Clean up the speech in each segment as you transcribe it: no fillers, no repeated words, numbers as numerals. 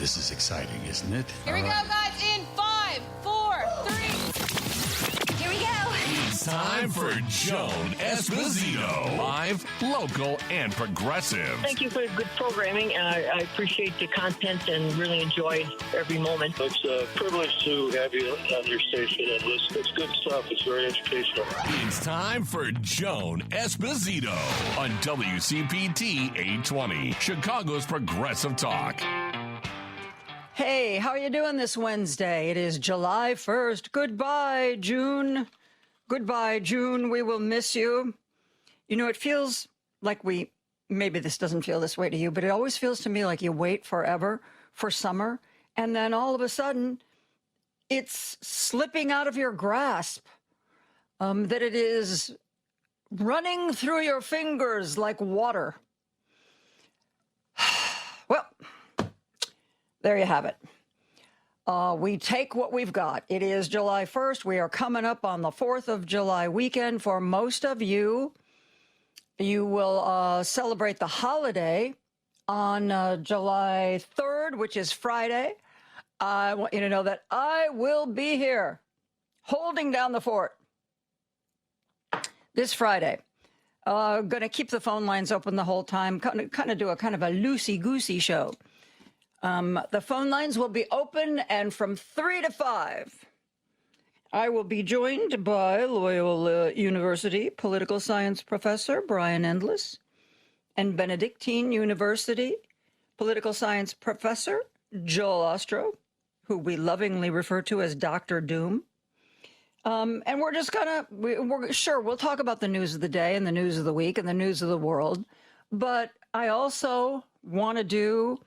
This is exciting, isn't it? Here we go, guys. In 5, 4, 3. Here we go. It's time for Joan Esposito. Live, local, and progressive. Thank you for good programming, and I appreciate the content and really enjoyed every moment. It's a privilege to have you on your station and listen. It's good stuff. It's very educational. It's time for Joan Esposito on WCPT 820, Chicago's Progressive Talk. Hey, how are you doing this Wednesday? It is July 1st. Goodbye, June. Goodbye, June. We will miss you. You know, it feels like maybe this doesn't feel this way to you, but it always feels to me like you wait forever for summer, and then all of a sudden, it's slipping out of your grasp, that it is running through your fingers like water. Well, there you have it. We take what we've got. It is July 1st. We are coming up on the 4th of July weekend. For most of you, you will celebrate the holiday on July 3rd, which is Friday. I want you to know that I will be here holding down the fort this Friday. Going to keep the phone lines open the whole time, kind of do a kind of a loosey-goosey show. The phone lines will be open, and from 3 to 5, I will be joined by Loyola University political science professor Brian Endless and Benedictine University political science professor Joel Ostro, who we lovingly refer to as Dr. Doom. And we're just we'll talk about the news of the day and the news of the week and the news of the world. But I also want to do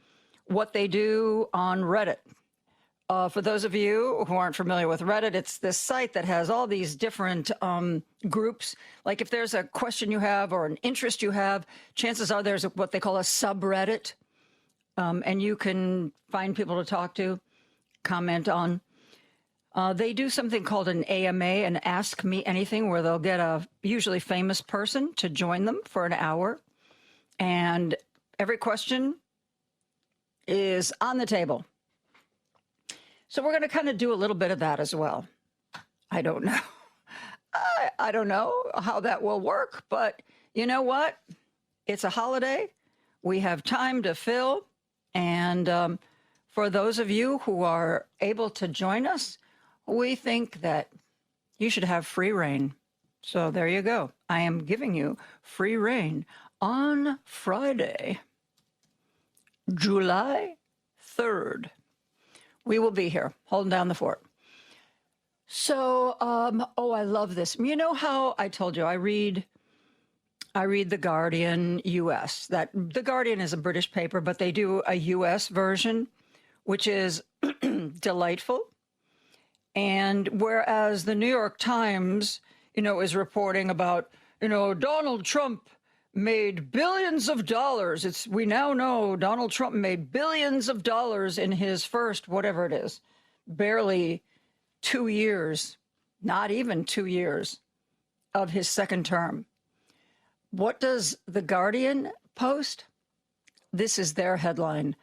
what they do on Reddit. For those of you who aren't familiar with Reddit, it's this site that has all these different groups. Like if there's a question you have or an interest you have, chances are there's what they call a subreddit. And you can find people to talk to, comment on. They do something called an AMA, an Ask Me Anything, where they'll get a usually famous person to join them for an hour. And every question is on the table. So we're going to kind of do a little bit of that as well. I don't know. I don't know how that will work, but you know what? It's a holiday. We have time to fill. And for those of you who are able to join us, we think that you should have free reign. So there you go. I am giving you free reign on Friday, July 3rd. We will be here holding down the fort. So, I love this. You know how I told you I read The Guardian US. That The Guardian is a British paper, but they do a US version, which is delightful. And whereas the New York Times, is reporting about, Donald Trump made billions of dollars. We now know Donald Trump made billions of dollars in his first, whatever it is, barely 2 years, not even 2 years of his second term. What does The Guardian post? This is their headline.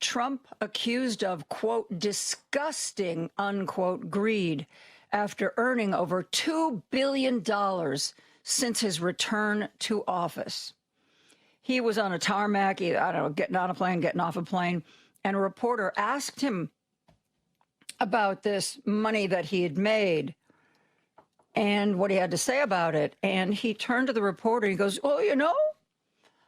Trump accused of, quote, disgusting, unquote, greed after earning over $2 billion since his return to office. He was on a tarmac, getting on a plane, getting off a plane, and a reporter asked him about this money that he had made and what he had to say about it. And he turned to the reporter and he goes, well,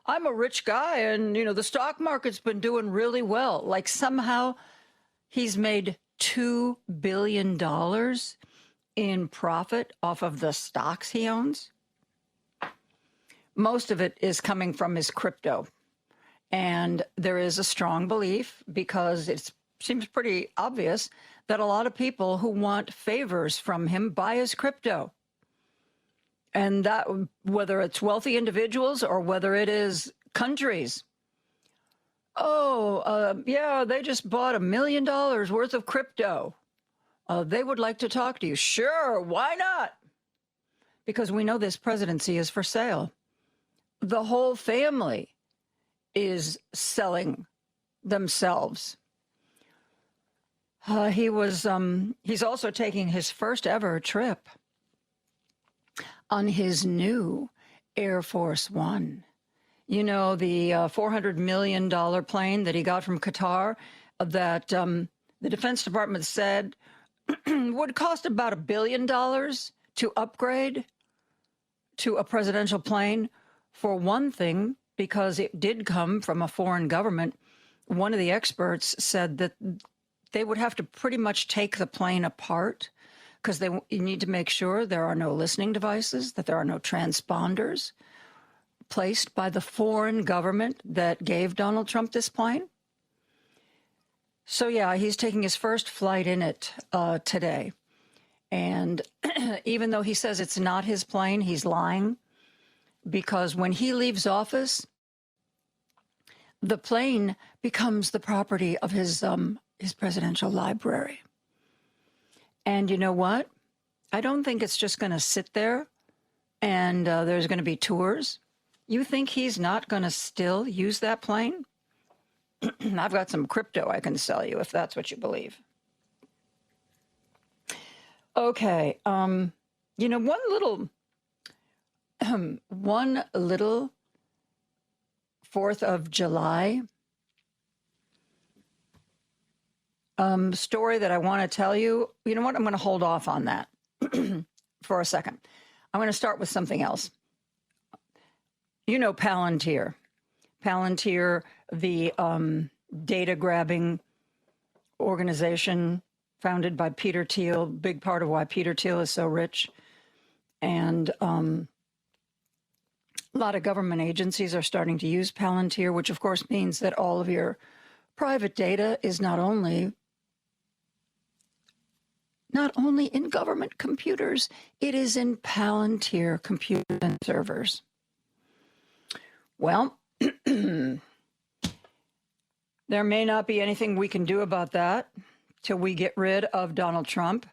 I'm a rich guy and, the stock market's been doing really well. Like somehow he's made $2 billion in profit off of the stocks he owns. Most of it is coming from his crypto. And there is a strong belief, because it seems pretty obvious, that a lot of people who want favors from him buy his crypto. And that, whether it's wealthy individuals or whether it is countries. They just bought $1 million worth of crypto. They would like to talk to you. Sure, why not? Because we know this presidency is for sale. The whole family is selling themselves. He's also taking his first ever trip on his new Air Force One. You know, the $400 million plane that he got from Qatar that the Defense Department said would cost about $1 billion to upgrade to a presidential plane. For one thing, because it did come from a foreign government, one of the experts said that they would have to pretty much take the plane apart because you need to make sure there are no listening devices, that there are no transponders placed by the foreign government that gave Donald Trump this plane. So, yeah, he's taking his first flight in it today. And even though he says it's not his plane, he's lying, because when he leaves office, the plane becomes the property of his presidential library. And you know what? I don't think it's just going to sit there and there's going to be tours. You think he's not going to still use that plane? I've got some crypto I can sell you if that's what you believe. Okay. You know, one little 4th of July story that I want to tell you. You know what? I'm going to hold off on that for a second. I'm going to start with something else. You know, Palantir, the data grabbing organization founded by Peter Thiel, big part of why Peter Thiel is so rich. And a lot of government agencies are starting to use Palantir, which of course means that all of your private data is not only in government computers, it is in Palantir computers and servers. Well, there may not be anything we can do about that till we get rid of Donald Trump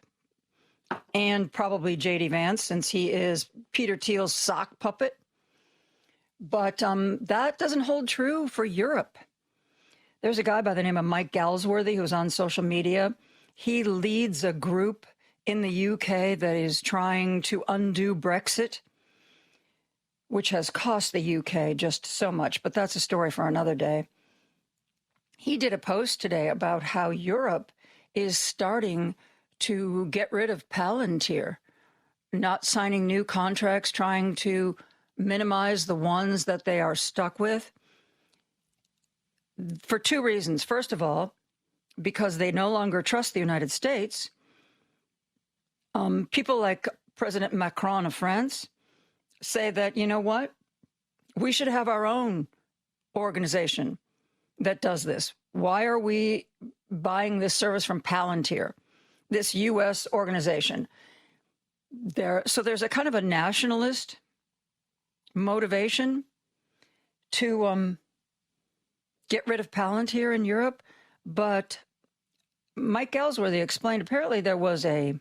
and probably J.D. Vance, since he is Peter Thiel's sock puppet. But that doesn't hold true for Europe. There's a guy by the name of Mike Galsworthy who's on social media. He leads a group in the UK that is trying to undo Brexit, which has cost the UK just so much, but that's a story for another day. He did a post today about how Europe is starting to get rid of Palantir, not signing new contracts, trying to minimize the ones that they are stuck with, for two reasons. First of all, because they no longer trust the United States. People like President Macron of France say that, you know what, we should have our own organization that does this. Why are we buying this service from Palantir, this U.S. organization? So there's a kind of a nationalist motivation to get rid of Palantir in Europe. But Mike Galsworthy explained apparently there was a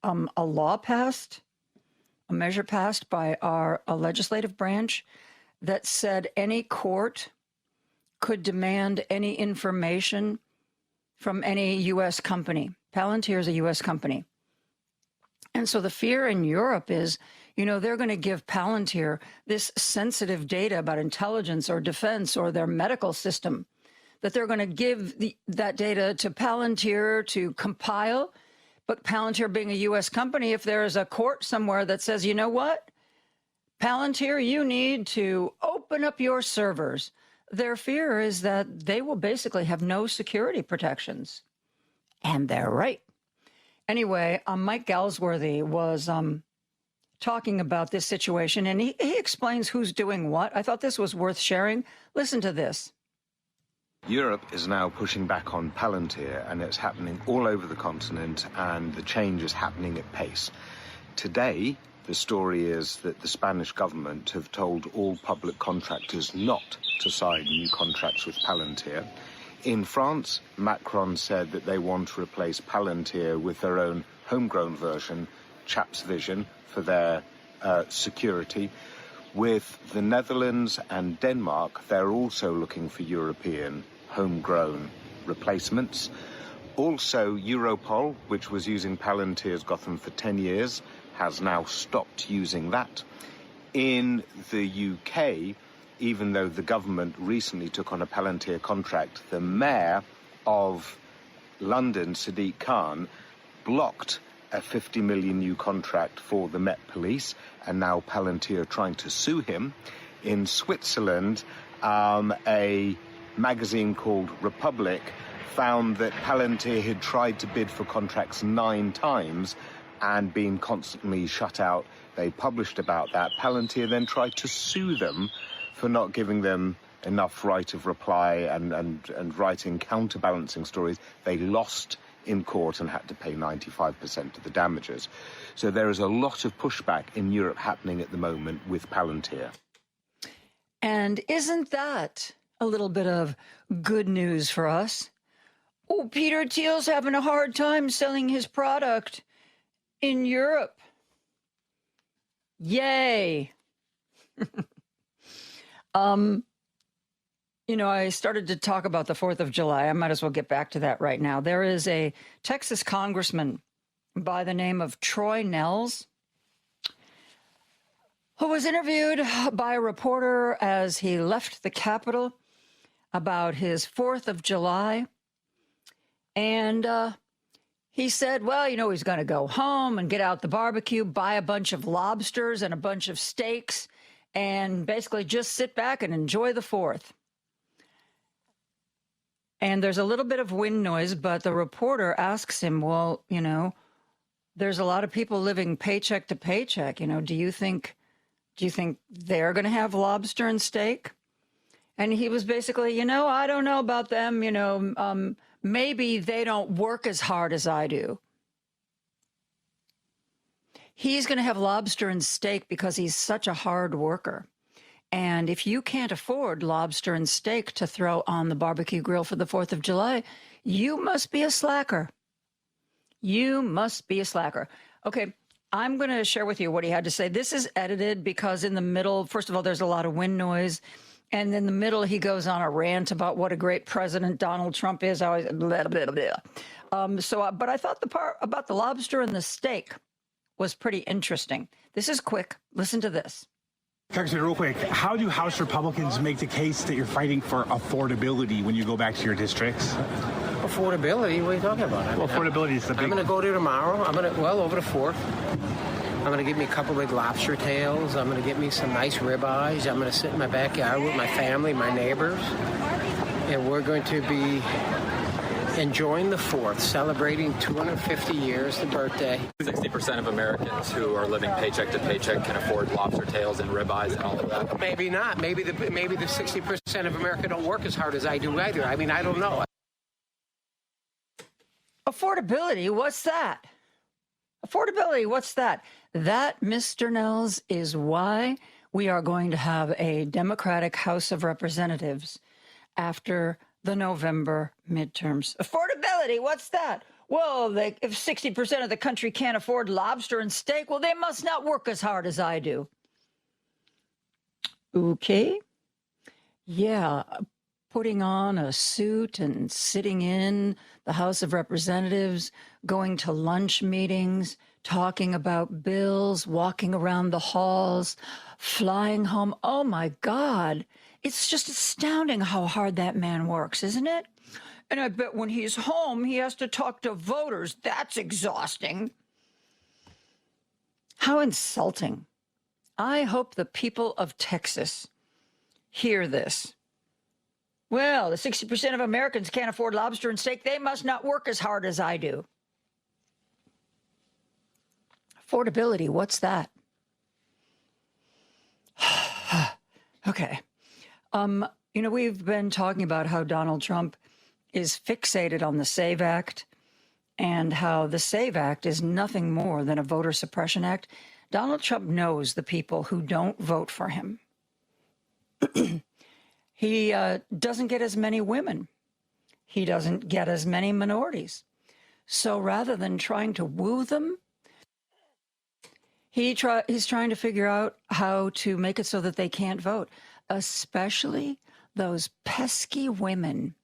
law passed, a measure passed by our legislative branch that said any court could demand any information from any U.S. company. Palantir is a U.S. company. And so the fear in Europe is, you know, they're going to give Palantir this sensitive data about intelligence or defense or their medical system, that they're going to give that data to Palantir to compile. But Palantir being a U.S. company, if there is a court somewhere that says, you know what, Palantir, you need to open up your servers, their fear is that they will basically have no security protections. And they're right. Anyway, Mike Galsworthy was talking about this situation, and he explains who's doing what. I thought this was worth sharing. Listen to this. Europe is now pushing back on Palantir, and it's happening all over the continent, and the change is happening at pace. Today, the story is that the Spanish government have told all public contractors not to sign new contracts with Palantir. In France, Macron said that they want to replace Palantir with their own homegrown version, Chaps Vision, for their security. With the Netherlands and Denmark, they're also looking for European homegrown replacements. Also, Europol, which was using Palantir's Gotham for 10 years, has now stopped using that. In the UK, even though the government recently took on a Palantir contract, the mayor of London, Sadiq Khan, blocked a 50 million new contract for the Met Police, and now Palantir are trying to sue him. In Switzerland, a magazine called Republic found that Palantir had tried to bid for contracts 9 times and been constantly shut out. They published about that. Palantir then tried to sue them for not giving them enough right of reply and writing counterbalancing stories. They lost in court and had to pay 95% of the damages. So there is a lot of pushback in Europe happening at the moment with Palantir. And isn't that a little bit of good news for us? Oh, Peter Thiel's having a hard time selling his product in Europe. Yay. You know, I started to talk about the 4th of July. I might as well get back to that right now. There is a Texas congressman by the name of Troy Nehls who was interviewed by a reporter as he left the Capitol about his 4th of July. And he said, well, you know, he's going to go home and get out the barbecue, buy a bunch of lobsters and a bunch of steaks, and basically just sit back and enjoy the 4th. And there's a little bit of wind noise, but the reporter asks him, well, you know, there's a lot of people living paycheck to paycheck. You know, do you think they're going to have lobster and steak? And he was basically, you know, I don't know about them. You know, maybe they don't work as hard as I do. He's going to have lobster and steak because he's such a hard worker. And if you can't afford lobster and steak to throw on the barbecue grill for the 4th of July, you must be a slacker. You must be a slacker. Okay, I'm going to share with you what he had to say. This is edited because in the middle, first of all, there's a lot of wind noise. And in the middle, he goes on a rant about what a great president Donald Trump is. Always blah, blah, blah. But I thought the part about the lobster and the steak was pretty interesting. This is quick. Listen to this. Congressman, real quick, how do House Republicans make the case that you're fighting for affordability when you go back to your districts? Affordability? What are you talking about? Well, affordability is the big... I'm going to go there tomorrow. Over the 4th. I'm going to get me a couple big lobster tails. I'm going to get me some nice ribeyes. I'm going to sit in my backyard with my family, my neighbors. And we're going to be enjoying the 4th, celebrating 250 years, the birthday. 60% of Americans who are living paycheck to paycheck can afford lobster tails and ribeyes and all of that. Maybe not. Maybe the 60% of America don't work as hard as I do either. I mean, I don't know. Affordability, what's that? Affordability, what's that? That, Mr. Nehls, is why we are going to have a Democratic House of Representatives after the November midterms. Affordability, what's that? Well, if 60% of the country can't afford lobster and steak, well, they must not work as hard as I do. Okay. Yeah, putting on a suit and sitting in the House of Representatives, going to lunch meetings, talking about bills, walking around the halls, flying home. Oh, my God. It's just astounding how hard that man works, isn't it? And I bet when he's home, he has to talk to voters. That's exhausting. How insulting. I hope the people of Texas hear this. Well, the 60% of Americans can't afford lobster and steak. They must not work as hard as I do. Affordability, what's that? Okay. You know, we've been talking about how Donald Trump is fixated on the SAVE Act and how the SAVE Act is nothing more than a voter suppression act. Donald Trump knows the people who don't vote for him. He doesn't get as many women. He doesn't get as many minorities. So rather than trying to woo them, he's trying to figure out how to make it so that they can't vote, especially those pesky women.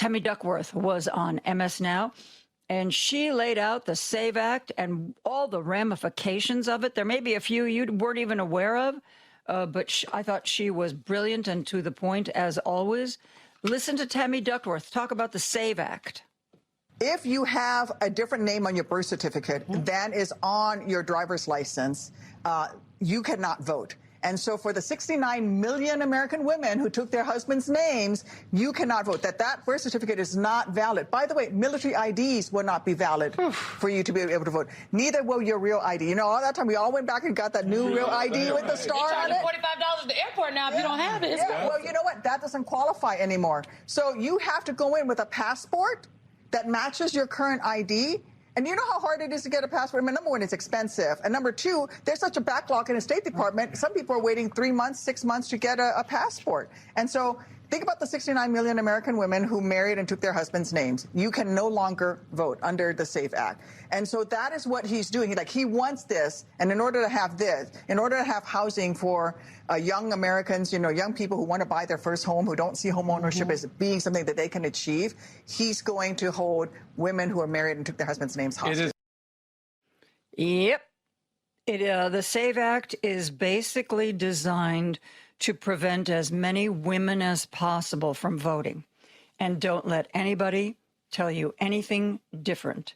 Tammy Duckworth was on MS Now, and she laid out the SAVE Act and all the ramifications of it. There may be a few you weren't even aware of, but I thought she was brilliant and to the point, as always. Listen to Tammy Duckworth talk about the SAVE Act. If you have a different name on your birth certificate than is on your driver's license, you cannot vote. And so for the 69 million American women who took their husbands' names, you cannot vote. That birth certificate is not valid. By the way, military IDs will not be valid for you to be able to vote. Neither will your real ID. You know, all that time we all went back and got that new real ID with the star on it. $45 at the airport now if you don't have it. Yeah, well, you know what? That doesn't qualify anymore. So you have to go in with a passport that matches your current ID. And you know how hard it is to get a passport? I mean, number one, it's expensive. And number two, there's such a backlog in the State Department. Some people are waiting 3 months, 6 months to get a passport. And so think about the 69 million American women who married and took their husbands' names. You can no longer vote under the SAFE Act. And so that is what he's doing. He wants this. And in order to have this, in order to have housing for young Americans, you know, young people who want to buy their first home, who don't see home ownership as being something that they can achieve, he's going to hold women who are married and took their husbands' names hostage. Yep. The SAVE Act is basically designed to prevent as many women as possible from voting. And don't let anybody tell you anything different.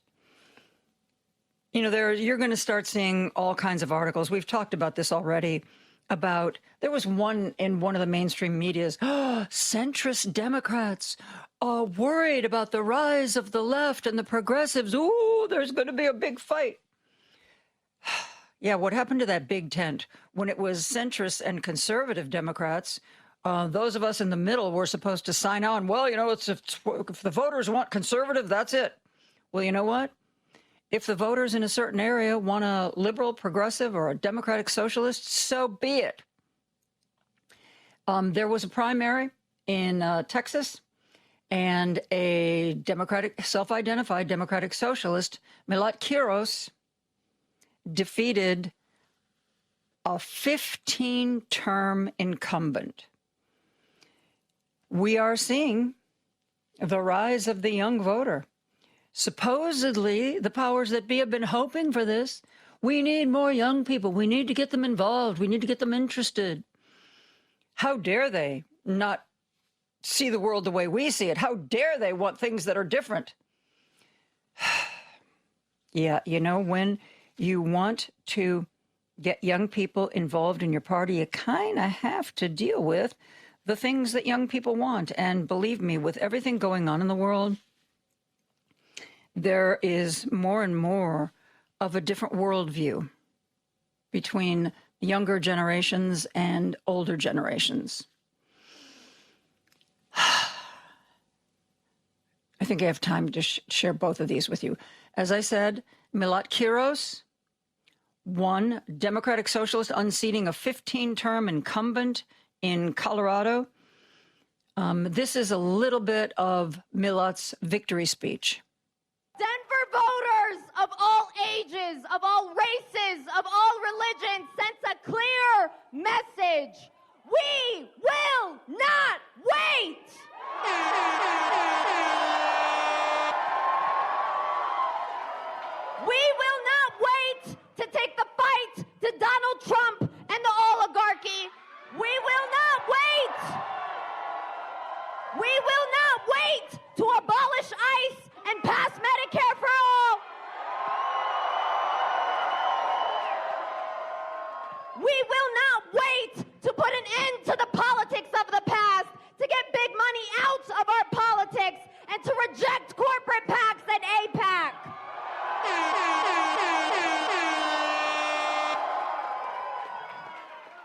You know, you're going to start seeing all kinds of articles. We've talked about this already. There was one in one of the mainstream medias, centrist Democrats are worried about the rise of the left and the progressives. Ooh, there's going to be a big fight. Yeah, what happened to that big tent when it was centrist and conservative Democrats? Those of us in the middle were supposed to sign on. Well, you know, if the voters want conservative, that's it. Well, you know what? If the voters in a certain area want a liberal, progressive, or a democratic socialist, so be it. There was a primary in Texas, and a self-identified democratic socialist, Milat Kiros, defeated a 15-term incumbent. We are seeing the rise of the young voter. Supposedly, the powers that be have been hoping for this. We need more young people. We need to get them involved. We need to get them interested. How dare they not see the world the way we see it? How dare they want things that are different? Yeah, you know, when you want to get young people involved in your party, you kind of have to deal with the things that young people want. And believe me, with everything going on in the world, there is more and more of a different worldview between younger generations and older generations. I think I have time to share both of these with you. As I said, Milat Kiros won, Democratic Socialist, unseating a 15-term incumbent in Colorado. This is a little bit of Milat's victory speech. Denver voters of all ages, of all races, of all religions sends a clear message. We will not wait. We will not wait to take the fight to Donald Trump and the oligarchy. We will not wait. We will not wait to abolish ICE and pass Medicare for all. We will not wait to put an end to the politics of the past, to get big money out of our politics, and to reject corporate PACs and AIPAC.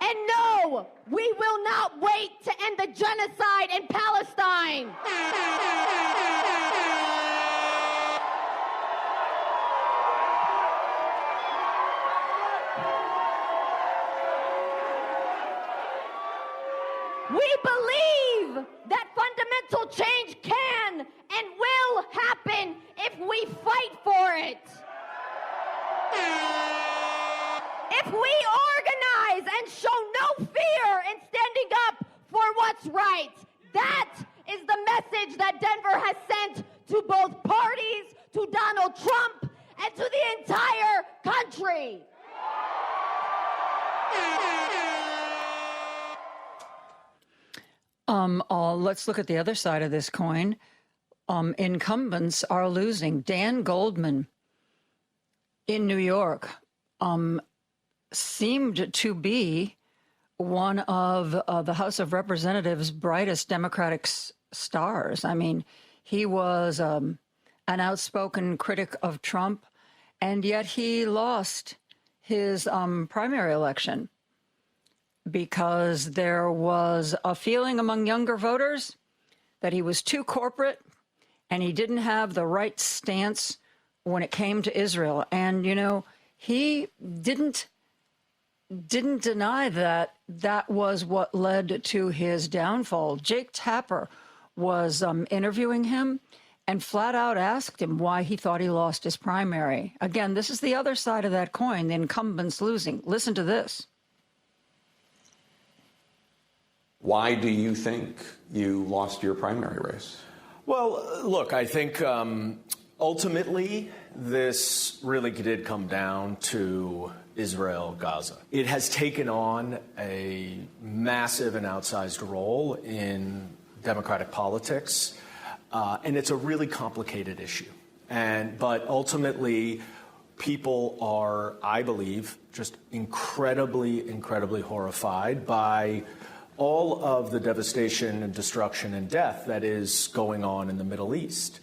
And no, we will not wait to end the genocide in Palestine. We believe that fundamental change can and will happen if we fight for it. If we organize and show no fear in standing up for what's right, that is message that Denver has sent to both parties, to Donald Trump, and to the entire country. Let's look at the other side of this coin. Incumbents are losing. Dan Goldman in New York seemed to be one of the House of Representatives' brightest Democratic stars. I mean, he was an outspoken critic of Trump, and yet he lost his primary election because there was a feeling among younger voters that he was too corporate and he didn't have the right stance when it came to Israel. And, you know, he didn't deny that that was what led to his downfall. Jake Tapper was interviewing him and flat out asked him why he thought he lost his primary. Again, this is the other side of that coin, the incumbents losing. Listen to this. Why do you think you lost your primary race? Well, look, I think ultimately this really did come down to Israel, Gaza. It has taken on a massive and outsized role in democratic politics, and it's a really complicated issue. But ultimately, people are, I believe, just incredibly, incredibly horrified by all of the devastation and destruction and death that is going on in the Middle East.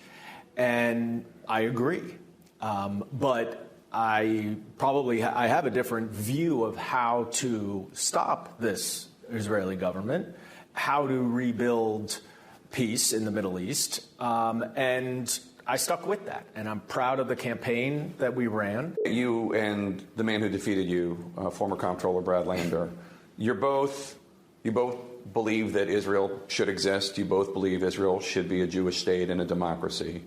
And I agree. But I have a different view of how to stop this Israeli government, how to rebuild peace in the Middle East. And I stuck with that. And I'm proud of the campaign that we ran. You and the man who defeated you, former comptroller Brad Lander, you both believe that Israel should exist. You both believe Israel should be a Jewish state and a democracy.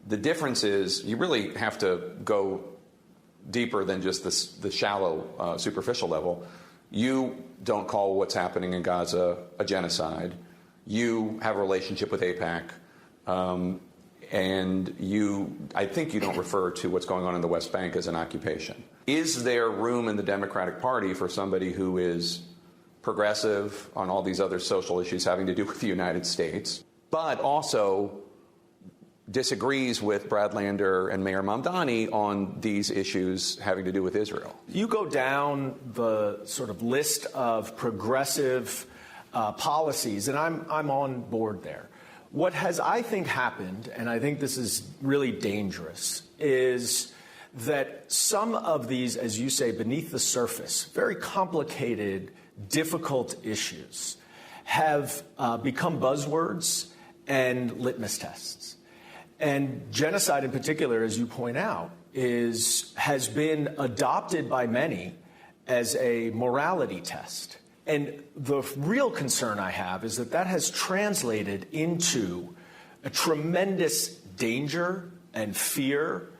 The difference is you really have to go deeper than just the shallow, superficial level. You don't call what's happening in Gaza a genocide. You have a relationship with AIPAC, and I think you don't refer to what's going on in the West Bank as an occupation. Is there room in the Democratic Party for somebody who is progressive on all these other social issues having to do with the United States, but also disagrees with Brad Lander and Mayor Mamdani on these issues having to do with Israel? You go down the sort of list of progressive policies, and I'm on board there. What has, I think, happened, and I think this is really dangerous, is that some of these, as you say, beneath the surface, very complicated, difficult issues have become buzzwords and litmus tests. And genocide in particular, as you point out, has been adopted by many as a morality test. And the real concern I have is that has translated into a tremendous danger and fear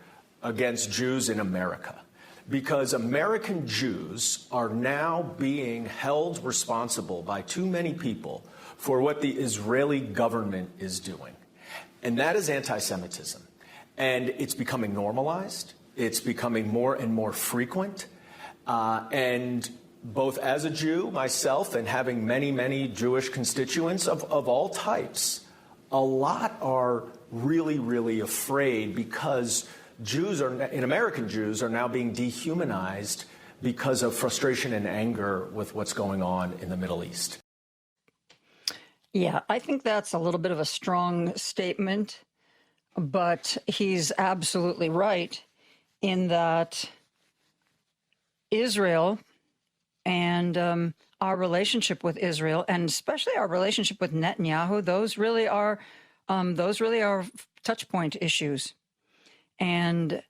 against Jews in America. Because American Jews are now being held responsible by too many people for what the Israeli government is doing. And that is anti-Semitism. And it's becoming normalized. It's becoming more and more frequent. And both as a Jew, myself, and having many, many Jewish constituents of all types, a lot are really, really afraid because American Jews are now being dehumanized because of frustration and anger with what's going on in the Middle East. Yeah, I think that's a little bit of a strong statement, but he's absolutely right in that Israel and our relationship with Israel, and especially our relationship with Netanyahu, those really are touch point issues. And,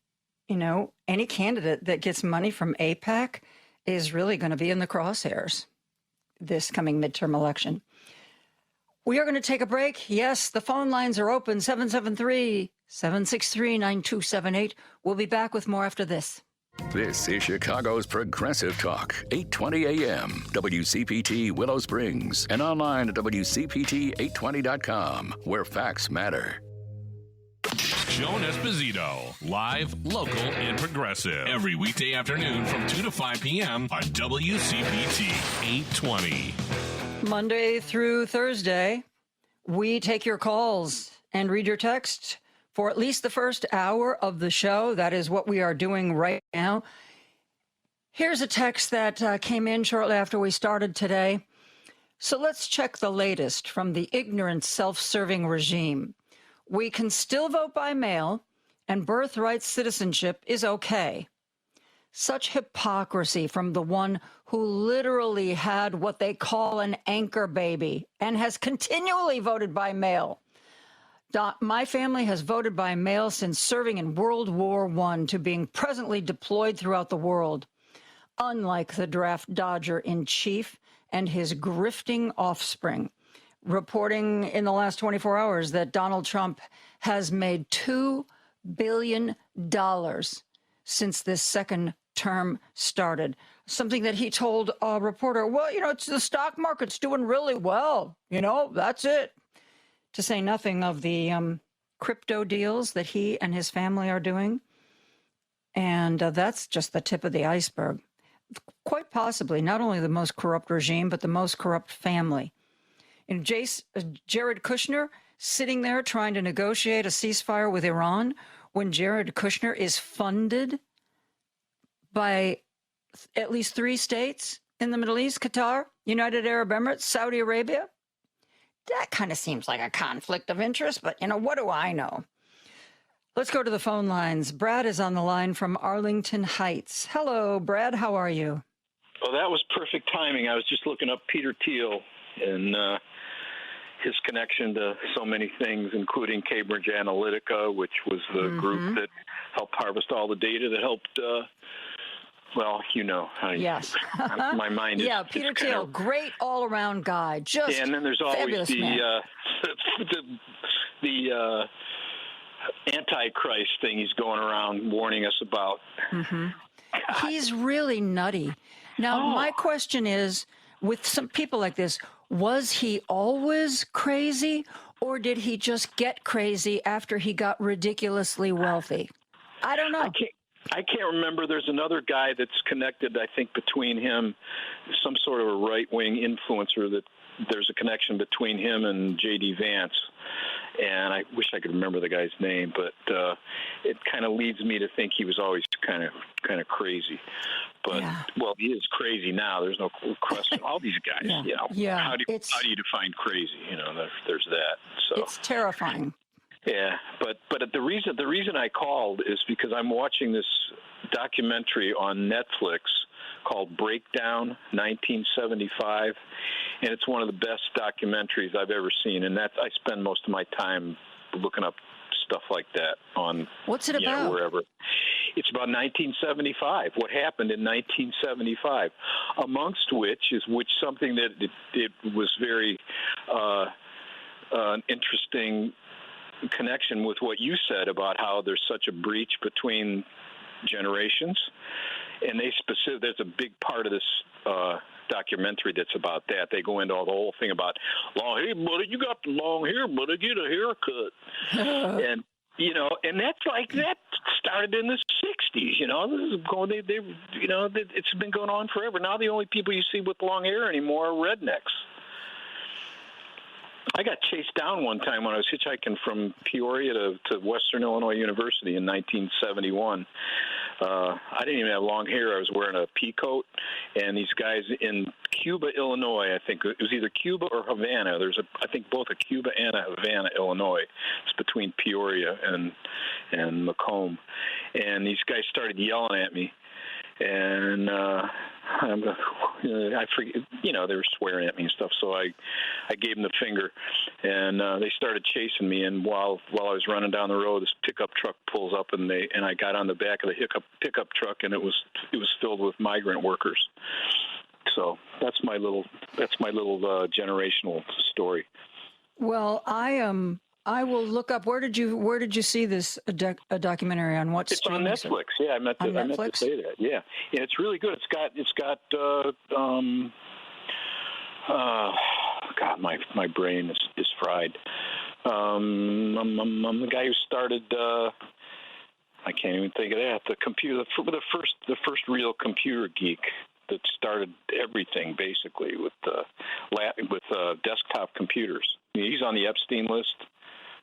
you know, any candidate that gets money from AIPAC is really going to be in the crosshairs this coming midterm election. We are going to take a break. Yes, the phone lines are open, 773-763-9278. We'll be back with more after this. This is Chicago's Progressive Talk, 820 AM, WCPT Willow Springs, and online at WCPT820.com, where facts matter. Joan Esposito, live, local, and progressive. Every weekday afternoon from 2 to 5 p.m. on WCPT 820. Monday through Thursday, we take your calls and read your text for at least the first hour of the show. That is what we are doing right now. Here's a text that came in shortly after we started today. So let's check the latest from the ignorant, self-serving regime. We can still vote by mail, and birthright citizenship is okay. Such hypocrisy from the one who literally had what they call an anchor baby and has continually voted by mail. My family has voted by mail since serving in World War I to being presently deployed throughout the world. Unlike the draft dodger in chief and his grifting offspring, reporting in the last 24 hours that Donald Trump has made $2 billion since this second term started. Something that he told a reporter, well, it's the stock market's doing really well. That's it. To say nothing of the crypto deals that he and his family are doing. And that's just the tip of the iceberg. Quite possibly not only the most corrupt regime, but the most corrupt family. And Jared Kushner sitting there trying to negotiate a ceasefire with Iran when Jared Kushner is funded by at least 3 states in the Middle East: Qatar, United Arab Emirates, Saudi Arabia. That kind of seems like a conflict of interest, but, what do I know? Let's go to the phone lines. Brad is on the line from Arlington Heights. Hello, Brad. How are you? Oh, that was perfect timing. I was just looking up Peter Thiel and his connection to so many things, including Cambridge Analytica, which was the group that helped harvest all the data that helped Yes. my mind is. Yeah, Peter Thiel, great all-around guy. Just and then there's always the Antichrist thing he's going around warning us about. He's really nutty. Now, my question is, with some people like this, was he always crazy, or did he just get crazy after he got ridiculously wealthy? I don't know. I can't remember. There's another guy that's connected, I think, between him, some sort of a right-wing influencer, that there's a connection between him and J.D. Vance. And I wish I could remember the guy's name, but it kind of leads me to think he was always kind of crazy. But, well, he is crazy now. There's no question. All these guys, how do you define crazy? There's that. So it's terrifying. Yeah, but the reason I called is because I'm watching this documentary on Netflix called Breakdown 1975, and it's one of the best documentaries I've ever seen. And I spend most of my time looking up stuff like that on what's it about? Wherever. It's about 1975. What happened in 1975, amongst which something that it was very interesting connection with what you said about how there's such a breach between generations, and there's a big part of this documentary that's about that. They go into the whole thing about long hair, buddy. You got the long hair, buddy. Get a haircut, and and that started in the '60s. This is going. It's been going on forever. Now the only people you see with long hair anymore are rednecks. I got chased down one time when I was hitchhiking from Peoria to Western Illinois University in 1971. I didn't even have long hair. I was wearing a pea coat, and these guys in Cuba, Illinois, I think it was either Cuba or Havana. I think both a Cuba and a Havana, Illinois. It's between Peoria and Macomb. And these guys started yelling at me. And I forget, they were swearing at me and stuff. So I gave them the finger, and they started chasing me. And while I was running down the road, this pickup truck pulls up, and I got on the back of the pickup truck, and it was filled with migrant workers. So that's my little generational story. Well, I I will look up. Where did you see this a documentary on what? It's on Netflix. Yeah, I meant to say that. Yeah, and it's really good. It's got God, my brain is fried. I'm the guy who started. I can't even think of that. The first real computer geek that started everything basically with desktop computers. He's on the Epstein list.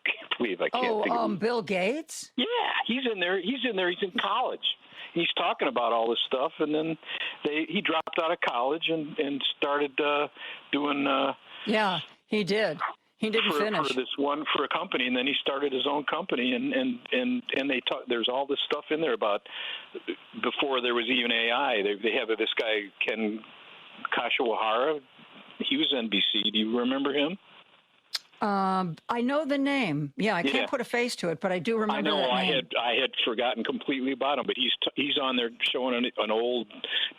Can't believe I can't think of Bill Gates? Yeah, he's in there. He's in college. He's talking about all this stuff, and then he dropped out of college and started doing. Yeah, he did. He didn't finish for a company, and then he started his own company, and they talk. There's all this stuff in there about before there was even AI. They have this guy Ken Kashiwahara. He was NBC. Do you remember him? I know the name. Yeah, I can't put a face to it, but I do remember that name. I had forgotten completely about him, but he's on there showing an old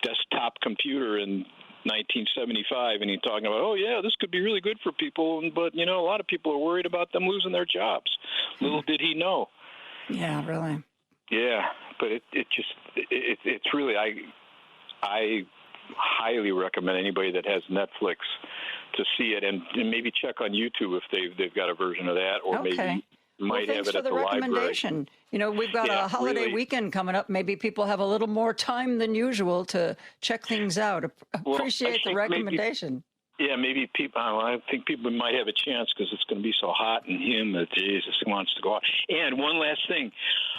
desktop computer in 1975, and he's talking about, oh yeah, this could be really good for people, but a lot of people are worried about them losing their jobs. Little did he know. Yeah, really. Yeah, but it's really I highly recommend anybody that has Netflix to see it, and maybe check on YouTube if they've got a version of that, or maybe might have it at the recommendation. library. We've got a holiday weekend coming up. Maybe people have a little more time than usual to check things out. Appreciate the recommendation. Maybe people. I think people might have a chance because it's going to be so hot and humid. Jesus wants to go out. And one last thing,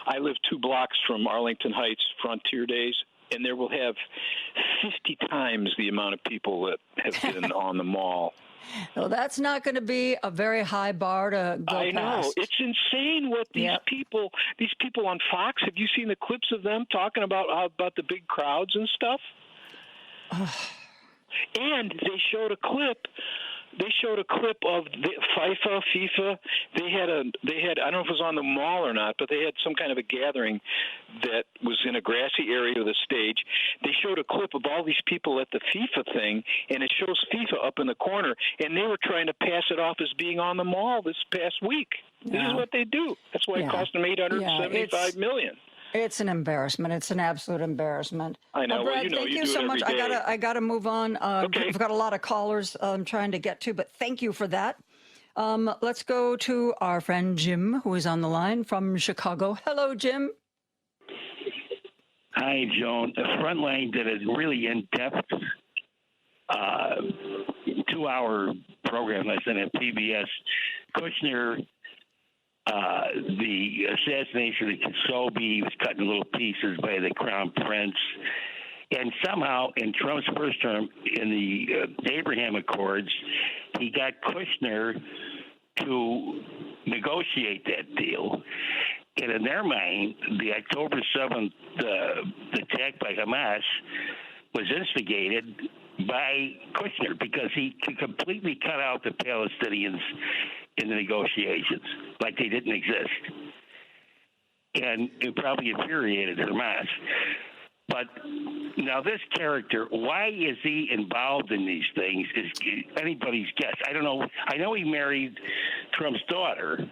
I live 2 blocks from Arlington Heights Frontier Days, and there will have 50 times the amount of people that have been on the mall. Well, that's not going to be a very high bar to go past. I know. It's insane what these people on Fox, have you seen the clips of them talking about the big crowds and stuff? And they showed a clip of the FIFA. They had I don't know if it was on the mall or not, but they had some kind of a gathering that was in a grassy area of the stage. They showed a clip of all these people at the FIFA thing, and it shows FIFA up in the corner, and they were trying to pass it off as being on the mall this past week. This is what they do. That's why it cost them $875 million. It's an embarrassment. It's an absolute embarrassment. I know. Brad, thank you so much. I gotta move on. We've got a lot of callers I'm trying to get to, but thank you for that. Let's go to our friend Jim, who is on the line from Chicago. Hello, Jim. Hi, Joan. Frontline did a really in-depth 2-hour program last night at PBS. Kushner. The assassination of Khashoggi was cut in little pieces by the Crown Prince. And somehow, in Trump's first term, in the Abraham Accords, he got Kushner to negotiate that deal. And in their mind, the October 7th attack by Hamas was instigated by Kushner because he completely cut out the Palestinians in the negotiations, like they didn't exist. And it probably infuriated Hamas. But now this character, why is he involved in these things is anybody's guess. I don't know. I know he married Trump's daughter.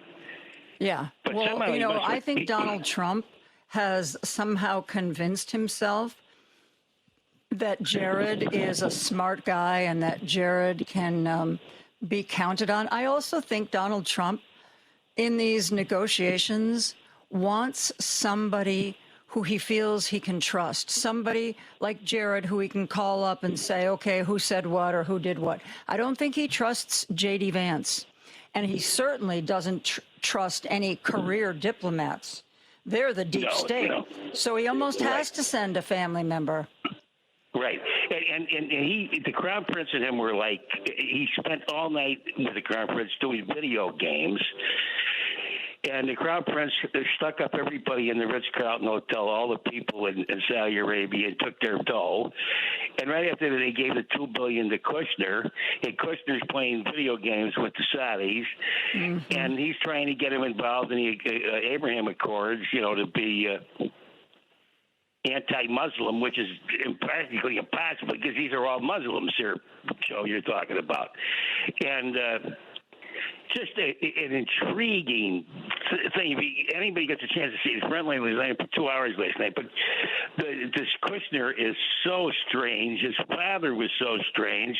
Yeah. But well, I think Donald Trump has somehow convinced himself that Jared is a smart guy and that Jared can be counted on. I also think Donald Trump, in these negotiations, wants somebody who he feels he can trust, somebody like Jared who he can call up and say, okay, who said what or who did what. I don't think he trusts J.D. Vance, and he certainly doesn't trust any career diplomats. They're the deep state. So he almost has to send a family member. Right. And the Crown Prince and him were like, he spent all night with the Crown Prince doing video games. And the Crown Prince stuck up everybody in the Ritz-Carlton Hotel, all the people in Saudi Arabia, and took their dough. And right after that, they gave the $2 billion to Kushner. And Kushner's playing video games with the Saudis. Mm-hmm. And he's trying to get him involved in the Abraham Accords, to be anti-Muslim, which is practically impossible because these are all Muslims here, Joe, you're talking about. And just an intriguing thing. If anybody gets a chance to see it, Brentline was on for 2 hours last night. But this Kushner is so strange. His father was so strange.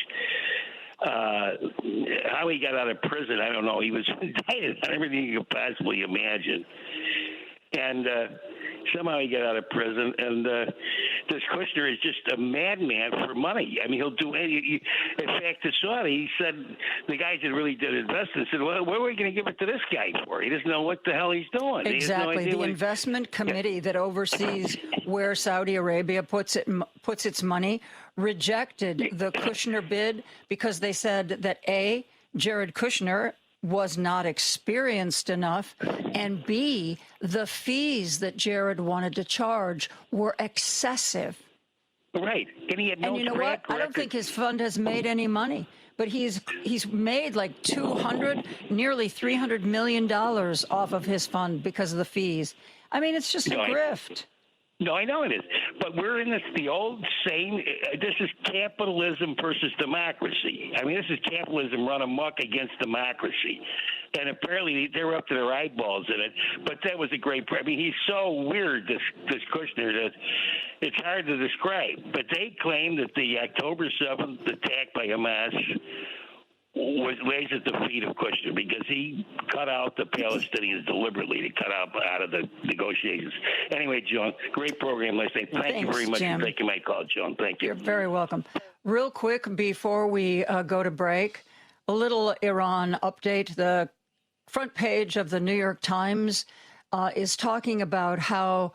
How he got out of prison, I don't know. He was indicted on everything you could possibly imagine. And somehow he got out of prison, and this Kushner is just a madman for money. I mean, he'll do any. In fact, to Saudi, he said the guys that really did invest in said, "Well, what are we going to give it to this guy for? He doesn't know what the hell he's doing." Exactly. He has no idea the investment committee that oversees where Saudi Arabia puts its money rejected the Kushner bid because they said that A, Jared Kushner was not experienced enough, and B, the fees that Jared wanted to charge were excessive. Right, and he had no. And you know what? I don't think his fund has made any money, but he's made like nearly $300 million off of his fund because of the fees. I mean, it's just a grift. No, I know it is. But we're in the old same, this is capitalism versus democracy. I mean, this is capitalism run amok against democracy. And apparently they're up to their eyeballs in it. But that was a great, I mean, he's so weird, this Kushner, that it's hard to describe. But they claim that the October 7th attack by Hamas lays at the feet of Kushner because he cut out the Palestinians deliberately to cut out of the negotiations. Anyway, Joan, great program last night. Thank you very much for taking my call, Joan. Thank you. You're very welcome. Real quick, before we go to break, a little Iran update. The front page of the New York Times is talking about how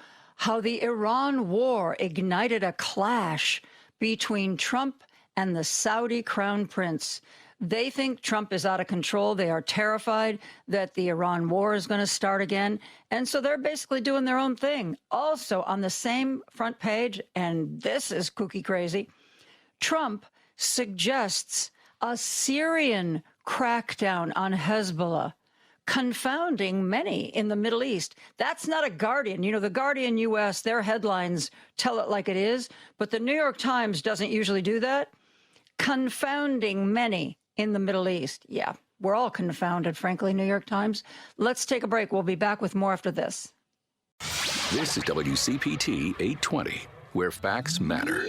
the Iran war ignited a clash between Trump and the Saudi crown prince. They think Trump is out of control. They are terrified that the Iran war is going to start again. And so they're basically doing their own thing. Also on the same front page, and this is kooky crazy, Trump suggests a Syrian crackdown on Hezbollah, confounding many in the Middle East. That's not a Guardian. You know, the Guardian U.S., their headlines tell it like it is, but the New York Times doesn't usually do that. Confounding many in the Middle East. Yeah, we're all confounded, frankly, New York Times. Let's take a break. We'll be back with more after this. This is WCPT 820, where facts matter.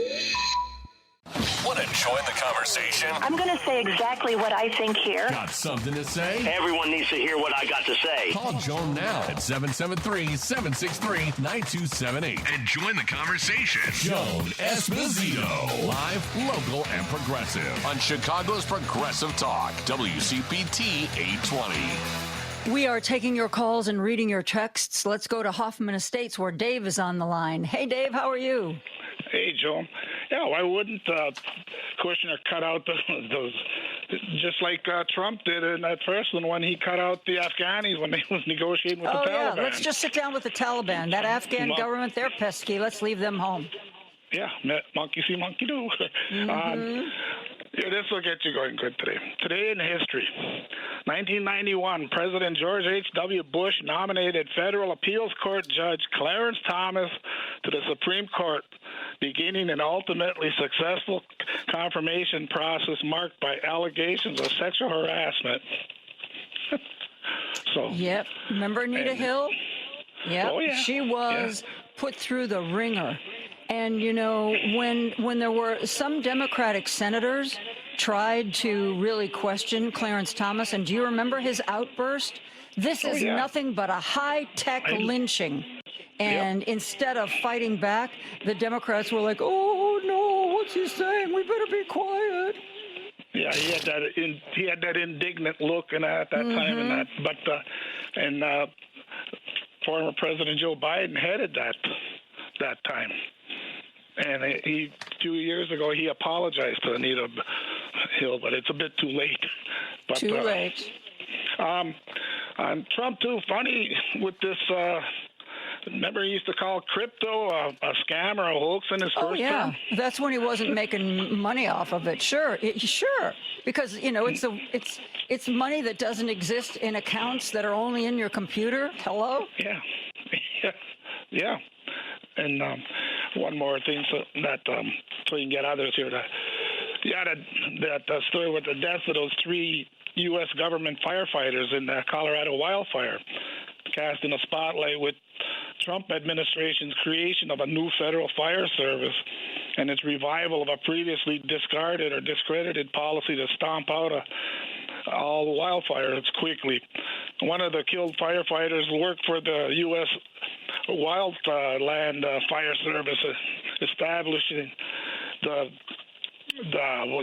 Want to join the conversation? I'm going to say exactly what I think here. Got something to say? Everyone needs to hear what I got to say. Call Joan now at 773-763-9278 and join the conversation. Joan Esposito, live, local, and progressive on Chicago's Progressive Talk, WCPT 820. We are taking your calls and reading your texts. Let's go to Hoffman Estates where Dave is on the line. Hey, Dave, how are you? Hey, Joan. Yeah, why wouldn't Kushner cut out those, just like Trump did in that first one when he cut out the Afghanis when they was negotiating with the Taliban? Oh, yeah, let's just sit down with the Taliban. That Afghan government, they're pesky. Let's leave them home. Yeah, monkey see, monkey do. This will get you going good today. Today in history, 1991, President George H.W. Bush nominated Federal Appeals Court Judge Clarence Thomas to the Supreme Court, beginning an ultimately successful confirmation process marked by allegations of sexual harassment. Yep. Remember Anita Hill? Yep. Oh, yeah. She was put through the ringer. And, you know, when there were some Democratic senators tried to really question Clarence Thomas, and do you remember his outburst? This is nothing but a high-tech lynching. And instead of fighting back, the Democrats were like, oh, no, what's he saying? We better be quiet. Yeah, he had that indignant look at that time, and former President Joe Biden headed that time. And a few years ago, he apologized to Anita Hill, but it's a bit too late. But, too late. On Trump, too, funny with this. Remember, he used to call crypto a scam or a hoax in his first term? That's when he wasn't making money off of it. Sure, because you know it's money that doesn't exist in accounts that are only in your computer. Hello. Yeah. And one more thing, so you can get others here. That story with the deaths of those three U.S. government firefighters in the Colorado wildfire, casting a spotlight with Trump administration's creation of a new federal fire service and its revival of a previously discarded or discredited policy to stomp out all wildfires quickly. One of the killed firefighters worked for the U.S. Wildland Fire Service, establishing the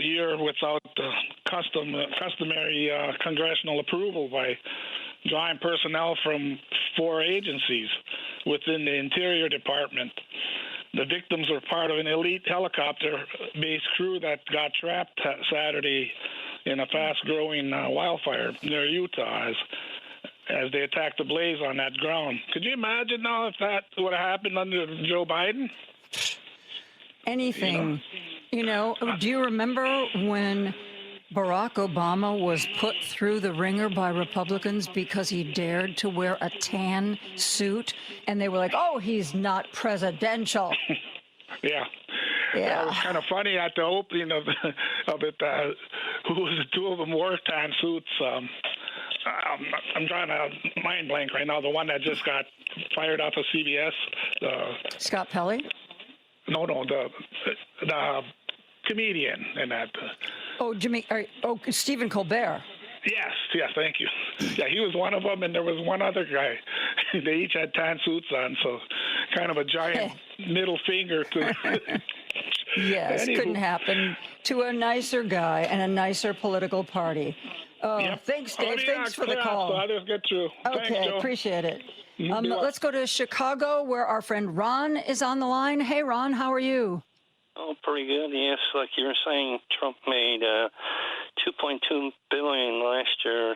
year without the customary congressional approval by drawing personnel from 4 agencies within the Interior Department. The victims were part of an elite helicopter-based crew that got trapped Saturday in a fast-growing wildfire near Utah as they attacked the blaze on that ground. Could you imagine now if that would have happened under Joe Biden? Anything. Do you remember when Barack Obama was put through the ringer by Republicans because he dared to wear a tan suit? And they were like, oh, he's not presidential. Yeah. It was kind of funny at the opening of it. Who was the 2 of them wore tan suits? I'm trying to mind blank right now. The one that just got fired off of CBS. Scott Pelley? No, the comedian in that. Stephen Colbert. Yes, thank you. Yeah, he was one of them, and there was one other guy. They each had tan suits on, so kind of a giant middle finger to. Yes, couldn't happen to a nicer guy and a nicer political party. Thanks, Dave. Thanks for the call. So others get through. Okay, Thanks, appreciate it. Let's go to Chicago, where our friend Ron is on the line. Hey, Ron, how are you? Oh, pretty good. Yes, like you were saying, Trump made $2.2 billion last year,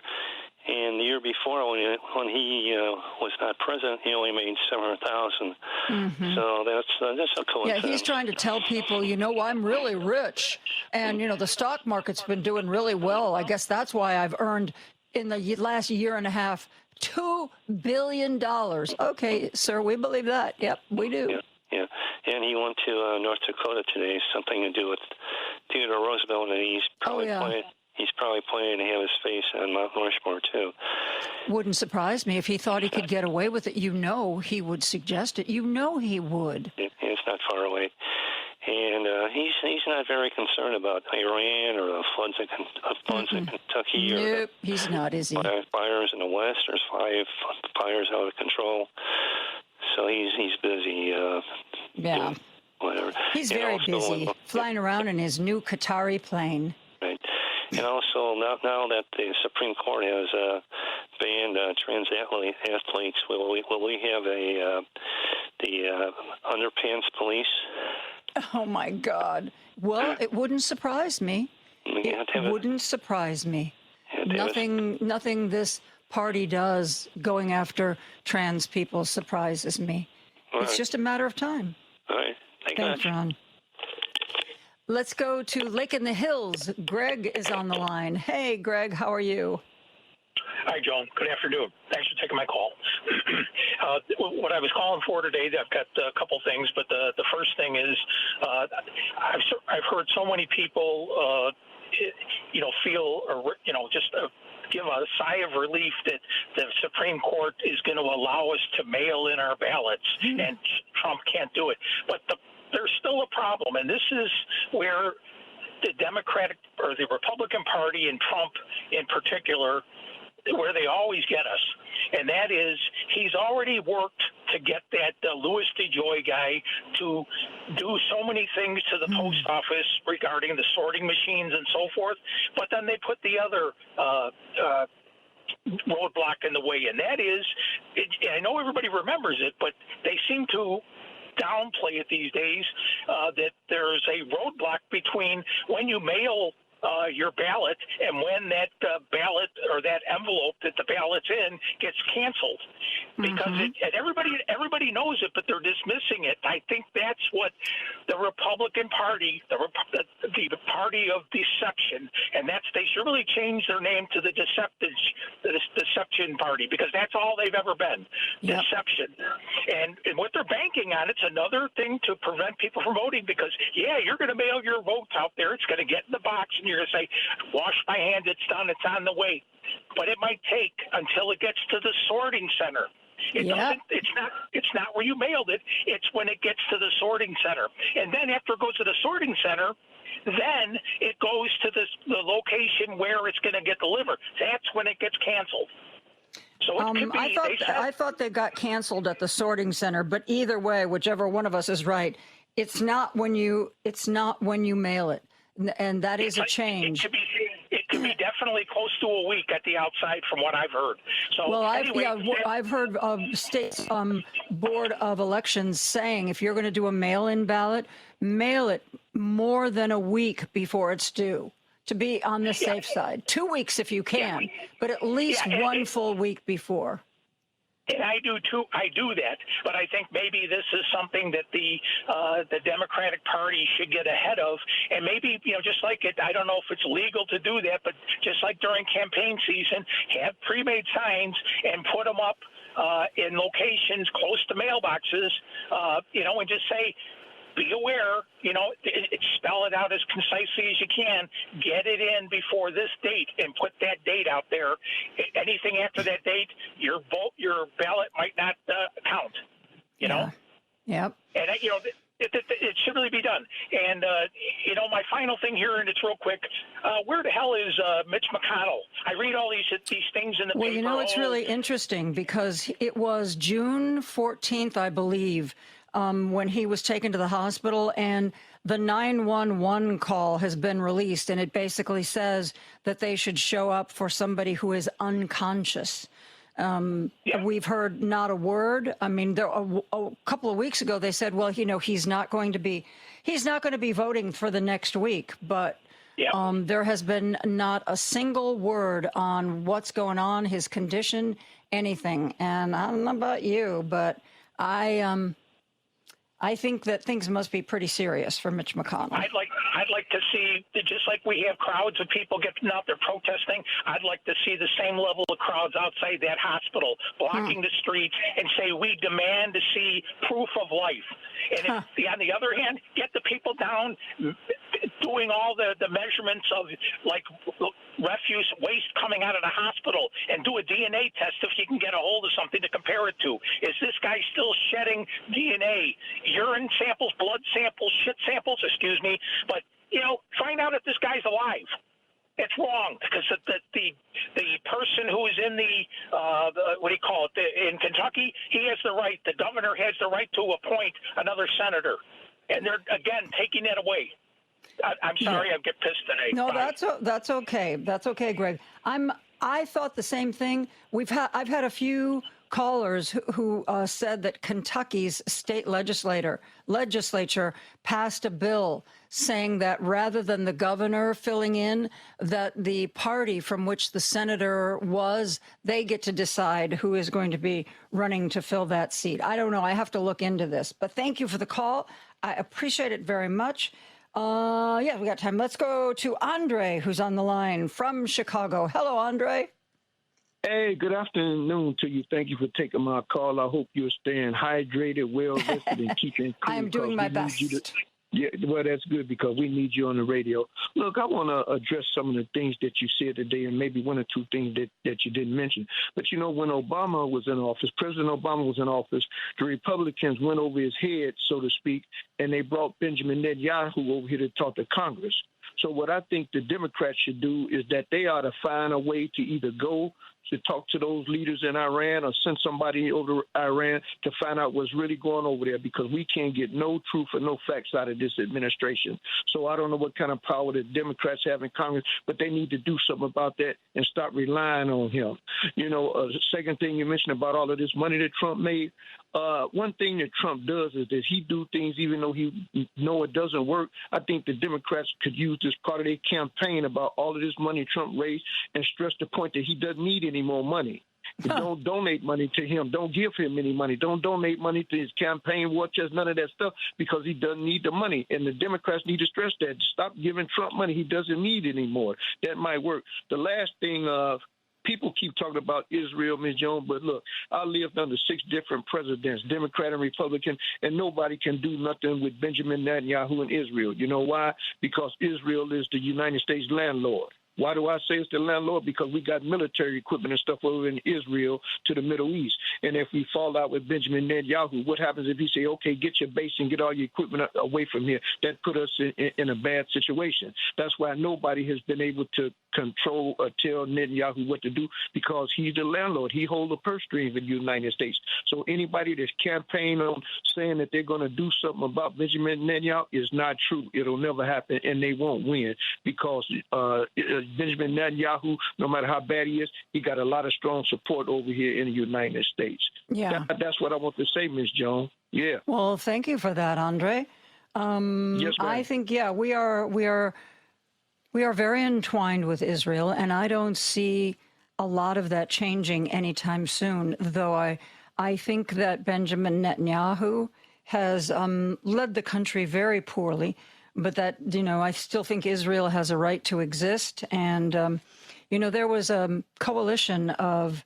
and the year before, when he was not president, he only made $700,000. Mm-hmm. So that's a coincidence. Yeah, he's trying to tell people, I'm really rich, and the stock market's been doing really well. I guess that's why I've earned in the last year and a half $2 billion. Okay, sir, we believe that. Yep, we do. Yeah, and he went to North Dakota today. Something to do with Theodore Roosevelt, and he's probably planning to have his face on Mount Rushmore too. Wouldn't surprise me if he thought he could get away with it. He would suggest it. He would. It's not far away, and he's not very concerned about Iran or the floods in Kentucky. Nope, he's not, is he? Fires in the West. There's 5 fires out of control. So he's busy. Yeah. Whatever. He's very busy flying around in his new Qatari plane. Right. And also now that the Supreme Court has banned athletes, will we have the underpants police? Oh my God! Well, it wouldn't surprise me. It wouldn't surprise me. Nothing this party does going after trans people surprises me. All it's right. just a matter of time. All right. Thanks, Ron. Let's go to Lake in the Hills. Greg is on the line. Hey, Greg, how are you? Hi, Joan. Good afternoon. Thanks for taking my call. What I was calling for today, I've got a couple things, but the first thing is I've heard so many people, feel, just give a sigh of relief that the Supreme Court is going to allow us to mail in our ballots, and Trump can't do it. But there's still a problem, and this is where the Democratic or the Republican Party and Trump in particular, where they always get us. And that is, he's already worked to get that Louis DeJoy guy to do so many things to the post office regarding the sorting machines and so forth. But then they put the other roadblock in the way. And that is, I know everybody remembers it, but they seem to downplay it these days, that there's a roadblock between when you mail your ballot and when that ballot or that envelope that the ballot's in gets canceled, because everybody knows it, but they're dismissing it. I think that's what the Republican Party, the party of deception, and they should really change their name to the Deception Party, because that's all they've ever been, deception. And what they're banking on, it's another thing to prevent people from voting, because you're going to mail your votes out there, it's going to get in the box, and you're you're going to say, wash my hands, it's done, it's on the way. But it might take until it gets to the sorting center. It's not where you mailed it. It's when it gets to the sorting center. And then after it goes to the sorting center, then it goes to the location where it's going to get delivered. That's when it gets canceled. So it could be, I thought they got canceled at the sorting center, but either way, whichever one of us is right, it's not when you mail it, and that is a change. It could be definitely close to a week at the outside, from what I've heard. So well, anyway, I've heard of states board of elections saying if you're going to do a mail-in ballot, mail it more than a week before it's due, to be on the safe side. 2 weeks if you can, but at least one full week before. And I do too. I do that, but I think maybe this is something that the Democratic Party should get ahead of, and maybe just like it. I don't know if it's legal to do that, but just like during campaign season, have pre-made signs and put them up in locations close to mailboxes, and just say, be aware, spell it out as concisely as you can. Get it in before this date and put that date out there. Anything after that date, your ballot might not count. Yep. And it should really be done. And my final thing here, and it's real quick. Where the hell is Mitch McConnell? I read all these things in the paper. Well, it's really interesting because it was June 14th, I believe, when he was taken to the hospital, and the 911 call has been released, and it basically says that they should show up for somebody who is unconscious. We've heard not a word. I mean, a couple of weeks ago they said, well, he's not going to be voting for the next week, but there has been not a single word on what's going on, his condition, anything. And I don't know about you, but I think that things must be pretty serious for Mitch McConnell. I'd like to see, just like we have crowds of people getting out there protesting, I'd like to see the same level of crowds outside that hospital blocking the streets and say, we demand to see proof of life. And on the other hand, get the people down doing all the measurements of like refuse waste coming out of the hospital, and do a DNA test if you can get a hold of something to compare it to. Is this guy still shedding DNA, urine samples, blood samples, shit samples, but find out if this guy's alive. It's wrong, because the person who is in in Kentucky, he has the right, the governor has the right to appoint another senator, and they're again taking it away. I'm sorry, I get pissed today. No, Bye. that's okay. That's okay, Greg. I thought the same thing. I've had a few callers who said that Kentucky's state legislature passed a bill saying that rather than the governor filling in, that the party from which the senator was, they get to decide who is going to be running to fill that seat. I don't know. I have to look into this. But thank you for the call. I appreciate it very much. We got time. Let's go to Andre, who's on the line from Chicago. Hello, Andre. Hey, good afternoon to you. Thank you for taking my call. I hope you're staying hydrated, well rested, and keeping cool. I am doing my best. Yeah, well, that's good because we need you on the radio. Look, I want to address some of the things that you said today, and maybe one or two things that you didn't mention. But, when Obama was in office, President Obama was in office, the Republicans went over his head, so to speak, and they brought Benjamin Netanyahu over here to talk to Congress. So what I think the Democrats should do is that they ought to find a way to either go to talk to those leaders in Iran or send somebody over to Iran to find out what's really going over there, because we can't get no truth or no facts out of this administration. So I don't know what kind of power the Democrats have in Congress, but they need to do something about that and stop relying on him. The second thing you mentioned about all of this money that Trump made, one thing that Trump does is that he do things even though he know it doesn't work. I think the Democrats could use this part of their campaign about all of this money Trump raised and stress the point that he doesn't need any more money. Don't donate money to him. Don't give him any money. Don't donate money to his campaign war chest, none of that stuff, because he doesn't need the money. And the Democrats need to stress that. Stop giving Trump money he doesn't need anymore. That might work. The last thing, people keep talking about Israel, Ms. Jones, but look, I lived under 6 different presidents, Democrat and Republican, and nobody can do nothing with Benjamin Netanyahu and Israel. You know why? Because Israel is the United States landlord. Why do I say it's the landlord? Because we got military equipment and stuff over in Israel to the Middle East. And if we fall out with Benjamin Netanyahu, what happens if he say, okay, get your base and get all your equipment away from here? That put us in a bad situation. That's why nobody has been able to control or tell Netanyahu what to do, because he's the landlord. He holds the purse strings in the United States. So anybody that's campaigning on saying that they're going to do something about Benjamin Netanyahu is not true. It'll never happen, and they won't win, because Benjamin Netanyahu, no matter how bad he is, he got a lot of strong support over here in the United States. Yeah. That's what I want to say, Ms. Jones. Yeah. Well, thank you for that, Andre. Yes, ma'am. I think, yeah, we are very entwined with Israel, and I don't see a lot of that changing anytime soon, though I think that Benjamin Netanyahu has led the country very poorly, but that, I still think Israel has a right to exist. And, there was a coalition of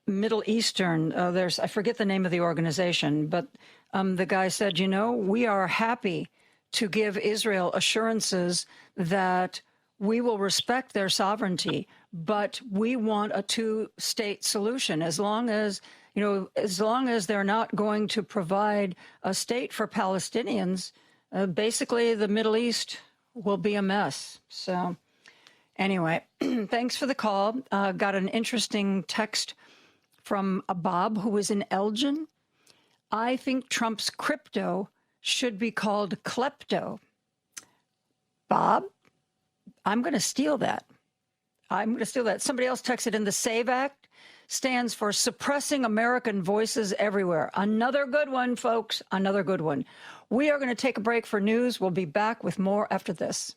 Middle Eastern, I forget the name of the organization, but the guy said, we are happy to give Israel assurances that we will respect their sovereignty, but we want a 2-state solution as long as they're not going to provide a state for Palestinians. Basically, the Middle East will be a mess. So anyway, thanks for the call. Got an interesting text from a Bob who is in Elgin. I think Trump's crypto should be called klepto. Bob, I'm going to steal that. Somebody else texted in, the SAVE Act stands for Suppressing American Voices Everywhere. Another good one, folks. Another good one. We are going to take a break for news. We'll be back with more after this.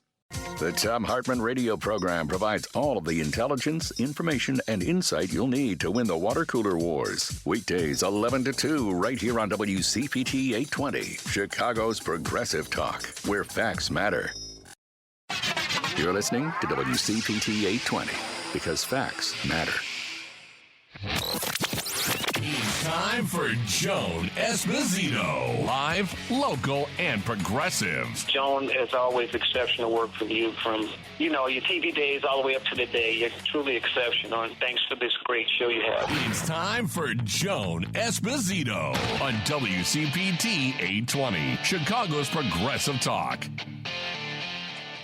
The Thom Hartmann radio program provides all of the intelligence, information, and insight you'll need to win the water cooler wars. Weekdays 11 to 2 right here on WCPT 820, Chicago's Progressive Talk, where facts matter. You're listening to WCPT 820, because facts matter. It's time for Joan Esposito. Live, local, and progressive. Joan, as always, exceptional work from you, from, your TV days all the way up to today. You're truly exceptional, and thanks for this great show you have. It's time for Joan Esposito on WCPT 820, Chicago's Progressive Talk.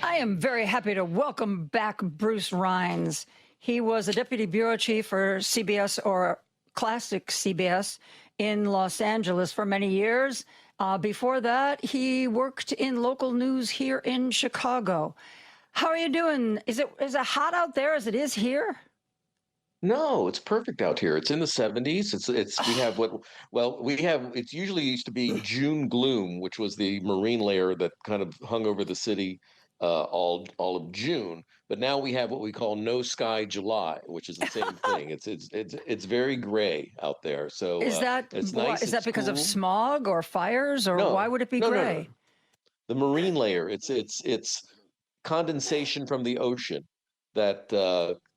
I am very happy to welcome back Bruce Rheins. He was a deputy bureau chief for CBS, or classic CBS, in Los Angeles for many years. Before that, he worked in local news here in Chicago. How are you doing? Is it hot out there as it is here? No, it's perfect out here. It's in the 70s. It usually used to be June gloom, which was the marine layer that kind of hung over the city all of June. But now we have what we call no sky July, which is the same thing. It's very gray out there. So is that it's nice, is that because of smog or fires, or why would it be gray? No. The marine layer. It's condensation from the ocean that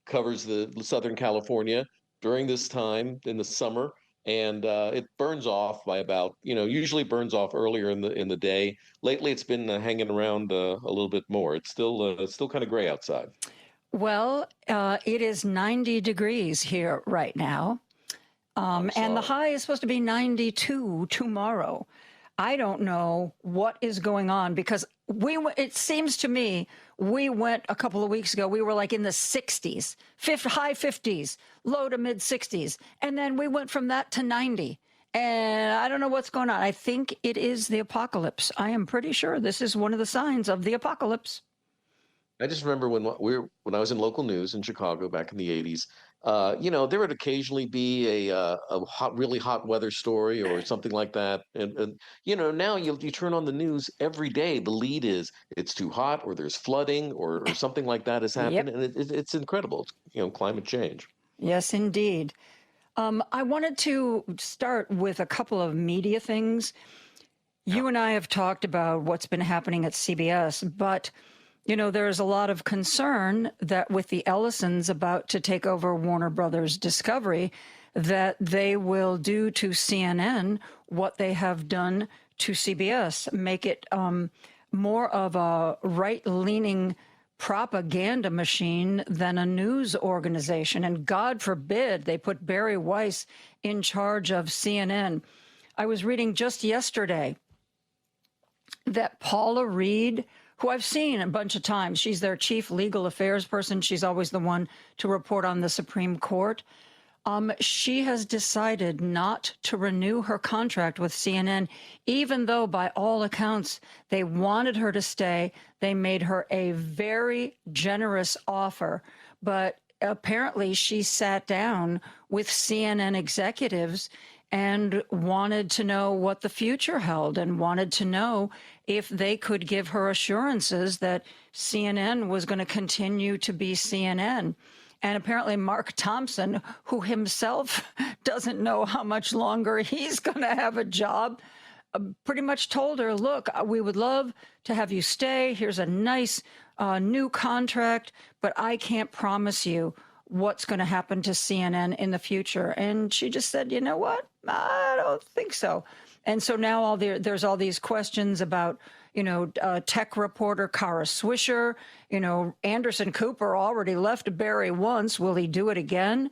covers the Southern California during this time in the summer, and it burns off by about, usually burns off earlier in the day. Lately, it's been hanging around a little bit more. It's still kind of gray outside. Well, it is 90 degrees here right now, and the high is supposed to be 92 tomorrow. I don't know what is going on, because it seems to me we went a couple of weeks ago, we were like in the 60s, high 50s, low to mid 60s. And then we went from that to 90. And I don't know what's going on. I think it is the apocalypse. I am pretty sure this is one of the signs of the apocalypse. I just remember when I was in local news in Chicago back in the 80s, there would occasionally be a really hot weather story or something like that. And now you turn on the news every day. The lead is it's too hot, or there's flooding, or something like that has happened. Yep. And it's incredible. Climate change. Yes, indeed. I wanted to start with a couple of media things. You and I have talked about what's been happening at CBS, but You know, there's a lot of concern that with the Ellisons about to take over Warner Brothers Discovery, that they will do to CNN what they have done to CBS, make it more of a right-leaning propaganda machine than a news organization. And God forbid they put Barry Weiss in charge of CNN. I was reading just yesterday that Paula Reed, who I've seen a bunch of times, she's their chief legal affairs person. She's always the one to report on the Supreme Court. She has decided not to renew her contract with CNN, even though by all accounts they wanted her to stay. They made her a very generous offer, but apparently she sat down with CNN executives and wanted to know what the future held and wanted to know if they could give her assurances that CNN was going to continue to be CNN. And apparently Mark Thompson, who himself doesn't know how much longer he's going to have a job, pretty much told her, look, we would love to have you stay. Here's a nice new contract, but I can't promise you what's going to happen to CNN in the future. And she just said, you know what? I don't think so. And so now there's all these questions about, you know, tech reporter Kara Swisher, you know, Anderson Cooper already left Barry once. Will he do it again?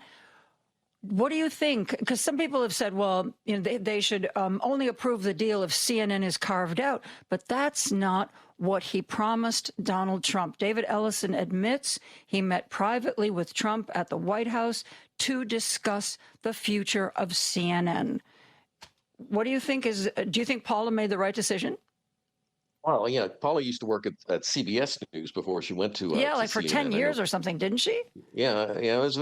What do you think? Because some people have said, well, you know, they should only approve the deal if CNN is carved out. But that's not what he promised Donald Trump. David Ellison admits he met privately with Trump at the White House to discuss the future of CNN. What do you think do you think Paula made the right decision? Well, yeah, Paula used to work at CBS News before she went to yeah, like to for CNN. 10 years or something, didn't she? Yeah, it was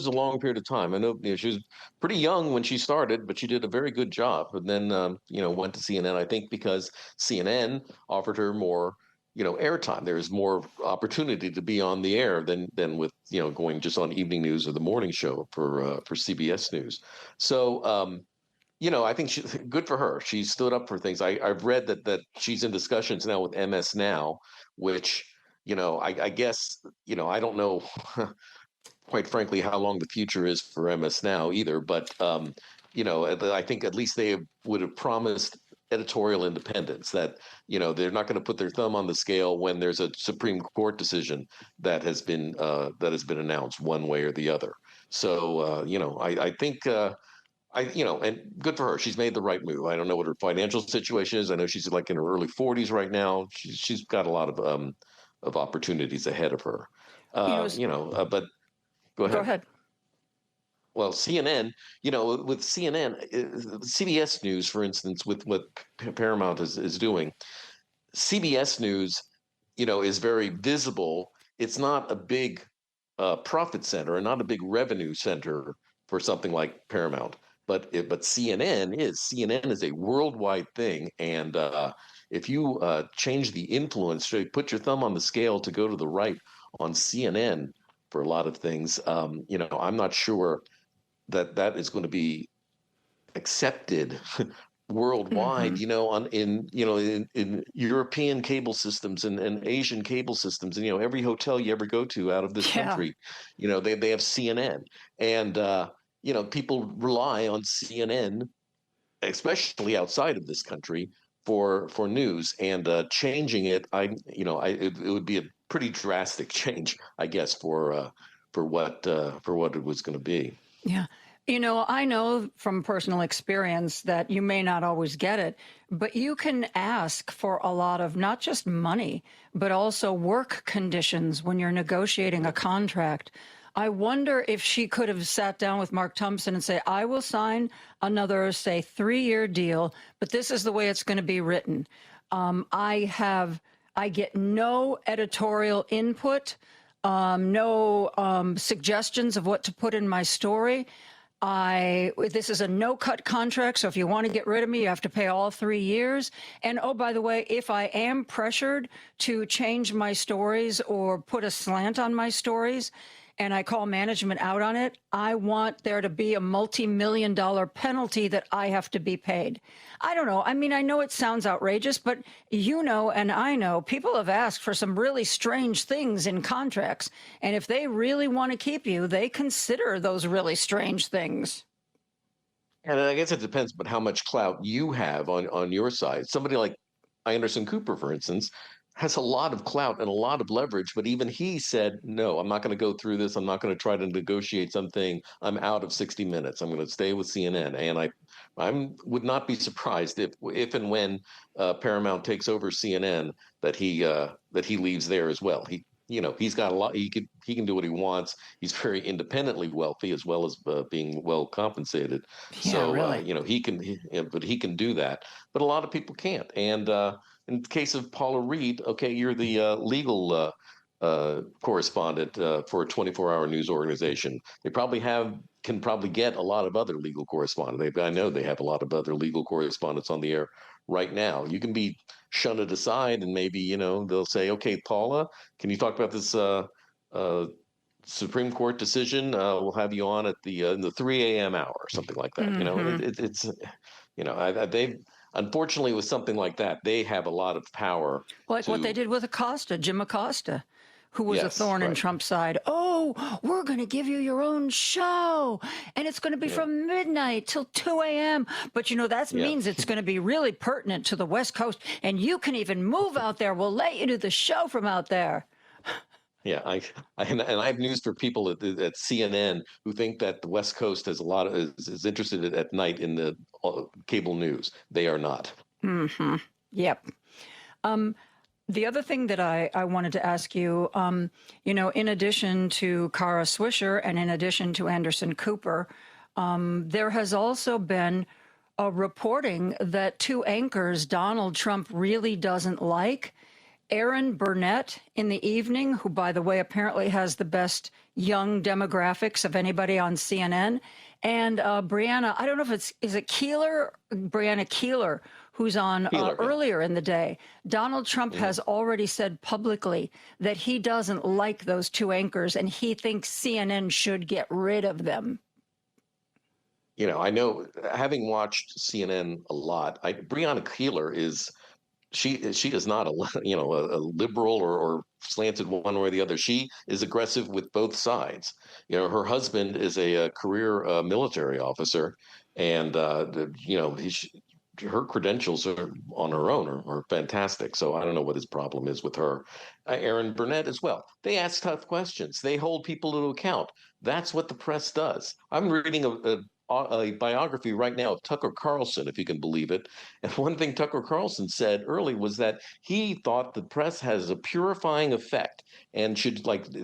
a long period of time. I know, you know, she was pretty young when she started, but she did a very good job. And then, you know, went to CNN, I think, because CNN offered her more, you know, airtime. There was more opportunity to be on the air than with, you know, going just on evening news or the morning show for CBS News. So, you know, I think good for her. She stood up for things. I've read that she's in discussions now with MS Now, which, you know, I guess, you know, I don't know, quite frankly, how long the future is for MS Now either. But, you know, I think at least they would have promised editorial independence, that, you know, they're not going to put their thumb on the scale when there's a Supreme Court decision that has been announced one way or the other. So, you know, I think. You know, and good for her. She's made the right move. I don't know what her financial situation is. I know she's like in her early 40s right now. She's got a lot of opportunities ahead of her. You know, but go ahead. Go ahead. Well, CNN, you know, with CNN, CBS News, for instance, with what Paramount is doing, CBS News, you know, is very visible. It's not a big profit center and not a big revenue center for something like Paramount. But CNN is a worldwide thing, and if you change the influence, so you put your thumb on the scale to go to the right on CNN for a lot of things, you know, I'm not sure that is going to be accepted worldwide. You know, in European cable systems and Asian cable systems, and you know, every hotel you ever go to out of this country, you know, they have CNN, and you know, people rely on CNN, especially outside of this country, for news. And changing it, it would be a pretty drastic change, I guess, for what it was going to be. Yeah. You know, I know from personal experience that you may not always get it, but you can ask for a lot of not just money, but also work conditions when you're negotiating a contract. I wonder if she could have sat down with Mark Thompson and say, I will sign another, say, 3-year deal, but this is the way it's going to be written. I get no editorial input, no suggestions of what to put in my story. This is a no-cut contract, so if you want to get rid of me, you have to pay all 3 years. And oh, by the way, if I am pressured to change my stories or put a slant on my stories, and I call management out on it, I want there to be a multi-million-dollar penalty that I have to be paid. I don't know. I mean, I know it sounds outrageous, but you know and I know people have asked for some really strange things in contracts. And if they really want to keep you, they consider those really strange things. And I guess it depends, but how much clout you have on your side. Somebody like Anderson Cooper, for instance, has a lot of clout and a lot of leverage, but even he said, no, I'm not going to go through this. I'm not going to try to negotiate something. I'm out of 60 Minutes. I'm going to stay with CNN. And I would not be surprised if and when Paramount takes over CNN that he leaves there as well. He's got a lot. He can do what he wants. He's very independently wealthy as well as being well compensated. Yeah, so really. he can do that. But a lot of people can't. And in the case of Paula Reed, okay, you're the legal correspondent for a 24-hour news organization. They can probably get a lot of other legal correspondents. I know they have a lot of other legal correspondents on the air right now. You can be shunted aside, and maybe they'll say, "Okay, Paula, can you talk about this Supreme Court decision? We'll have you on at in the 3 a.m. hour or something like that." Mm-hmm. They've unfortunately with something like that, they have a lot of power. Like what they did with Jim Acosta, who was a thorn in Trump's side. Oh, we're going to give you your own show, and it's going to be from midnight till 2 a.m. But, that means it's going to be really pertinent to the West Coast, and you can even move out there. We'll let you do the show from out there. Yeah, I have news for people at CNN who think that the West Coast has is interested at night in the cable news. They are not. Mm-hmm. Yep. The other thing that I wanted to ask you, in addition to Kara Swisher and in addition to Anderson Cooper, there has also been a reporting that two anchors Donald Trump really doesn't like, Aaron Burnett in the evening, who, by the way, apparently has the best young demographics of anybody on CNN, and Brianna, I don't know if is it Keeler, Brianna Keeler, who's on earlier in the day. Donald Trump has already said publicly that he doesn't like those two anchors and he thinks CNN should get rid of them. I know, having watched CNN a lot, Brianna Keeler she is not a liberal or slanted one way or the other. She is aggressive with both sides. Her husband is a career military officer, and her credentials on her own are fantastic. So I don't know what his problem is with her. Aaron Burnett as well. They ask tough questions. They hold people to account. That's what the press does. I'm reading a biography right now of Tucker Carlson, if you can believe it. And one thing Tucker Carlson said early was that he thought the press has a purifying effect and should,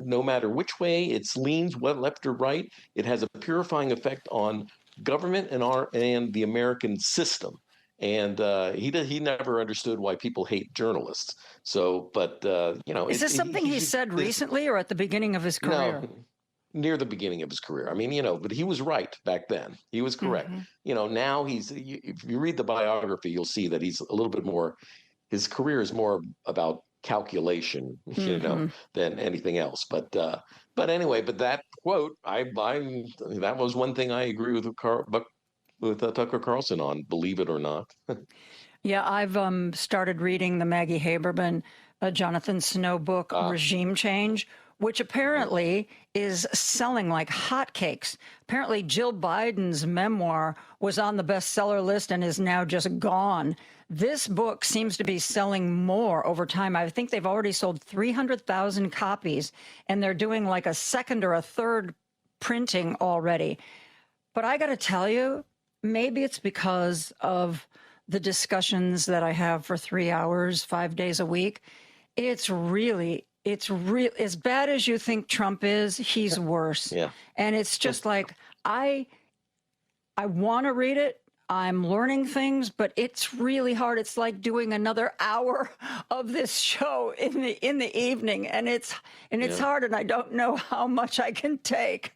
no matter which way it leans, left or right, it has a purifying effect on government and the American system. And he never understood why people hate journalists. So, but is this something he said recently or at the beginning of his career? No, near the beginning of his career. I mean, but he was right back then. He was correct. Mm-hmm. Now if you read the biography, you'll see that he's a little bit more. His career is more about calculation, than anything else. But anyway, that quote, that was one thing I agree with Tucker Carlson on, believe it or not. Yeah, I've started reading the Maggie Haberman, Jonathan Snow book, Regime Change, which apparently is selling like hotcakes. Apparently, Jill Biden's memoir was on the bestseller list and is now just gone. This book seems to be selling more over time. I think they've already sold 300,000 copies, and they're doing like a second or a third printing already. But I got to tell you, maybe it's because of the discussions that I have for 3 hours, 5 days a week. It's real. As bad as you think Trump is, he's worse. Yeah. And it's just like, I want to read it. I'm learning things, but it's really hard. It's like doing another hour of this show in the evening, and it's hard, and I don't know how much I can take.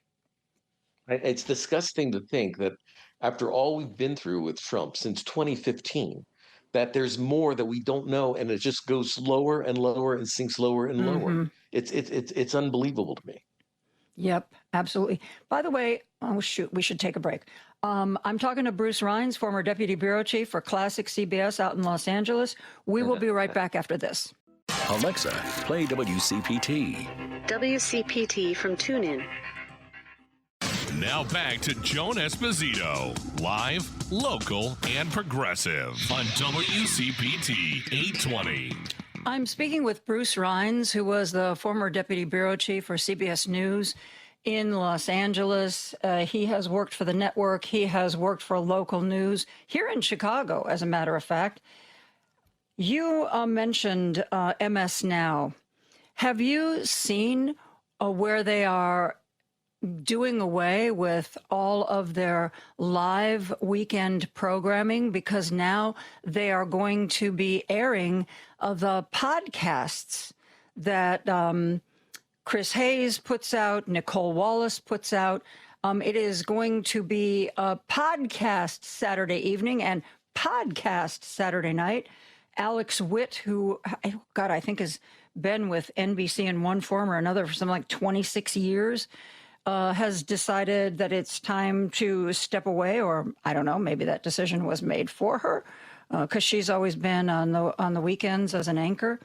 It's disgusting to think that after all we've been through with Trump since 2015, that there's more that we don't know, and it just goes lower and lower and sinks lower and lower. It's unbelievable to me. Yep, absolutely. By the way, oh shoot, we should take a break. I'm talking to Bruce Rheins, former deputy bureau chief for Classic CBS out in Los Angeles. We will be right back after this. Alexa, play WCPT. WCPT from TuneIn. Now back to Joan Esposito, live, local, and progressive on WCPT 820. I'm speaking with Bruce Rheins, who was the former deputy bureau chief for CBS News in Los Angeles. He has worked for the network. He has worked for local news here in Chicago, as a matter of fact. You mentioned MS Now. Have you seen where they are doing away with all of their live weekend programming, because now they are going to be airing the podcasts that Chris Hayes puts out, Nicole Wallace puts out. It is going to be a podcast Saturday evening and podcast Saturday night. Alex Witt, who, God, I think has been with NBC in one form or another for something like 26 years, has decided that it's time to step away, or I don't know, maybe that decision was made for her, because she's always been on the weekends as an anchor.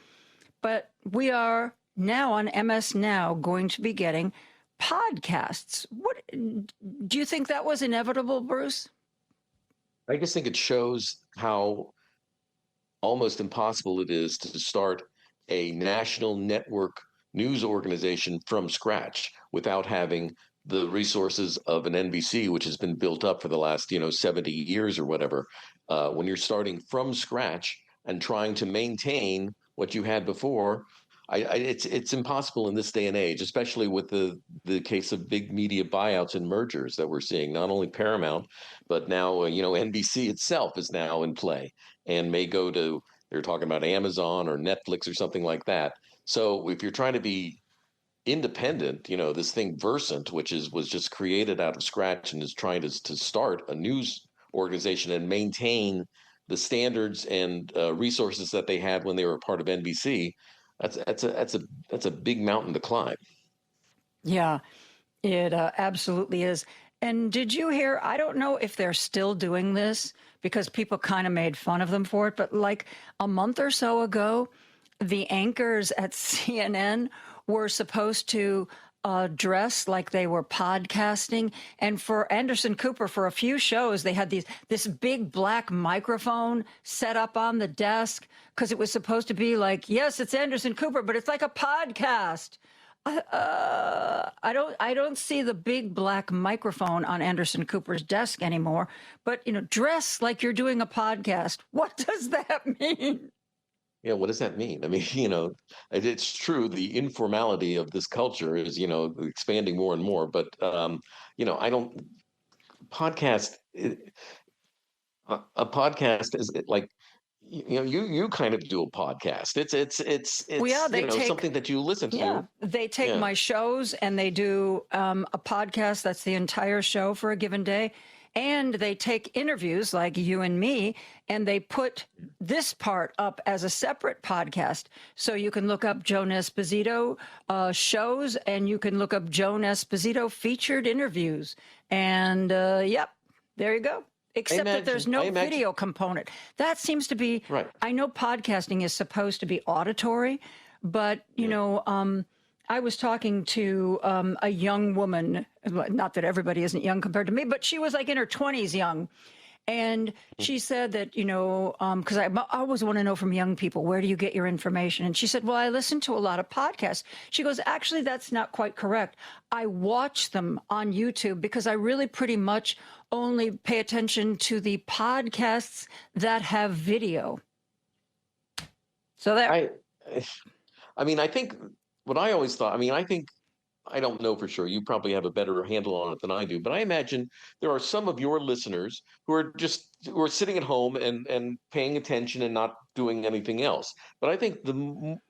But we are now on MS Now going to be getting podcasts. What do you think that was inevitable, Bruce? I just think it shows how almost impossible it is to start a national network news organization from scratch without having the resources of an NBC, which has been built up for the last 70 years or whatever. When you're starting from scratch and trying to maintain what you had before, it's impossible in this day and age, especially with the case of big media buyouts and mergers that we're seeing. Not only Paramount, but now NBC itself is now in play and may go to, they're talking about Amazon or Netflix or something like that. So if you're trying to be independent, this thing Versant, which was just created out of scratch and is trying to start a news organization and maintain the standards and resources that they had when they were part of NBC, that's a big mountain to climb. Yeah, it absolutely is. And did you hear, I don't know if they're still doing this because people kind of made fun of them for it, but like a month or so ago, the anchors at CNN were supposed to dress like they were podcasting. And for Anderson Cooper, for a few shows, they had this big black microphone set up on the desk because it was supposed to be like, yes, it's Anderson Cooper, but it's like a podcast. I don't see the big black microphone on Anderson Cooper's desk anymore, but dress like you're doing a podcast. What does that mean? Yeah, what does that mean? I mean, it's true. The informality of this culture is, expanding more and more. But, I don't podcast. A podcast is like, you kind of do a podcast. It's well, yeah, they take, something that you listen to. Yeah, they take my shows and they do a podcast that's the entire show for a given day. And they take interviews like you and me, and they put this part up as a separate podcast. So you can look up Joan Esposito shows, and you can look up Joan Esposito featured interviews. And, yep, there you go. Except that there's no video component. That seems to be, right. I know podcasting is supposed to be auditory, but, I was talking to a young woman, not that everybody isn't young compared to me, but she was like in her 20s young. And she said that, because I always want to know from young people, where do you get your information? And she said, well, I listen to a lot of podcasts. She goes, actually, that's not quite correct. I watch them on YouTube because I really pretty much only pay attention to the podcasts that have video. So there. I think what I always thought, I don't know for sure. You probably have a better handle on it than I do, but I imagine there are some of your listeners who are sitting at home and paying attention and not doing anything else. But I think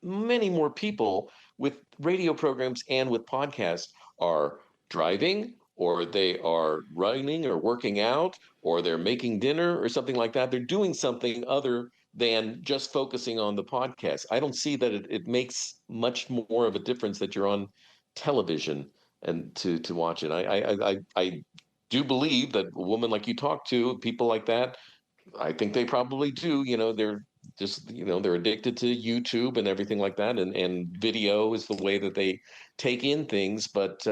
many more people with radio programs and with podcasts are driving, or they are running or working out, or they're making dinner or something like that. They're doing something other than just focusing on the podcast. I don't see that it makes much more of a difference that you're on television and to watch it. I do believe that a woman like you talk to, people like that, I think they probably do. They're just, they're addicted to YouTube and everything like that, and video is the way that they take in things. But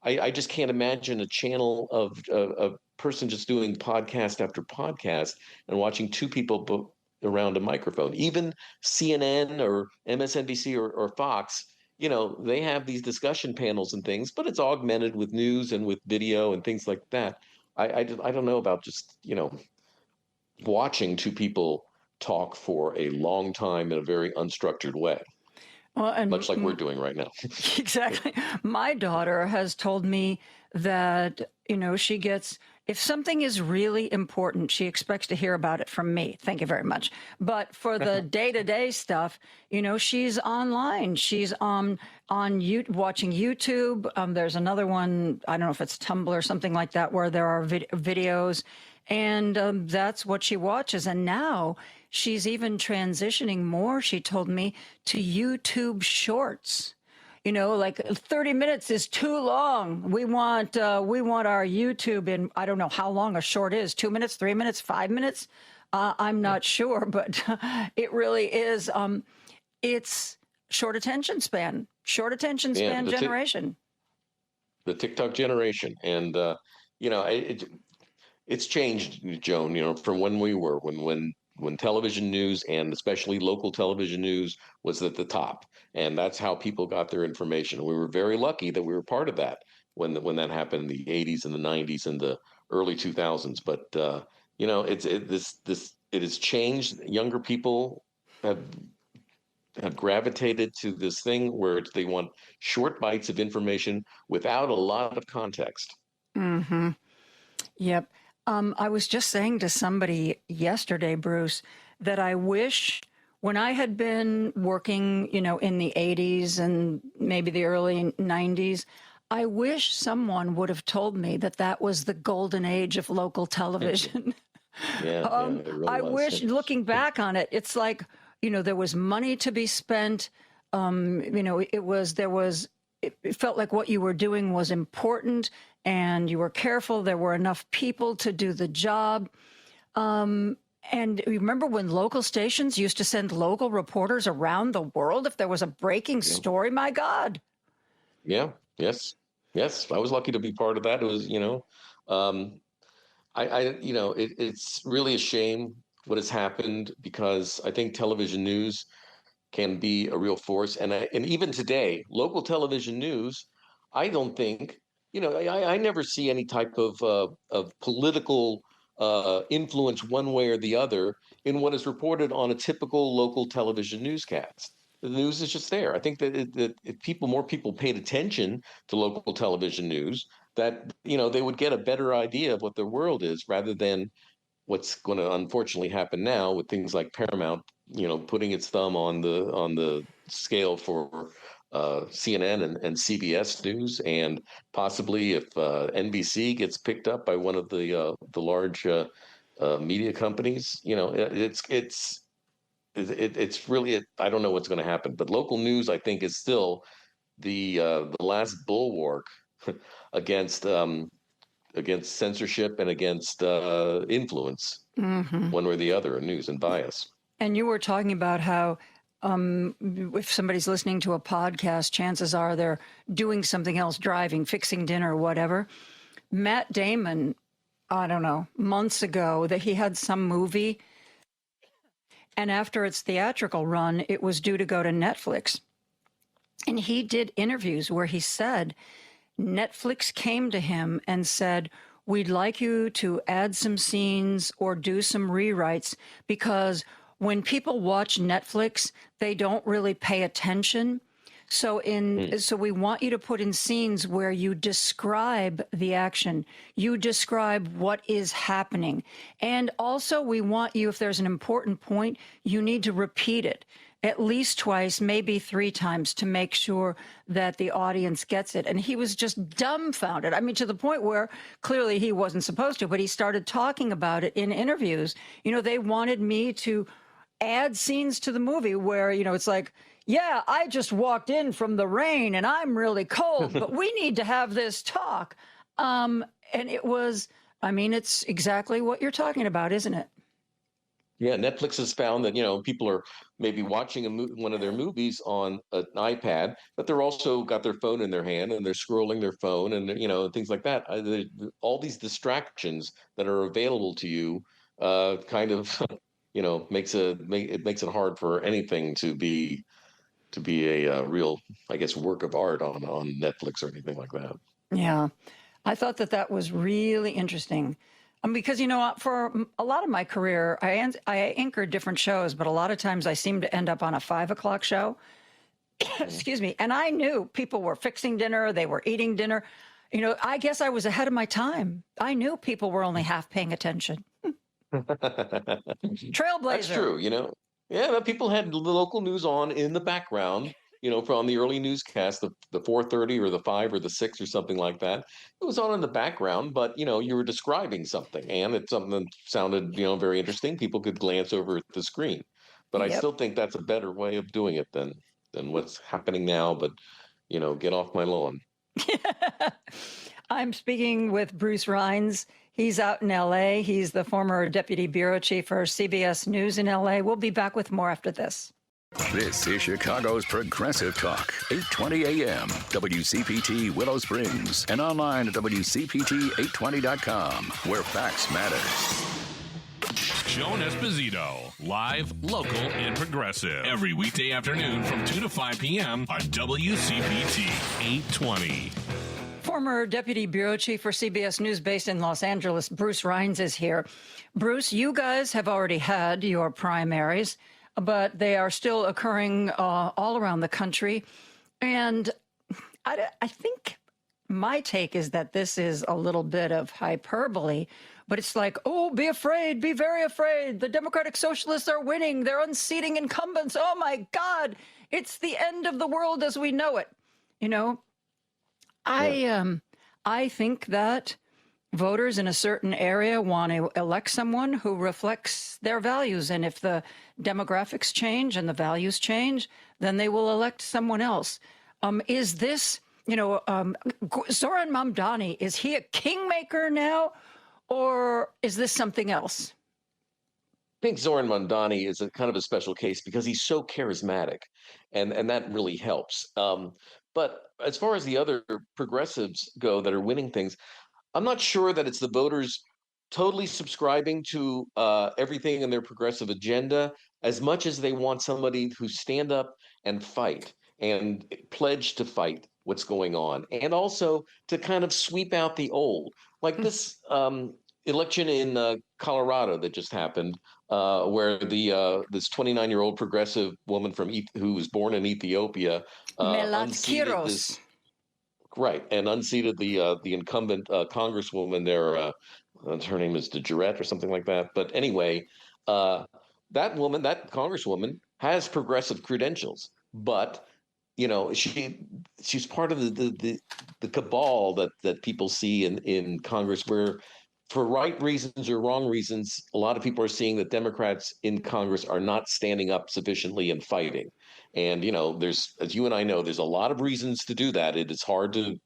I just can't imagine a channel of a person just doing podcast after podcast and watching two people around a microphone. Even CNN or MSNBC or Fox, they have these discussion panels and things, but it's augmented with news and with video and things like that. I don't know about just, watching two people talk for a long time in a very unstructured way. Well, and much like we're doing right now. Exactly. My daughter has told me that, she gets, if something is really important, she expects to hear about it from me. Thank you very much. But for the day-to-day stuff, she's online. She's watching YouTube. There's another one, I don't know if it's Tumblr or something like that, where there are videos. And that's what she watches. And now she's even transitioning more, she told me, to YouTube Shorts. Like 30 minutes is too long. We want our YouTube in, I don't know how long a short is, 2 minutes, 3 minutes, 5 minutes. I'm not sure, but it really is. It's short attention span generation. The TikTok generation. And, it's changed, Joan, from when we were, when television news and especially local television news was at the top. And that's how people got their information. We were very lucky that we were part of that when that happened in the 80s and the 90s and the early 2000s. But, it has changed. Younger people have gravitated to this thing where they want short bites of information without a lot of context. Mm-hmm. Yep. I was just saying to somebody yesterday, Bruce, that I wish when I had been working, in the 80s and maybe the early 90s, I wish someone would have told me that was the golden age of local television. Yeah, it really I was. wish, looking back on it, it's like, there was money to be spent. It felt like what you were doing was important and you were careful. There were enough people to do the job. And remember when local stations used to send local reporters around the world if there was a breaking story? My God. Yeah. Yes. I was lucky to be part of that. It was, it's really a shame what has happened, because I think television news can be a real force. And even today, local television news, I don't think, I never see any type of political influence one way or the other in what is reported on a typical local television newscast. The news is just there. I think that if more people paid attention to local television news, that, they would get a better idea of what the world is, rather than what's going to unfortunately happen now with things like Paramount, putting its thumb on the scale for CNN and CBS News, and possibly if NBC gets picked up by one of the large media companies, it's really, I don't know what's going to happen. But local news, I think, is still the last bulwark against censorship and against influence, one way or the other, in news and bias. And you were talking about how if somebody's listening to a podcast, chances are they're doing something else, driving, fixing dinner, whatever. Matt Damon, I don't know, months ago, that he had some movie, and after its theatrical run, it was due to go to Netflix. And he did interviews where he said Netflix came to him and said, we'd like you to add some scenes or do some rewrites, because when people watch Netflix, they don't really pay attention. So we want you to put in scenes where you describe the action, you describe what is happening. And also we want you, if there's an important point, you need to repeat it at least twice, maybe 3 times, to make sure that the audience gets it. And he was just dumbfounded. I mean, to the point where clearly he wasn't supposed to, but he started talking about it in interviews. They wanted me to add scenes to the movie where, it's like, yeah, I just walked in from the rain and I'm really cold, but we need to have this talk. And it was, I mean, it's exactly what you're talking about, isn't it? Yeah, Netflix has found that, people are maybe watching one of their movies on an iPad, but they're also got their phone in their hand and they're scrolling their phone and, things like that. All these distractions that are available to you kind of, makes it hard for anything to be a real, I guess, work of art on Netflix or anything like that. Yeah, I thought that was really interesting. Because, for a lot of my career, I anchored different shows, but a lot of times I seemed to end up on a 5 o'clock show. Excuse me. And I knew people were fixing dinner. They were eating dinner. I guess I was ahead of my time. I knew people were only half paying attention. Trailblazer. That's true. Yeah, but people had the local news on in the background. From the early newscast, the 4:30 or the 5 or the 6 or something like that. It was on in the background, but, you were describing something and it's something that sounded, very interesting. People could glance over at the screen. But I still think that's a better way of doing it than what's happening now. But, get off my lawn. I'm speaking with Bruce Rheins. He's out in L.A. He's the former deputy bureau chief for CBS News in L.A. We'll be back with more after this. This is Chicago's Progressive Talk, 820 AM, WCPT Willow Springs, and online at WCPT820.com, where facts matter. Joan Esposito, live, local, and progressive. Every weekday afternoon from 2 to 5 p.m. on WCPT 820. Former deputy bureau chief for CBS News based in Los Angeles, Bruce Rheins is here. Bruce, you guys have already had your primaries, but they are still occurring all around the country. And I think my take is that this is a little bit of hyperbole, but it's like, oh, be afraid, be very afraid. The Democratic Socialists are winning. They're unseating incumbents. Oh, my God, it's the end of the world as we know it. I think that voters in a certain area want to elect someone who reflects their values. And if the demographics change and the values change, then they will elect someone else. Is this, Zoran Mamdani, is he a kingmaker now, or is this something else? I think Zoran Mamdani is a kind of a special case because he's so charismatic, and that really helps. But as far as the other progressives go that are winning things, I'm not sure that it's the voters totally subscribing to everything in their progressive agenda as much as they want somebody who stand up and fight and pledge to fight what's going on, and also to kind of sweep out the old. Like this election in Colorado that just happened, where this 29-year-old progressive woman who was born in Ethiopia unseated the incumbent congresswoman there. Her name is DeJarette or something like that. But anyway, that congresswoman has progressive credentials, but she's part of the cabal that people see in Congress, where for right reasons or wrong reasons, a lot of people are seeing that Democrats in Congress are not standing up sufficiently and fighting. And, there's, as you and I know, there's a lot of reasons to do that. It is hard to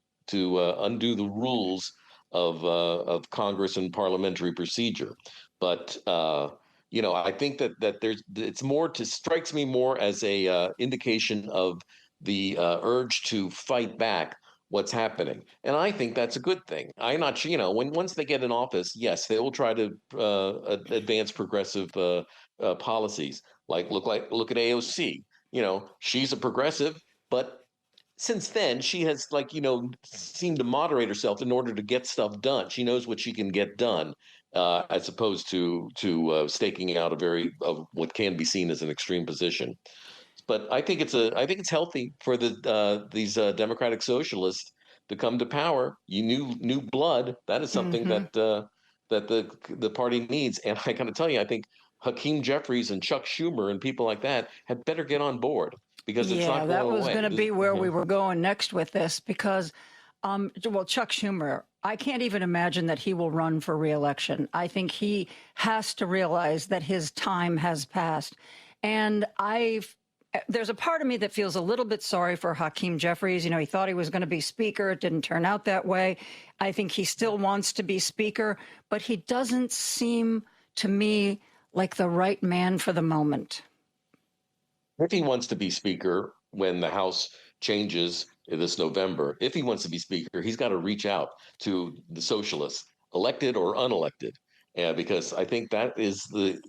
undo the rules of Congress and parliamentary procedure. But, I think that strikes me more as a indication of the urge to fight back what's happening. And I think that's a good thing. I'm not sure, once they get in office, yes, they will try to advance progressive policies. Look at AOC. She's a progressive, but since then she has seemed to moderate herself in order to get stuff done. She knows what she can get done, as opposed to staking out what can be seen as an extreme position. But I think it's healthy for these Democratic Socialists to come to power. New blood. That is something that the party needs. And I got to tell you, I think Hakeem Jeffries and Chuck Schumer and people like that had better get on board, because it's not going away. Yeah, that was going to be where we were going next with this, because, Chuck Schumer, I can't even imagine that he will run for re-election. I think he has to realize that his time has passed. And there's a part of me that feels a little bit sorry for Hakeem Jeffries. He thought he was going to be speaker. It didn't turn out that way. I think he still wants to be speaker, but he doesn't seem to me like the right man for the moment. If he wants to be speaker when the House changes this November, if he wants to be speaker, he's got to reach out to the socialists, elected or unelected, because I think that is the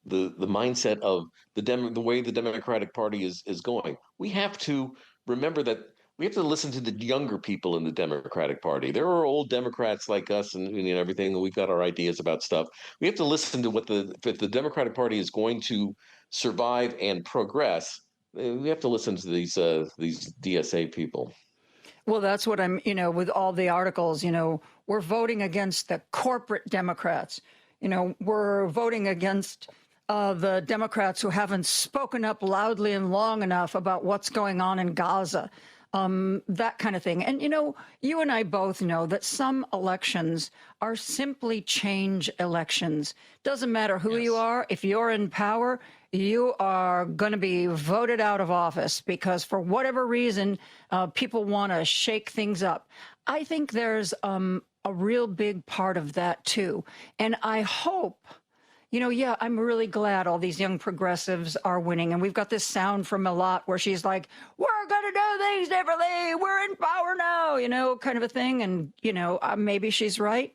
mindset of the way the Democratic Party is going. We have to remember that we have to listen to the younger people in the Democratic Party. There are old Democrats like us and everything, and we've got our ideas about stuff. We have to listen to if the Democratic Party is going to survive and progress, we have to listen to these DSA people. Well, that's what I'm, with all the articles, we're voting against the corporate Democrats. We're voting against the Democrats who haven't spoken up loudly and long enough about what's going on in Gaza, that kind of thing. And, you and I both know that some elections are simply change elections. Doesn't matter who you are. If you're in power, you are going to be voted out of office because for whatever reason, people want to shake things up. I think there's a real big part of that, too. And I hope, I'm really glad all these young progressives are winning. And we've got this sound from Milot where she's like, we're going to do things differently. We're in power now, kind of a thing. And, maybe she's right.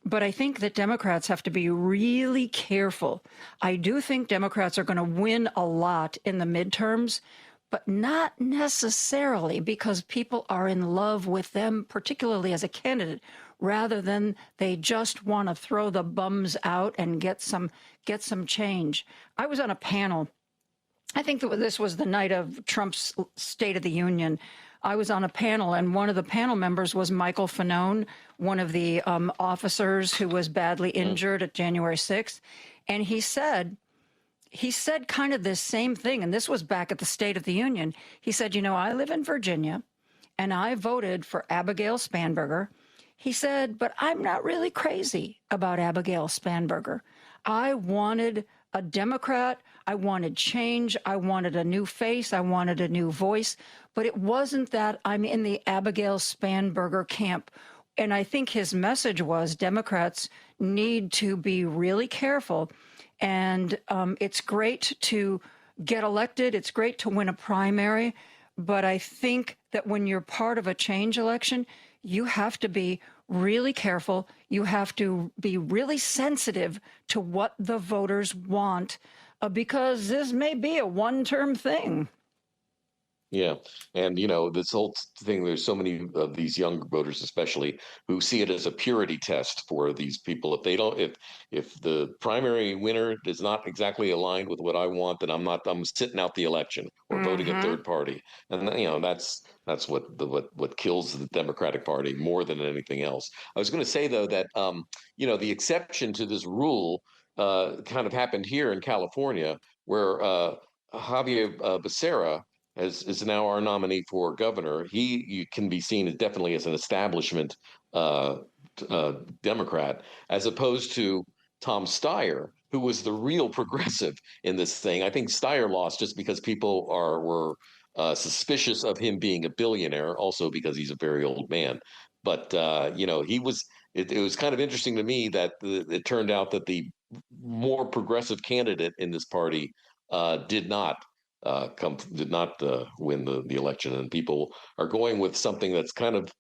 But I think that Democrats have to be really careful. I do think Democrats are going to win a lot in the midterms, but not necessarily because people are in love with them, particularly as a candidate, rather than they just want to throw the bums out and get some change. I was on a panel. I think that this was the night of Trump's State of the Union. I was on a panel, and one of the panel members was Michael Fanone, one of the officers who was badly injured at January 6th. And he said kind of this same thing, and this was back at the State of the Union. He said, I live in Virginia, and I voted for Abigail Spanberger. He said, but I'm not really crazy about Abigail Spanberger. I wanted a Democrat. I wanted change. I wanted a new face. I wanted a new voice. But it wasn't that I'm in the Abigail Spanberger camp. And I think his message was Democrats need to be really careful. And it's great to get elected. It's great to win a primary. But I think that when you're part of a change election, you have to be really careful. You have to be really sensitive to what the voters want, because this may be a one-term thing. Yeah. And, this whole thing, there's so many of these young voters, especially, who see it as a purity test for these people. If the primary winner is not exactly aligned with what I want, then I'm sitting out the election or voting a third party. And, that's what kills the Democratic Party more than anything else. I was going to say, though, that, the exception to this rule kind of happened here in California, where Javier Becerra is now our nominee for governor. You can be seen as definitely as an establishment Democrat, as opposed to Tom Steyer, who was the real progressive in this thing. I think Steyer lost just because people were suspicious of him being a billionaire, also because he's a very old man. But he was. It was kind of interesting to me that it turned out that the more progressive candidate in this party did not win the election, and people are going with something that's kind of,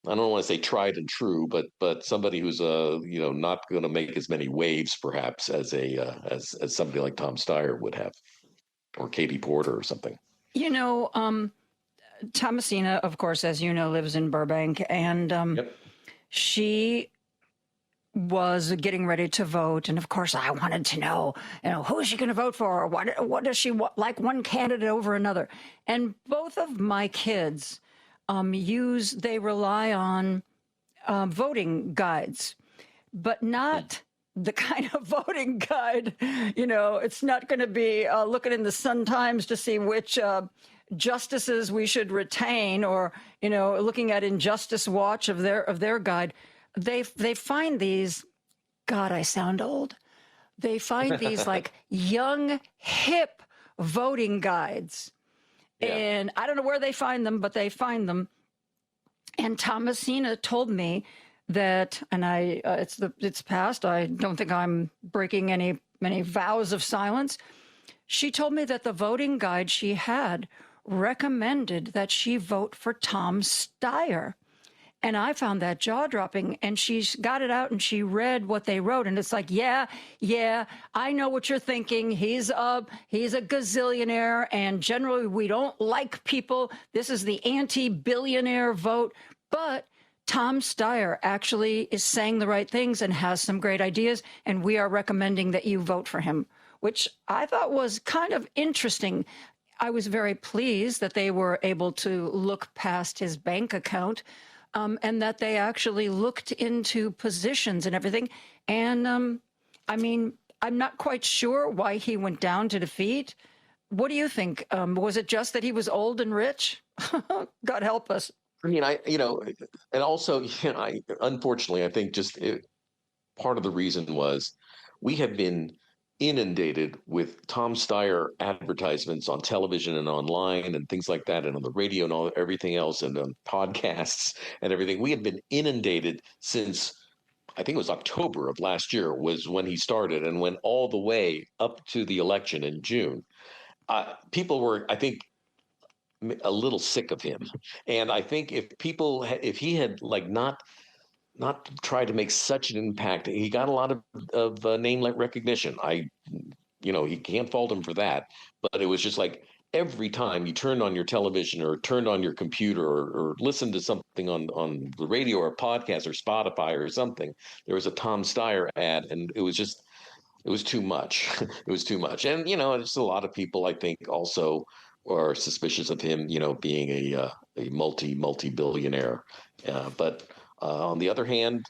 I don't want to say tried and true, but somebody who's not going to make as many waves perhaps as as somebody like Tom Steyer would have, or Katie Porter or something. Thomasina, of course, as you know, lives in Burbank, and she was getting ready to vote. And of course, I wanted to know, who is she going to vote for? What does she like one candidate over another? And both of my kids they rely on voting guides, but not the kind of voting guide, it's not going to be looking in the Sun-Times to see which justices we should retain, or, looking at Injustice Watch of their guide. They find these, God, I sound old. They find these like young, hip voting guides. Yeah. And I don't know where they find them, but they find them. And Thomasina told me that, and it's past. I don't think I'm breaking any vows of silence. She told me that the voting guide she had recommended that she vote for Tom Steyer. And I found that jaw-dropping, and she's got it out and she read what they wrote. And it's like, yeah, I know what you're thinking. He's a gazillionaire, and generally we don't like people. This is the anti-billionaire vote. But Tom Steyer actually is saying the right things and has some great ideas, and we are recommending that you vote for him, which I thought was kind of interesting. I was very pleased that they were able to look past his bank account. And that they actually looked into positions and everything. And I mean, I'm not quite sure why he went down to defeat. What do you think? Was it just that he was old and rich? God help us. I mean, and also, unfortunately, I think part of the reason was we have been inundated with Tom Steyer advertisements on television and online and things like that, and on the radio and everything else, and on podcasts and everything. We have been inundated since, I think it was October of last year was when he started, and went all the way up to the election in June. People were, I think, a little sick of him. And I think if he had not try to make such an impact. He got a lot of name recognition. You can't fault him for that. But it was just like every time you turned on your television or turned on your computer or listened to something on the radio or a podcast or Spotify or something, there was a Tom Steyer ad, and it was too much. It was too much. And just a lot of people, I think, also are suspicious of him, being a multi-billionaire. But on the other hand,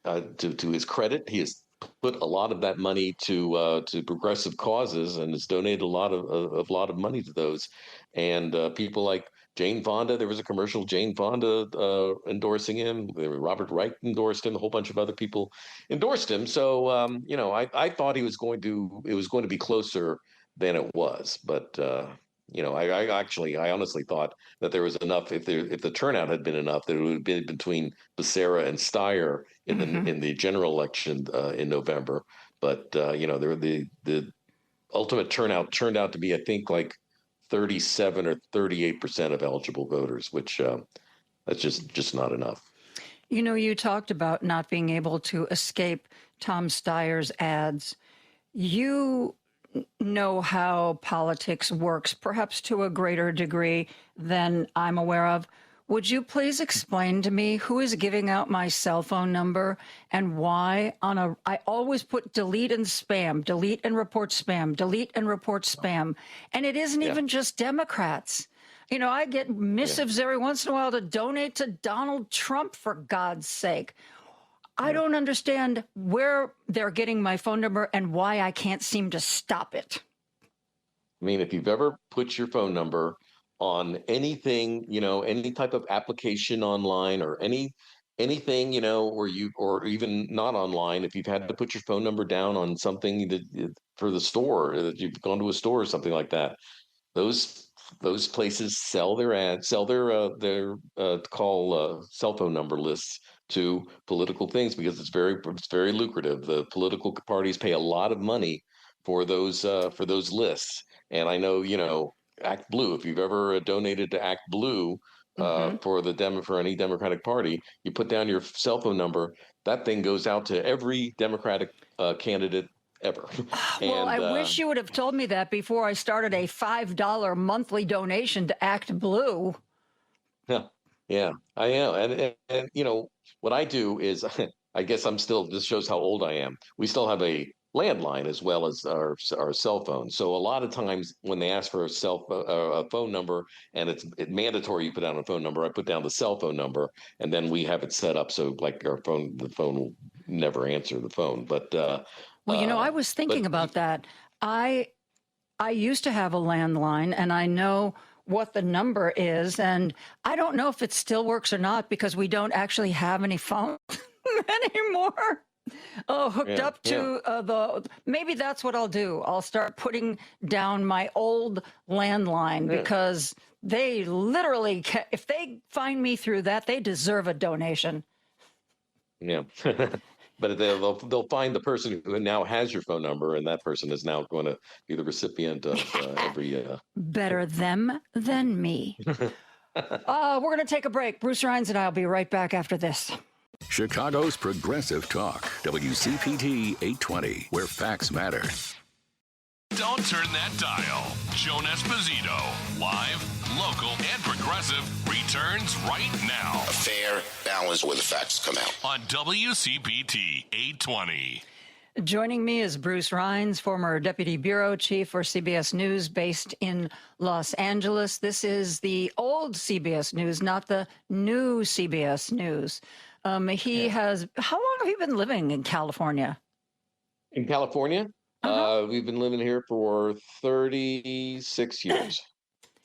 to his credit, he has put a lot of that money to progressive causes and has donated a lot of money to those. And people like Jane Fonda, there was a commercial, Jane Fonda endorsing him. Robert Reich endorsed him. A whole bunch of other people endorsed him. So I thought it was going to be closer than it was, but. I honestly thought that there was enough. If the turnout had been enough, that it would have been between Becerra and Steyer in the general election in November. But the ultimate turnout turned out to be, I think, like 37 or 38% of eligible voters, which that's just not enough. You talked about not being able to escape Tom Steyer's ads. You know how politics works, perhaps to a greater degree than I'm aware of. Would you please explain to me who is giving out my cell phone number and why I always put delete and spam, delete and report spam, delete and report spam. And it isn't even just Democrats. I get missives every once in a while to donate to Donald Trump, for God's sake. I don't understand where they're getting my phone number and why I can't seem to stop it. I mean, if you've ever put your phone number on anything, any type of application online or anything, or even not online, if you've had to put your phone number down on something for the store, that you've gone to a store or something like that, those places sell their ads, sell their cell phone number lists to political things because it's very lucrative. The political parties pay a lot of money for those lists. And I know, Act Blue, if you've ever donated to Act Blue for any Democratic Party, you put down your cell phone number, that thing goes out to every Democratic candidate ever. Well, I wish you would have told me that before I started a $5 monthly donation to Act Blue. Yeah, I am. And what I do is, I guess this shows how old I am. We still have a landline as well as our cell phone. So a lot of times when they ask for a phone number and it's mandatory you put down a phone number, I put down the cell phone number, and then we have it set up so like the phone will never answer the phone. But I was thinking about that. I used to have a landline, and I know what the number is, and I don't know if it still works or not because we don't actually have any phones anymore. Hooked up to maybe that's what I'll do. I'll start putting down my old landline because they literally, if they find me through that, they deserve a donation. Yeah. But they'll find the person who now has your phone number, and that person is now going to be the recipient of every. Better them than me. We're going to take a break. Bruce Rheins and I will be right back after this. Chicago's Progressive Talk, WCPT 820, where facts matter. Don't turn that dial. Joan Esposito, live, local, and progressive, returns right now. A fair balance where the facts come out. On WCPT 820. Joining me is Bruce Rheins, former deputy bureau chief for CBS News based in Los Angeles. This is the old CBS News, not the new CBS News. How long have you been living in California? In California? We've been living here for 36 years.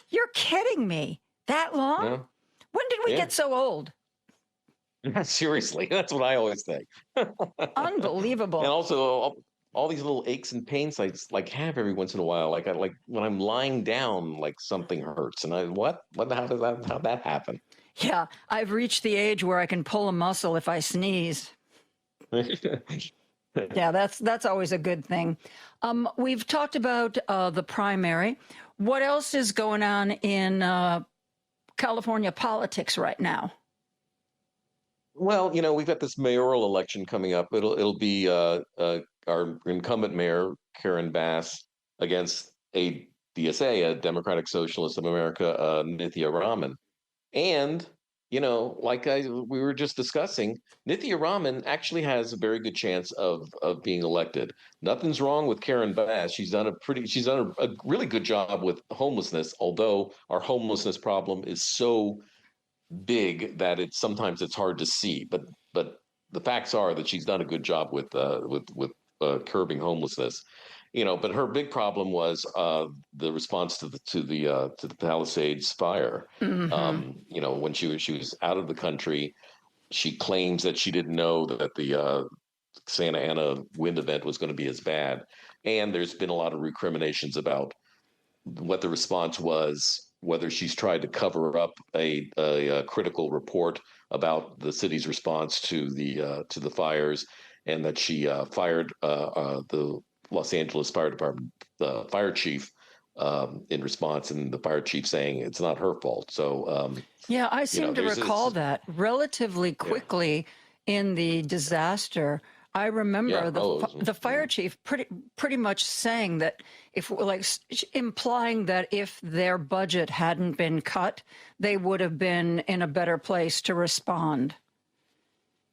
You're kidding me. That long? Yeah. When did we get so old? Seriously, that's what I always think. Unbelievable. And also, all these little aches and pains I have every once in a while. Like when I'm lying down, like something hurts, and how'd that happen? Yeah, I've reached the age where I can pull a muscle if I sneeze. Yeah, that's always a good thing. We've talked about the primary. What else is going on in California politics right now? Well, we've got this mayoral election coming up. It'll be our incumbent mayor, Karen Bass, against a DSA, a Democratic Socialist of America, Nithya Raman. And, we were just discussing, Nithya Raman actually has a very good chance of being elected. Nothing's wrong with Karen Bass. She's done a really good job with homelessness, although our homelessness problem is so big that sometimes it's hard to see. But the facts are that she's done a good job with curbing homelessness. But her big problem was the response to the Palisades fire. Mm-hmm. When she was out of the country, she claims that she didn't know that the Santa Ana wind event was going to be as bad. And there's been a lot of recriminations about what the response was, whether she's tried to cover up a critical report about the city's response to the fires, and that she fired the Los Angeles Fire Department, the fire chief, in response, and the fire chief saying it's not her fault. So, yeah, I seem to recall that relatively quickly in the disaster. I remember the fire chief pretty much saying that implying that if their budget hadn't been cut, they would have been in a better place to respond.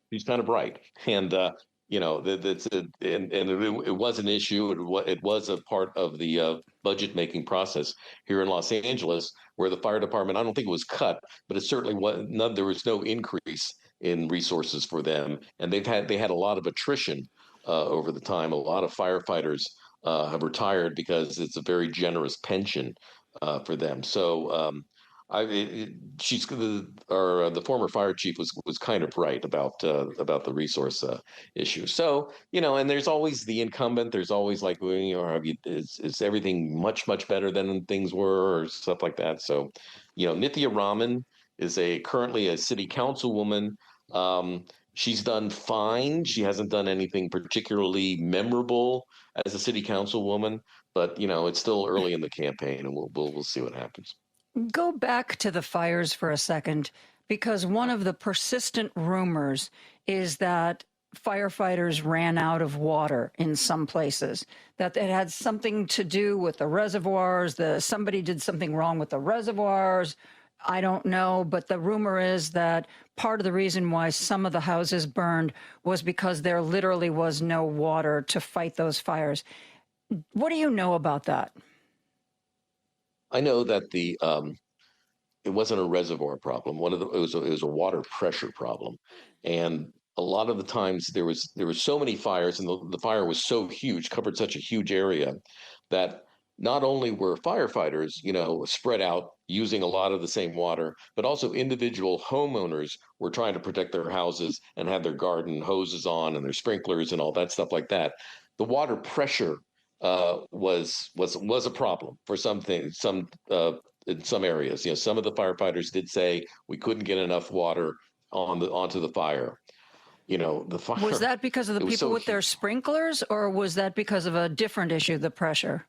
He's kind of right, and it was an issue. It was a part of the budget making process here in Los Angeles, where the fire department, I don't think it was cut, but it certainly was. There was no increase in resources for them, and they had a lot of attrition over the time. A lot of firefighters have retired because it's a very generous pension for them. So. The former fire chief was kind of right about the resource issue. So and there's always the incumbent. There's always is everything much better than things were, or stuff like that. So Nithya Raman is currently a city councilwoman. She's done fine. She hasn't done anything particularly memorable as a city councilwoman, but it's still early in the campaign, and we'll see what happens. Go back to the fires for a second, because one of the persistent rumors is that firefighters ran out of water in some places, that it had something to do with the reservoirs, somebody did something wrong with the reservoirs. I don't know, but the rumor is that part of the reason why some of the houses burned was because there literally was no water to fight those fires. What do you know about that? I know that it wasn't a reservoir problem. It was a water pressure problem, and a lot of the times there was so many fires, and the fire was so huge, covered such a huge area, that not only were firefighters, spread out using a lot of the same water, but also individual homeowners were trying to protect their houses and had their garden hoses on and their sprinklers and all that stuff like that. The water pressure was a problem for some things, in some areas. Some of the firefighters did say we couldn't get enough water onto the fire. The fire was that because of the people with their sprinklers, or was that because of a different issue, the pressure?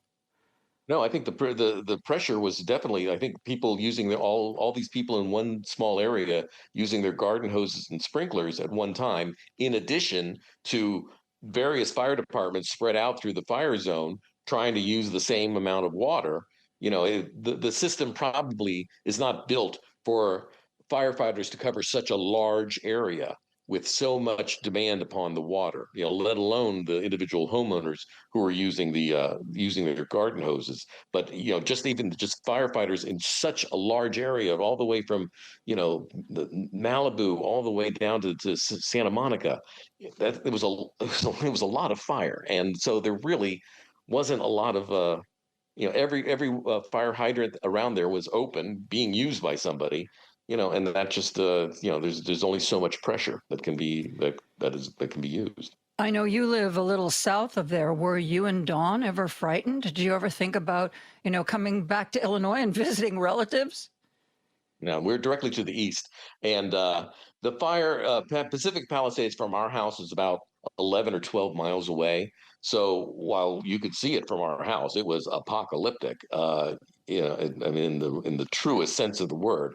No, I think the pressure was definitely. I think people using all these people in one small area using their garden hoses and sprinklers at one time, in addition to various fire departments spread out through the fire zone trying to use the same amount of water. The system probably is not built for firefighters to cover such a large area with so much demand upon the water, let alone the individual homeowners who are using their garden hoses. But just firefighters in such a large area, all the way from the Malibu all the way down to Santa Monica, that it was a lot of fire, and so there really wasn't a lot of every fire hydrant around there was open, being used by somebody. And that just there's only so much pressure that can be used. I know you live a little south of there. Were you and Dawn ever frightened? Did you ever think about coming back to Illinois and visiting relatives? No, we're directly to the east, and the fire Pacific Palisades from our house is about 11 or 12 miles away. So while you could see it from our house, it was apocalyptic. I mean, in the truest sense of the word.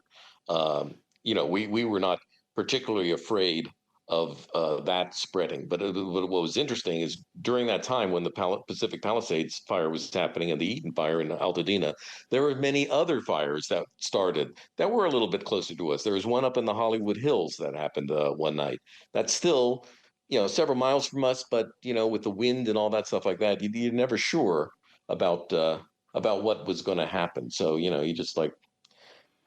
We were not particularly afraid of that spreading. But what was interesting is during that time when the Pacific Palisades fire was happening and the Eaton fire in Altadena, there were many other fires that started that were a little bit closer to us. There was one up in the Hollywood Hills that happened one night. That's still, several miles from us, but, with the wind and all that stuff like that, you're never sure about what was going to happen. So, you just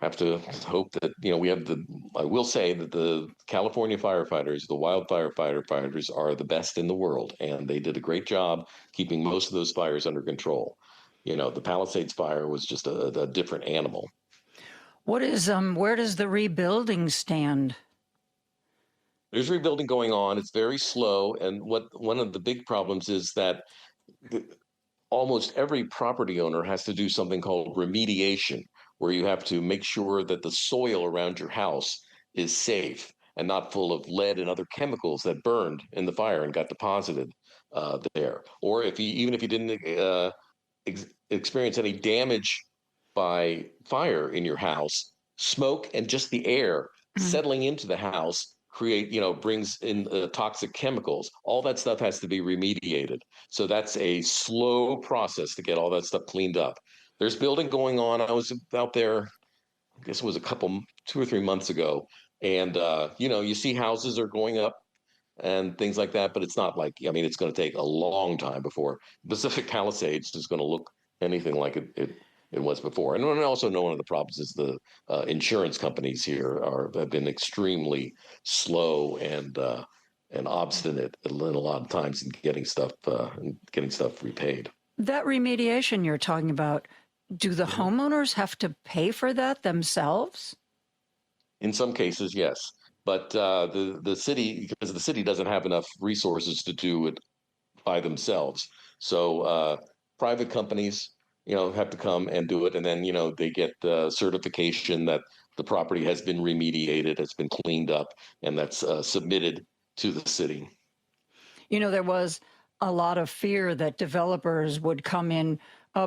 have to hope that, I will say that the California firefighters, the wildfire firefighters, are the best in the world. And they did a great job keeping most of those fires under control. The Palisades fire was just a different animal. Where does the rebuilding stand? There's rebuilding going on. It's very slow. And one of the big problems is that almost every property owner has to do something called remediation, where you have to make sure that the soil around your house is safe and not full of lead and other chemicals that burned in the fire and got deposited there. Or even if you didn't experience any damage by fire in your house, smoke and just the air settling into the house brings in toxic chemicals. All that stuff has to be remediated. So that's a slow process to get all that stuff cleaned up. There's building going on. I was out there, I guess it was 2 or 3 months ago. And, you see houses are going up and things like that, but it's not it's going to take a long time before Pacific Palisades is going to look anything like it was before. And also one of the problems is the insurance companies here have been extremely slow and obstinate a lot of times in getting stuff repaid. That remediation you're talking about, do the homeowners have to pay for that themselves? In some cases, yes. But the city, because the city doesn't have enough resources to do it by themselves. So private companies, have to come and do it. And then, they get certification that the property has been remediated, has been cleaned up, and that's submitted to the city. There was a lot of fear that developers would come in,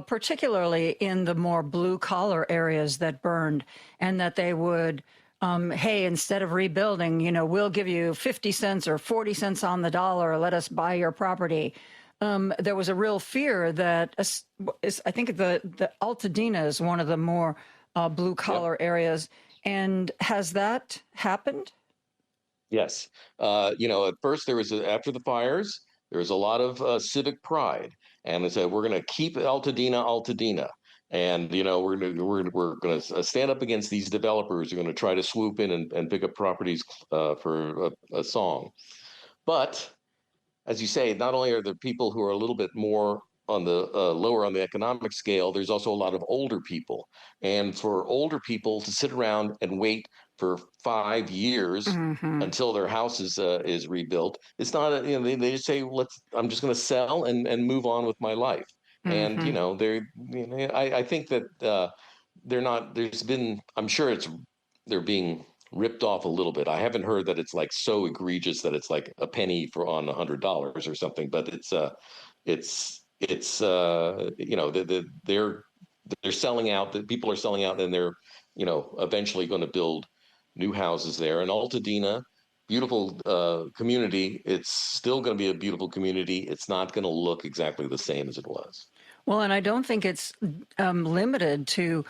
particularly in the more blue-collar areas that burned, and that they would, hey, instead of rebuilding, we'll give you 50 cents or 40 cents on the dollar, let us buy your property. There was a real fear that, I think the Altadena is one of the more blue-collar areas. And has that happened? Yes. At first after the fires, there was a lot of civic pride, and they said we're going to keep Altadena, and we're going to stand up against these developers who are going to try to swoop in and pick up properties for a song. But as you say, not only are there people who are a little bit more lower on the economic scale, there's also a lot of older people. And for older people to sit around and wait for 5 years until their house is rebuilt, it's not, they just say, I'm just going to sell and move on with my life. And, I think that I'm sure they're being ripped off a little bit. I haven't heard that it's like so egregious that it's like a penny on $100 or something, but they're selling out. The people are selling out, and they're eventually going to build new houses there. And Altadena, beautiful community. It's still going to be a beautiful community. It's not going to look exactly the same as it was. Well, and I don't think it's limited to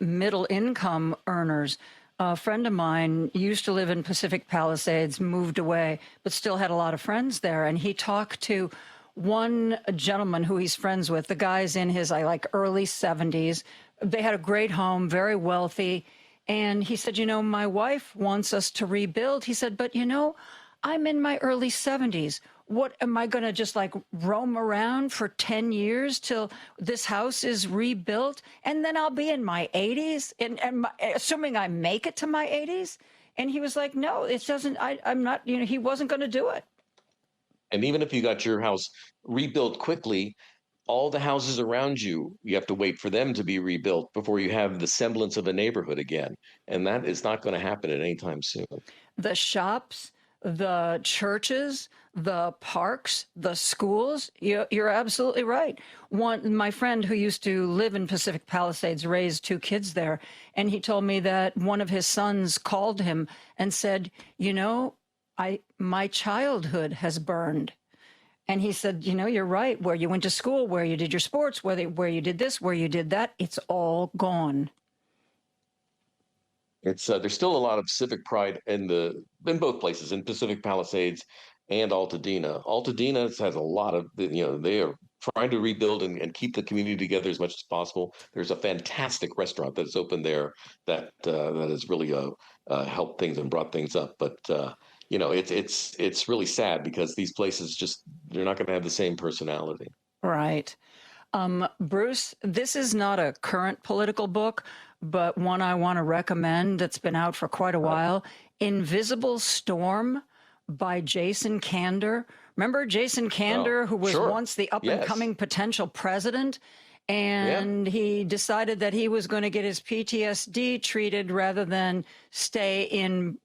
middle income earners. A friend of mine used to live in Pacific Palisades, moved away, but still had a lot of friends there. And he talked to one gentleman who he's friends with. The guy's in his early 70s. They had a great home, very wealthy. And he said, my wife wants us to rebuild. He said, but I'm in my early 70s. What am I going to just roam around for 10 years till this house is rebuilt? And then I'll be in my 80s, and assuming I make it to my 80s. And he was like, no, it doesn't. I'm not, he wasn't going to do it. And even if you got your house rebuilt quickly, all the houses around you have to wait for them to be rebuilt before you have the semblance of a neighborhood again. And that is not going to happen at any time soon. The shops, the churches, the parks, the schools, you're absolutely right. My friend who used to live in Pacific Palisades raised 2 kids there, and he told me that one of his sons called him and said, my childhood has burned. And he said, you're right, where you went to school, where you did your sports, where you did this, where you did that, it's all gone. It's there's still a lot of civic pride in both places, in Pacific Palisades and Altadena. Altadena has a lot of, they are trying to rebuild and keep the community together as much as possible. There's a fantastic restaurant that's opened there that has really helped things and brought things up. But it's really sad because these places they're not going to have the same personality. Right. Bruce, this is not a current political book, but one I want to recommend that's been out for quite a while. Invisible Storm by Jason Kander. Remember Jason Kander, who was once the up-and-coming potential president? And he decided that he was going to get his PTSD treated rather than stay in,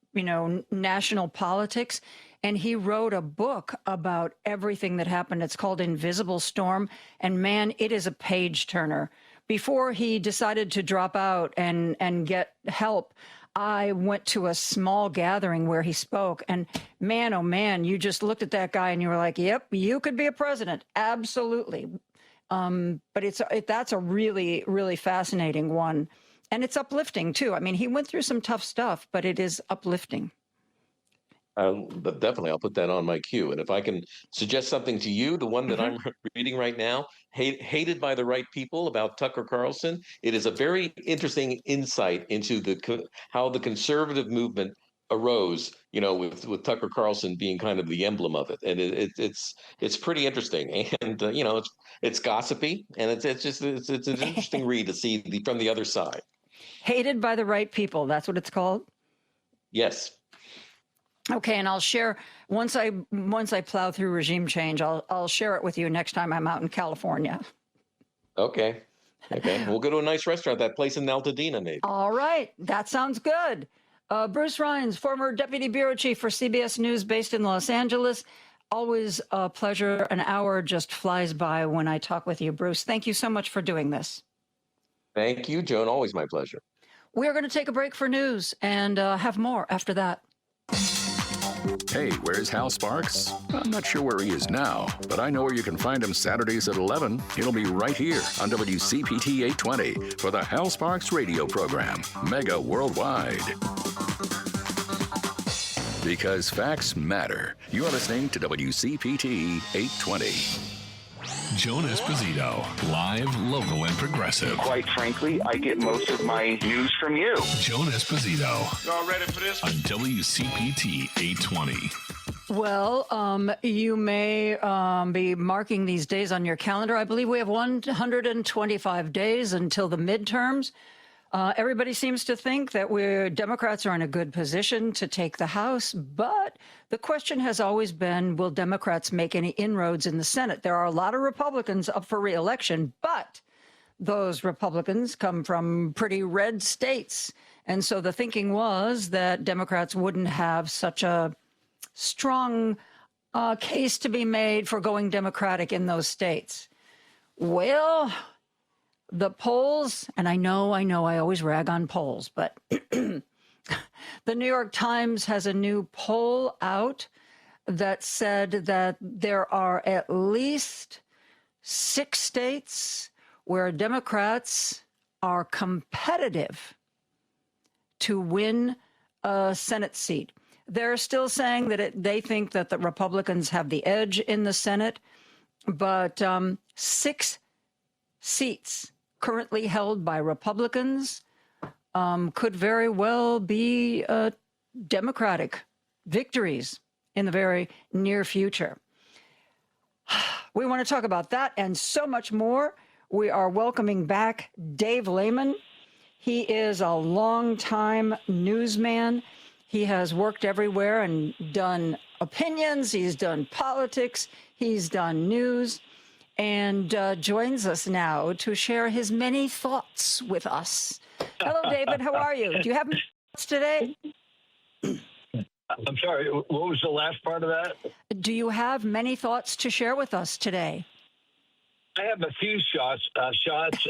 national politics. And he wrote a book about everything that happened. It's called Invisible Storm. And man, it is a page turner. Before he decided to drop out and get help, I went to a small gathering where he spoke. And man, oh man, you just looked at that guy and you were like, yep, you could be a president. Absolutely. But that's a really, really fascinating one. And it's uplifting, too. I mean, he went through some tough stuff, but it is uplifting. But definitely, I'll put that on my queue. And if I can suggest something to you, the one that I'm reading right now, Hated by the Right People, about Tucker Carlson, it is a very interesting insight into how the conservative movement arose, with Tucker Carlson being kind of the emblem of it. And it's pretty interesting. And, it's gossipy, and it's an interesting read to see from the other side. Hated by the Right People. That's what it's called? Yes. Okay, and I'll share once I plow through regime change. I'll share it with you next time I'm out in California. Okay, we'll go to a nice restaurant. That place in Altadena, maybe. All right, that sounds good. Bruce Rheins, former deputy bureau chief for CBS News, based in Los Angeles. Always a pleasure. An hour just flies by when I talk with you, Bruce. Thank you so much for doing this. Thank you, Joan. Always my pleasure. We're going to take a break for news and have more after that. Hey, where's Hal Sparks? I'm not sure where he is now, but I know where you can find him Saturdays at 11. He'll be right here on WCPT 820 for the Hal Sparks radio program, mega worldwide. Because facts matter. You're listening to WCPT 820. Joan Esposito, live, local, and progressive. Quite frankly, I get most of my news from you. Joan Esposito. Y'all ready for this? On WCPT 820. Well, you may be marking these days on your calendar. I believe we have 125 days until the midterms. Everybody seems to think that Democrats are in a good position to take the House, but the question has always been, will Democrats make any inroads in the Senate? There are a lot of Republicans up for re-election, but those Republicans come from pretty red states. And so the thinking was that Democrats wouldn't have such a strong case to be made for going Democratic in those states. Well, the polls, and I know I always rag on polls, but the New York Times has a new poll out that said that there are at least 6 states where Democrats are competitive to win a Senate seat. They're still saying that they think that the Republicans have the edge in the Senate, but 6 seats currently held by Republicans could very well be Democratic victories in the very near future. We want to talk about that and so much more. We are welcoming back Dave Layman. He is a longtime newsman. He has worked everywhere and done opinions. He's done politics. He's done news, and joins us now to share his many thoughts with us. Hello, David. How are you? Do you have any thoughts today? I'm sorry, what was the last part of that? Do you have many thoughts to share with us today? I have a few shots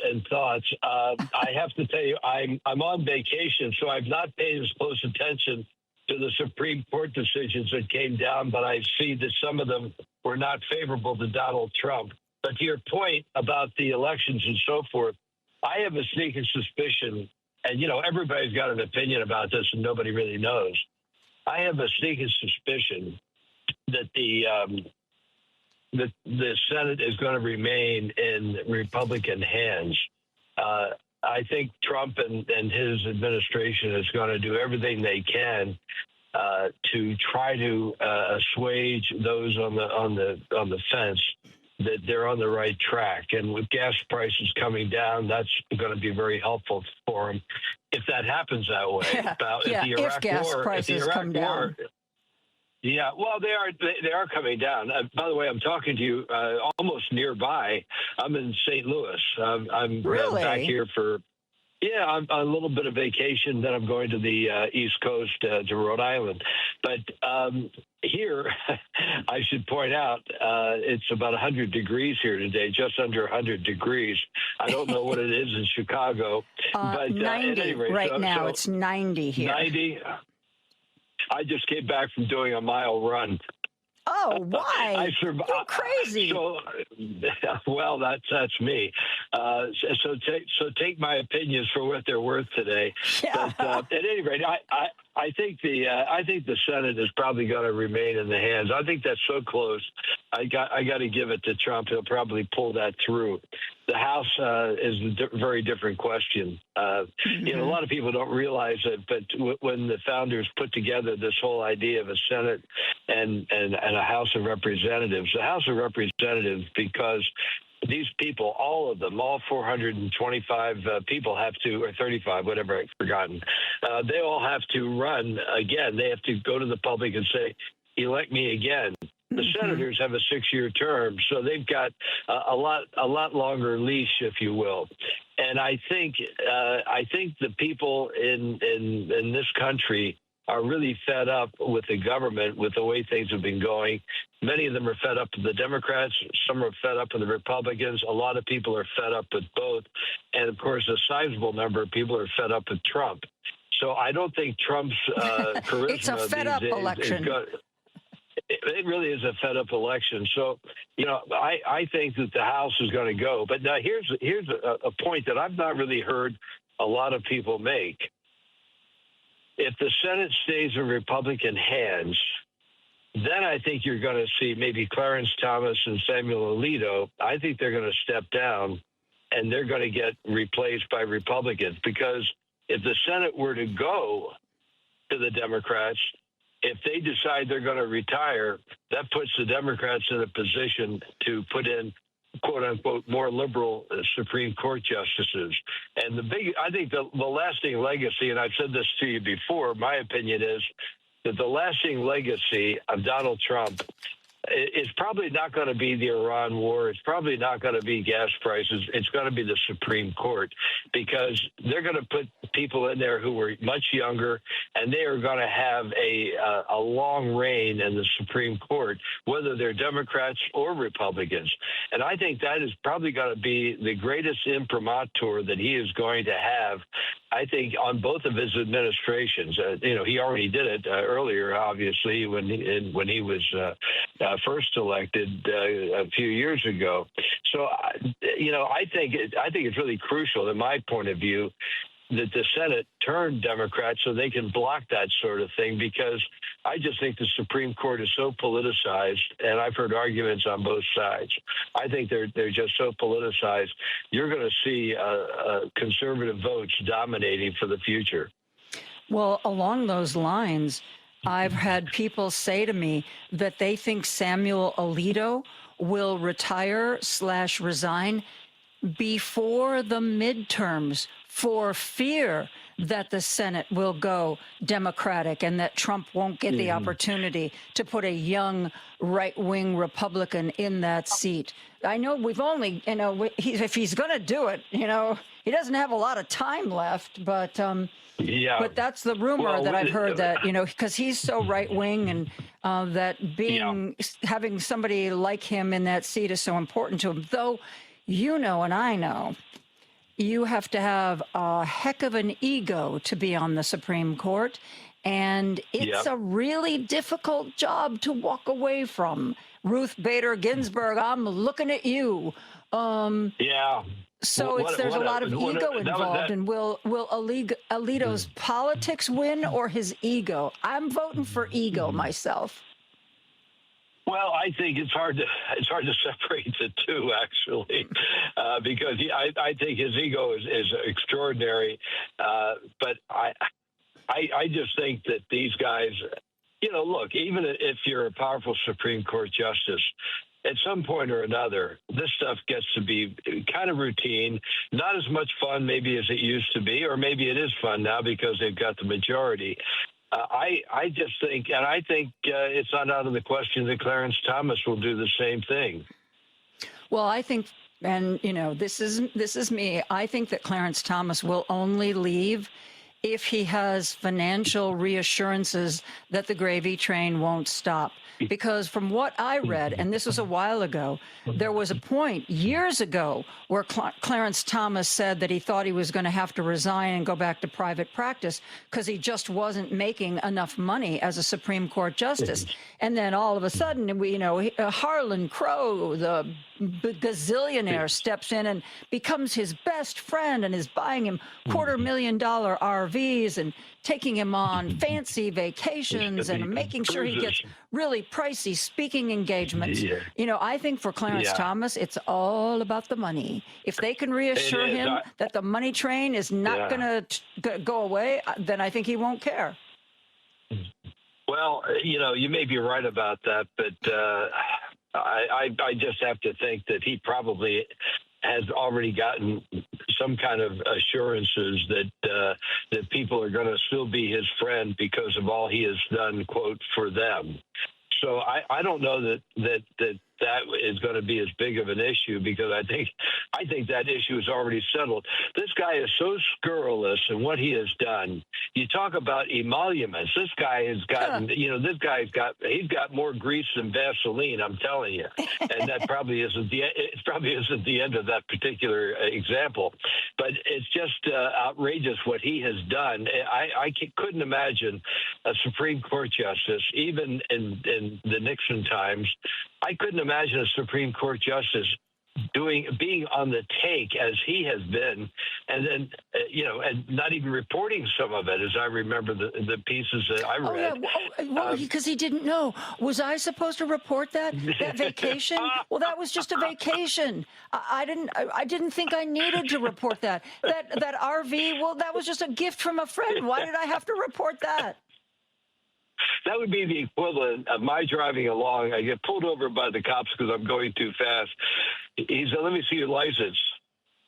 and thoughts. I have to tell you, I'm on vacation, so I've not paid as close attention to the Supreme Court decisions that came down, but I see that some of them were not favorable to Donald Trump. But to your point about the elections and so forth, I have a sneaking suspicion, and, everybody's got an opinion about this and nobody really knows. I have a sneaking suspicion that the Senate is going to remain in Republican hands. I think Trump and his administration is going to do everything they can to try to assuage those on the fence that they're on the right track. And with gas prices coming down, that's going to be very helpful for them if that happens that way. If gas prices come down. Yeah, well, they are coming down. By the way, I'm talking to you almost nearby. I'm in St. Louis. I'm really? Back here for, I'm a little bit of vacation. Then I'm going to the East Coast to Rhode Island. But here, I should point out, it's about 100 degrees here today, just under 100 degrees. I don't know what it is in Chicago. But 90 at any rate, right now. It's 90 here. 90? I just came back from doing a mile run. Oh, why? You're crazy. Well, that's me. So take my opinions for what they're worth today. Yeah. But at any rate, I think the Senate is probably going to remain in the hands. I think that's so close. I got to give it to Trump. He'll probably pull that through. The House is a very different question. A lot of people don't realize it, but when the founders put together this whole idea of a Senate and a House of Representatives, the House of Representatives, because these people, all of them, all 425 people have to, or 35, whatever, I've forgotten, they all have to run again. They have to go to the public and say, elect me again. The senators have a 6-year term, so they've got a lot longer leash, if you will. And I think the people in this country are really fed up with the government, with the way things have been going. Many of them are fed up with the Democrats. Some are fed up with the Republicans. A lot of people are fed up with both. And, of course, a sizable number of people are fed up with Trump. So I don't think Trump's charisma it's a fed-up election. It really is a fed-up election. So, I think that the House is going to go. But now here's a point that I've not really heard a lot of people make. If the Senate stays in Republican hands, then I think you're going to see maybe Clarence Thomas and Samuel Alito. I think they're going to step down, and they're going to get replaced by Republicans. Because if the Senate were to go to the Democrats, if they decide they're going to retire, that puts the Democrats in a position to put in, quote unquote, more liberal Supreme Court justices. And I think the lasting legacy, and I've said this to you before, my opinion is that the lasting legacy of Donald Trump is probably not going to be the Iran war. It's probably not going to be gas prices. It's going to be the Supreme Court, because they're going to put people in there who were much younger, and they are going to have a long reign in the Supreme Court, whether they're Democrats or Republicans. And I think that is probably going to be the greatest imprimatur that he is going to have, I think, on both of his administrations. He already did it earlier, obviously, when he was first elected a few years ago. So, I think it's really crucial, in my point of view, that the Senate turn Democrat so they can block that sort of thing, because I just think the Supreme Court is so politicized, and I've heard arguments on both sides. I think they're just so politicized. You're going to see conservative votes dominating for the future. Well, along those lines, I've had people say to me that they think Samuel Alito will retire/resign before the midterms for fear that the Senate will go Democratic and that Trump won't get the opportunity to put a young right-wing Republican in that seat. I know we've only, if he's going to do it, he doesn't have a lot of time left, but but that's the rumor that I've heard, that, because he's so right-wing, and that having somebody like him in that seat is so important to him. Though, and I know, you have to have a heck of an ego to be on the Supreme Court, and it's a really difficult job to walk away from. Ruth Bader Ginsburg, I'm looking at you. So there's a lot of ego involved, and will Alito's politics win or his ego? I'm voting for ego myself. Well, I think it's hard to separate the two, actually, because I think his ego is extraordinary, but I just think that these guys, look, even if you're a powerful Supreme Court justice, at some point or another, this stuff gets to be kind of routine, not as much fun maybe as it used to be, or maybe it is fun now because they've got the majority. I just think, and I think it's not out of the question that Clarence Thomas will do the same thing. Well, I think, and this is me, I think that Clarence Thomas will only leave if he has financial reassurances that the gravy train won't stop. Because from what I read, and this was a while ago, there was a point years ago where Clarence Thomas said that he thought he was going to have to resign and go back to private practice because he just wasn't making enough money as a Supreme Court justice. And then all of a sudden, Harlan Crow, the gazillionaire, steps in and becomes his best friend and is buying him $250,000 RVs and taking him on fancy vacations and making sure he gets really pricey speaking engagements. I think for Clarence Thomas, it's all about the money. If they can reassure him that the money train is not going to go away, then I think he won't care. Well, you may be right about that, but I just have to think that he probably has already gotten some kind of assurances that people are going to still be his friend because of all he has done, quote, for them. So I don't know that is going to be as big of an issue, because I think that issue is already settled. This guy is so scurrilous in what he has done. You talk about emoluments. This guy has gotten, he's got more grease than Vaseline, I'm telling you. And that probably isn't the end of that particular example. But it's just outrageous what he has done. I couldn't imagine a Supreme Court justice, even in the Nixon times. I couldn't imagine a Supreme Record justice being on the take as he has been, and then and not even reporting some of it, as I remember the pieces that I read. Because he didn't know. Was I supposed to report that vacation? Well, that was just a vacation. I didn't think I needed to report that. That RV. Well, that was just a gift from a friend. Why did I have to report that? That would be the equivalent of my driving along. I get pulled over by the cops because I'm going too fast. He said, "Let me see your license."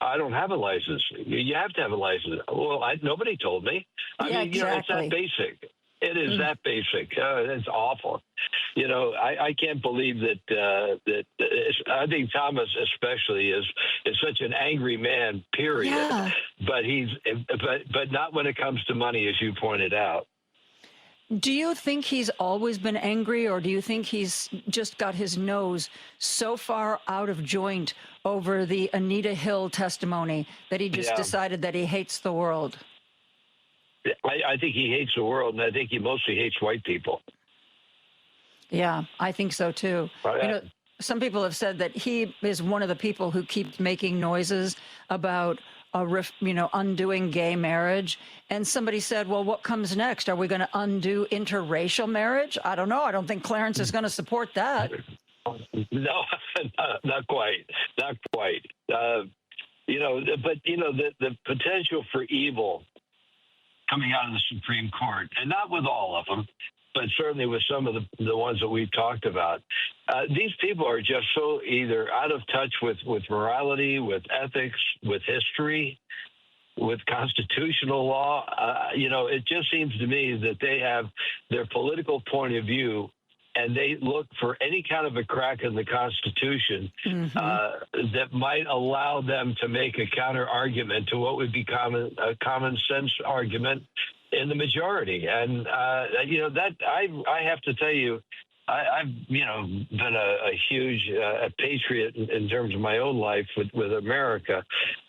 I don't have a license. You have to have a license. Well, nobody told me. I mean, exactly. It's that basic. It is that basic. It's awful. I can't believe that I think Thomas especially is such an angry man, period. Yeah. But not when it comes to money, as you pointed out. Do you think he's always been angry, or do you think he's just got his nose so far out of joint over the Anita Hill testimony that he just decided that he hates the world? I think he hates the world, and I think he mostly hates white people. Yeah, I think so too. Some people have said that he is one of the people who keeps making noises about undoing gay marriage. And somebody said, well, what comes next? Are we going to undo interracial marriage? I don't know. I don't think Clarence is going to support that. No, not quite. Not quite. But the potential for evil coming out of the Supreme Court, and not with all of them, but certainly with some of the ones that we've talked about. These people are just so either out of touch with morality, with ethics, with history, with constitutional law. It just seems to me that they have their political point of view, and they look for any kind of a crack in the Constitution that might allow them to make a counter argument to what would be a common sense argument in the majority. And that I have to tell you, I've been a huge patriot in terms of my own life with America,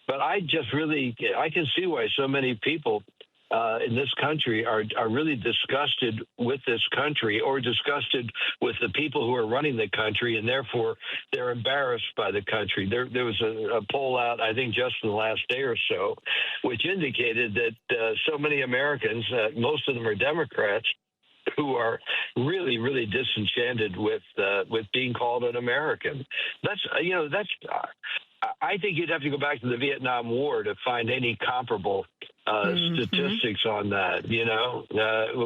but I can see why so many people in this country are really disgusted with this country, or disgusted with the people who are running the country, and therefore they're embarrassed by the country. There was a poll out, I think, just in the last day or so, which indicated that so many Americans, most of them are Democrats, who are really, really disenchanted with being called an American. I think you'd have to go back to the Vietnam War to find any comparable statistics on that,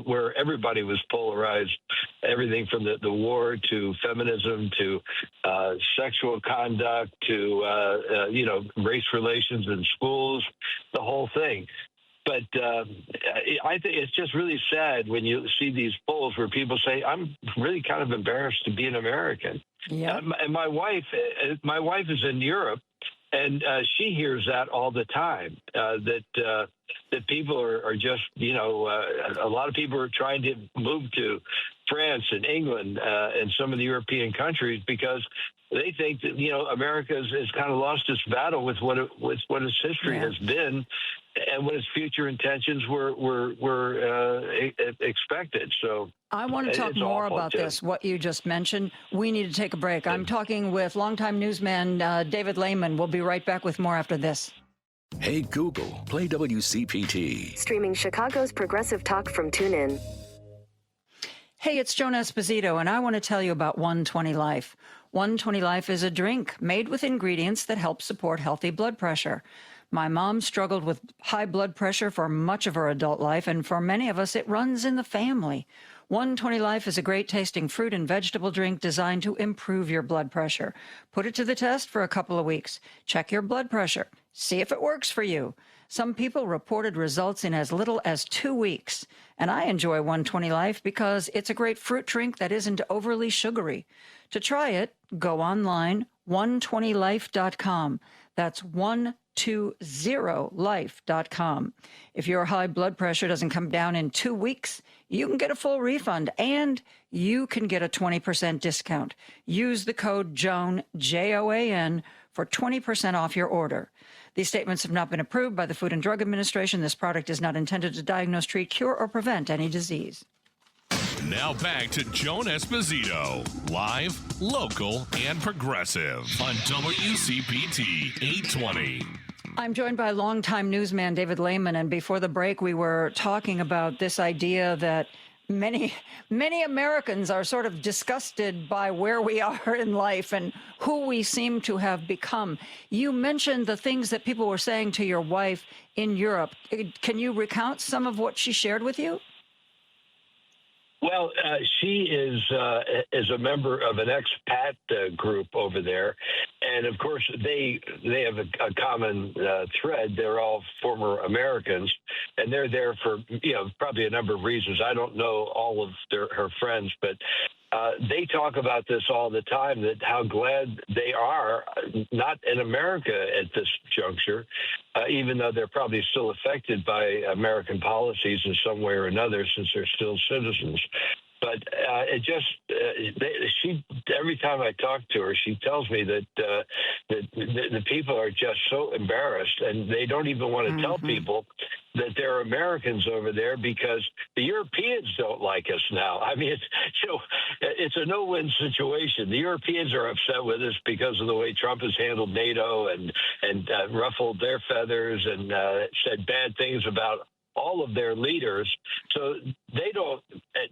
where everybody was polarized, everything from the war to feminism to sexual conduct to, race relations in schools, the whole thing. But I think it's just really sad when you see these polls where people say, I'm really kind of embarrassed to be an American. Yeah. And my wife is in Europe, and she hears that all the time, that people are just, a lot of people are trying to move to France and England and some of the European countries because they think that, America has kind of lost its battle with what its history has been and what its future intentions were expected. So I want to talk more about this, what you just mentioned. We need to take a break. I'm talking with longtime newsman David Layman. We'll be right back with more after this. Hey, Google, play WCPT. Streaming Chicago's progressive talk from TuneIn. Hey, it's Joan Esposito, and I want to tell you about 120 Life. 120 Life is a drink made with ingredients that help support healthy blood pressure. My mom struggled with high blood pressure for much of her adult life, and for many of us, it runs in the family. 120 Life is a great-tasting fruit and vegetable drink designed to improve your blood pressure. Put it to the test for a couple of weeks. Check your blood pressure. See if it works for you. Some people reported results in as little as 2 weeks. And I enjoy 120 Life because it's a great fruit drink that isn't overly sugary. To try it, go online, 120life.com. That's 120life.com. If your high blood pressure doesn't come down in 2 weeks, you can get a full refund and you can get a 20% discount. Use the code JOAN, Joan, for 20% off your order. These statements have not been approved by the Food and Drug Administration. This product is not intended to diagnose, treat, cure, or prevent any disease. Now back to Joan Esposito, live, local, and progressive on WCPT 820. I'm joined by longtime newsman David Layman, and before the break, we were talking about this idea that many Americans are sort of disgusted by where we are in life and who we seem to have become. You mentioned the things that people were saying to your wife in Europe. Can you recount some of what she shared with you? Well, she is a member of an expat group over there, and of course they have a common thread. They're all former Americans, and they're there for probably a number of reasons. I don't know all of her friends, but they talk about this all the time, that how glad they are not in America at this juncture, even though they're probably still affected by American policies in some way or another since they're still citizens. But she every time I talk to her, she tells me that the people are just so embarrassed, and they don't even want to tell people that there are Americans over there because the Europeans don't like us now. I mean, it's a no-win situation. The Europeans are upset with us because of the way Trump has handled NATO and ruffled their feathers and said bad things about all of their leaders. So they don't,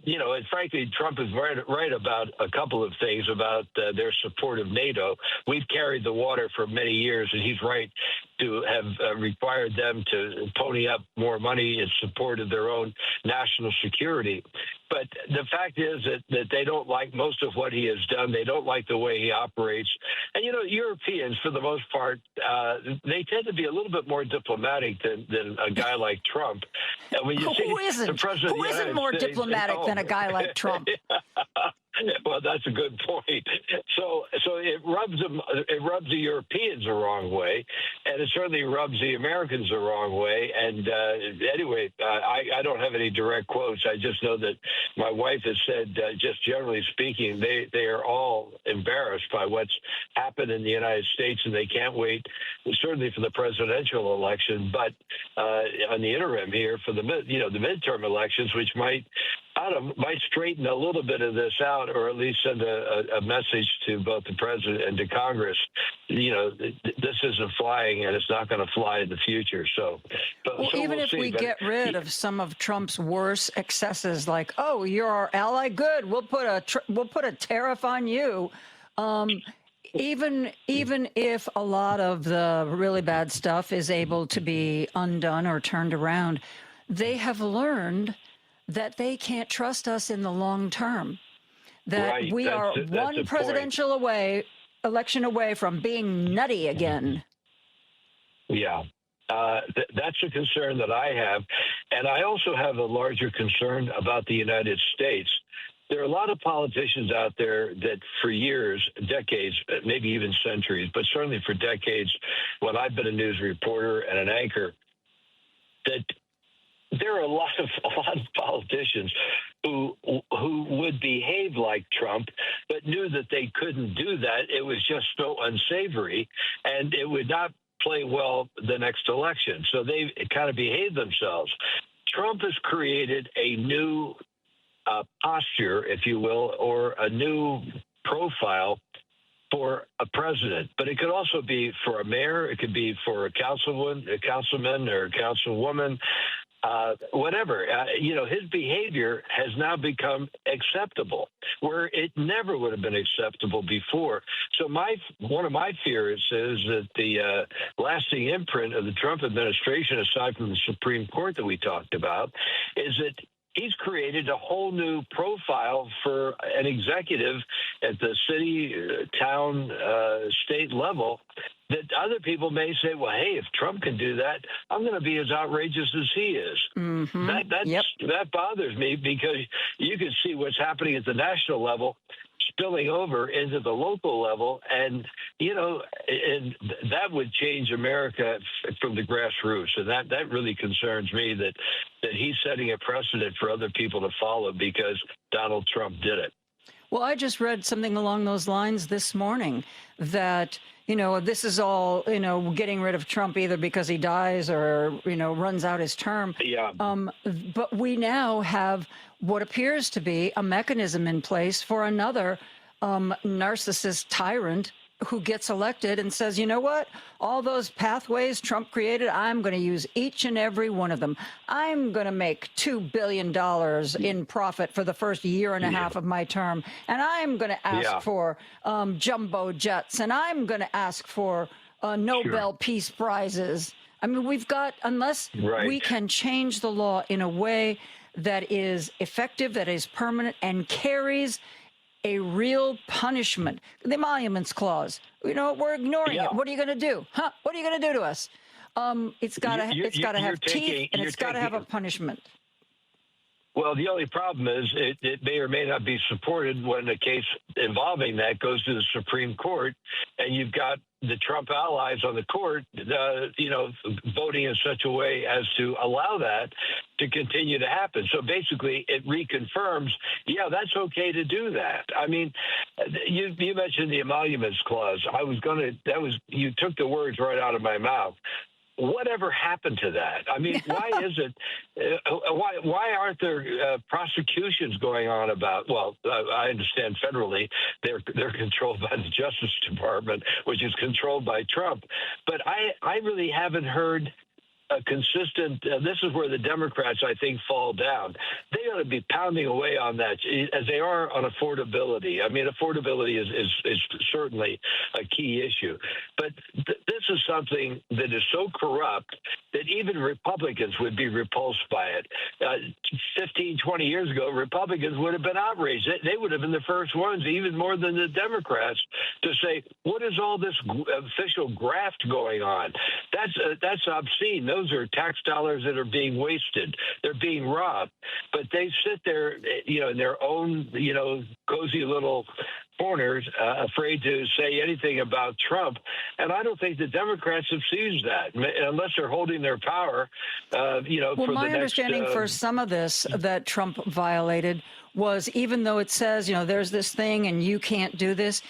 and frankly, Trump is right about a couple of things about their support of NATO. We've carried the water for many years, and he's right to have required them to pony up more money in support of their own national security. But the fact is that they don't like most of what he has done. They don't like the way he operates. And, Europeans, for the most part, they tend to be a little bit more diplomatic than a guy like Trump. And when you see the president, who isn't more diplomatic than a guy like Trump? Well, that's a good point. So it rubs the Europeans the wrong way, and it certainly rubs the Americans the wrong way. And anyway, I don't have any direct quotes. I just know that my wife has said, just generally speaking, they are all embarrassed by what's happened in the United States, and they can't wait, certainly for the presidential election, but on the interim here for the midterm elections, which might straighten a little bit of this out, or at least send a message to both the president and to Congress. This isn't flying, and it's not going to fly in the future. So even if we get rid of some of Trump's worst excesses, like, oh, you're our ally, good, we'll put a tariff on you. Even if a lot of the really bad stuff is able to be undone or turned around, they have learned that they can't trust us in the long term, that we are one presidential election away from being nutty again. Yeah. That's a concern that I have. And I also have a larger concern about the United States. There are a lot of politicians out there that for years, decades, maybe even centuries, but certainly for decades, when I've been a news reporter and an anchor, that there are a lot of politicians who would behave like Trump, but knew that they couldn't do that. It was just so unsavory, and it would not play well the next election. So they kind of behaved themselves. Trump has created a new posture, if you will, or a new profile for a president. But it could also be for a mayor. It could be for a councilman or a councilwoman. Whatever, his behavior has now become acceptable, where it never would have been acceptable before. So one of my fears is that the lasting imprint of the Trump administration, aside from the Supreme Court that we talked about, is that he's created a whole new profile for an executive at the city, town, state level, that other people may say, well, hey, if Trump can do that, I'm going to be as outrageous as he is. Mm-hmm. That bothers me, because you can see what's happening at the national level spilling over into the local level. And, and that would change America from the grassroots. And that really concerns me, that he's setting a precedent for other people to follow because Donald Trump did it. Well, I just read something along those lines this morning that, this is all, getting rid of Trump either because he dies or, runs out his term. Yeah. But we now have what appears to be a mechanism in place for another narcissist tyrant who gets elected and says, you know what, all those pathways Trump created, I'm going to use each and every one of them. I'm going to make $2 billion in profit for the first year and a half of my term. And I'm going to ask for jumbo jets. And I'm going to ask for Nobel Peace Prizes. I mean, we've got, unless we can change the law in a way that is effective, that is permanent, and carries a real punishment. The Emoluments Clause. We're ignoring it. What are you going to do? What are you going to do to us? It's got to have teeth, and it's got to have a punishment. Well, the only problem is it may or may not be supported when a case involving that goes to the Supreme Court, and you've got the Trump allies on the court, voting in such a way as to allow that to continue to happen. So basically, it reconfirms, that's okay to do that. I mean, you mentioned the Emoluments Clause. You took the words right out of my mouth. Whatever happened to that? I mean, why is it? Why aren't there prosecutions going on about? Well, I understand federally they're controlled by the Justice Department, which is controlled by Trump. But I really haven't heard a consistent. This is where the Democrats, I think, fall down. They ought to be pounding away on that, as they are on affordability. I mean, affordability is certainly a key issue. But this is something that is so corrupt that even Republicans would be repulsed by it. 15, 20 years ago, Republicans would have been outraged. They would have been the first ones, even more than the Democrats, to say, what is all this official graft going on? That's obscene. Those are tax dollars that are being wasted. They're being robbed. But they sit there, in their own, cozy little corners, afraid to say anything about Trump. And I don't think the Democrats have seized that, unless they're holding their power, Well, my understanding for some of this that Trump violated was, even though it says, there's this thing and you can't do this,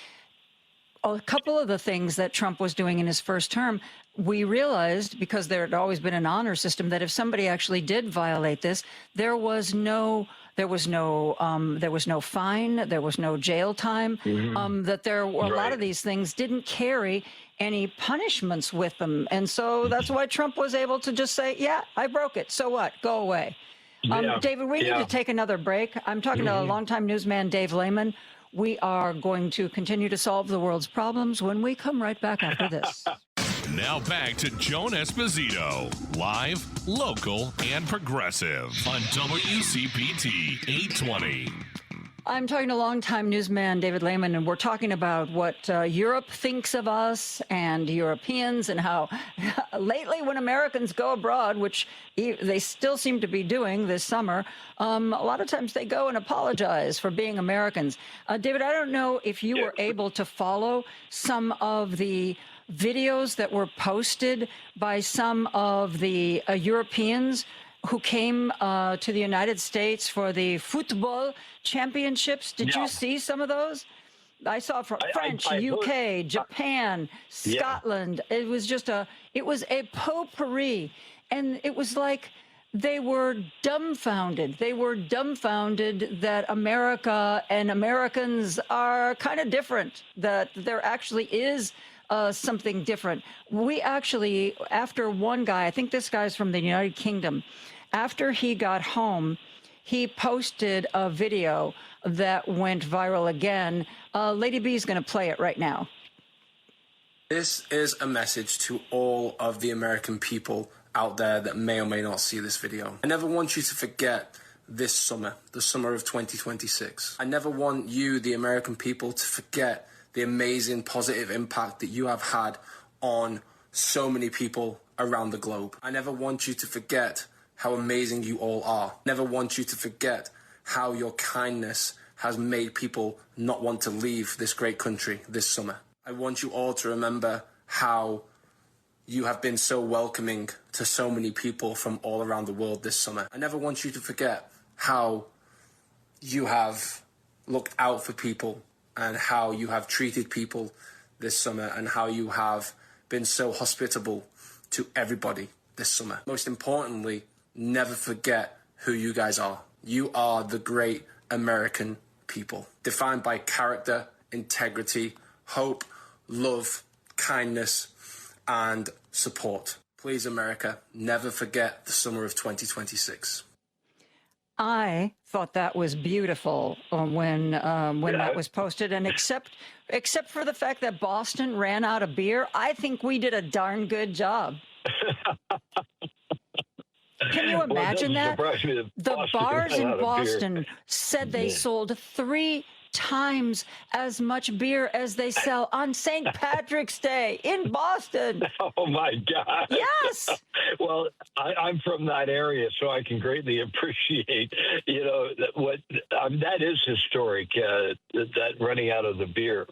a couple of the things that Trump was doing in his first term, we realized, because there had always been an honor system, that if somebody actually did violate this, there was no fine, there was no jail time, that there were a lot of these things didn't carry any punishments with them. And so that's why Trump was able to just say, yeah, I broke it. So what? Go away. David, we need to take another break. I'm talking to a longtime newsman, Dave Layman. We are going to continue to solve the world's problems when we come right back after this. Now back to Joan Esposito, live, local, and progressive on WCPT 820. I'm talking to longtime newsman David Layman, and we're talking about what Europe thinks of us and Europeans, and how lately when Americans go abroad, which they still seem to be doing this summer, a lot of times they go and apologize for being Americans. David, I don't know if you were able to follow some of the videos that were posted by some of the Europeans who came to the United States for the football championships. Did you see some of those? I saw from French, UK, Japan, Scotland. It was just it was a potpourri. And it was like they were dumbfounded. They were dumbfounded that America and Americans are kind of different, that there actually is something different. We actually, after one guy, I think this guy's from the United Kingdom, after he got home, he posted a video that went viral again. Lady B is going to play it right now. This is a message to all of the American people out there that may or may not see this video. I never want you to forget this summer, the summer of 2026. I never want you, the American people, to forget the amazing positive impact that you have had on so many people around the globe. I never want you to forget how amazing you all are. Never want you to forget how your kindness has made people not want to leave this great country this summer. I want you all to remember how you have been so welcoming to so many people from all around the world this summer. I never want you to forget how you have looked out for people and how you have treated people this summer and how you have been so hospitable to everybody this summer. Most importantly, never forget who you guys are. You are the great American people, defined by character, integrity, hope, love, kindness, and support. Please, America, never forget the summer of 2026. I thought that was beautiful when that was posted, and except for the fact that Boston ran out of beer, I think we did a darn good job. Can you imagine that? The bars in Boston said they sold 3 times as much beer as they sell on St. Patrick's Day in Boston. Oh, my God. Yes. Well, I'm from that area, so I can greatly appreciate, that is historic, that running out of the beer.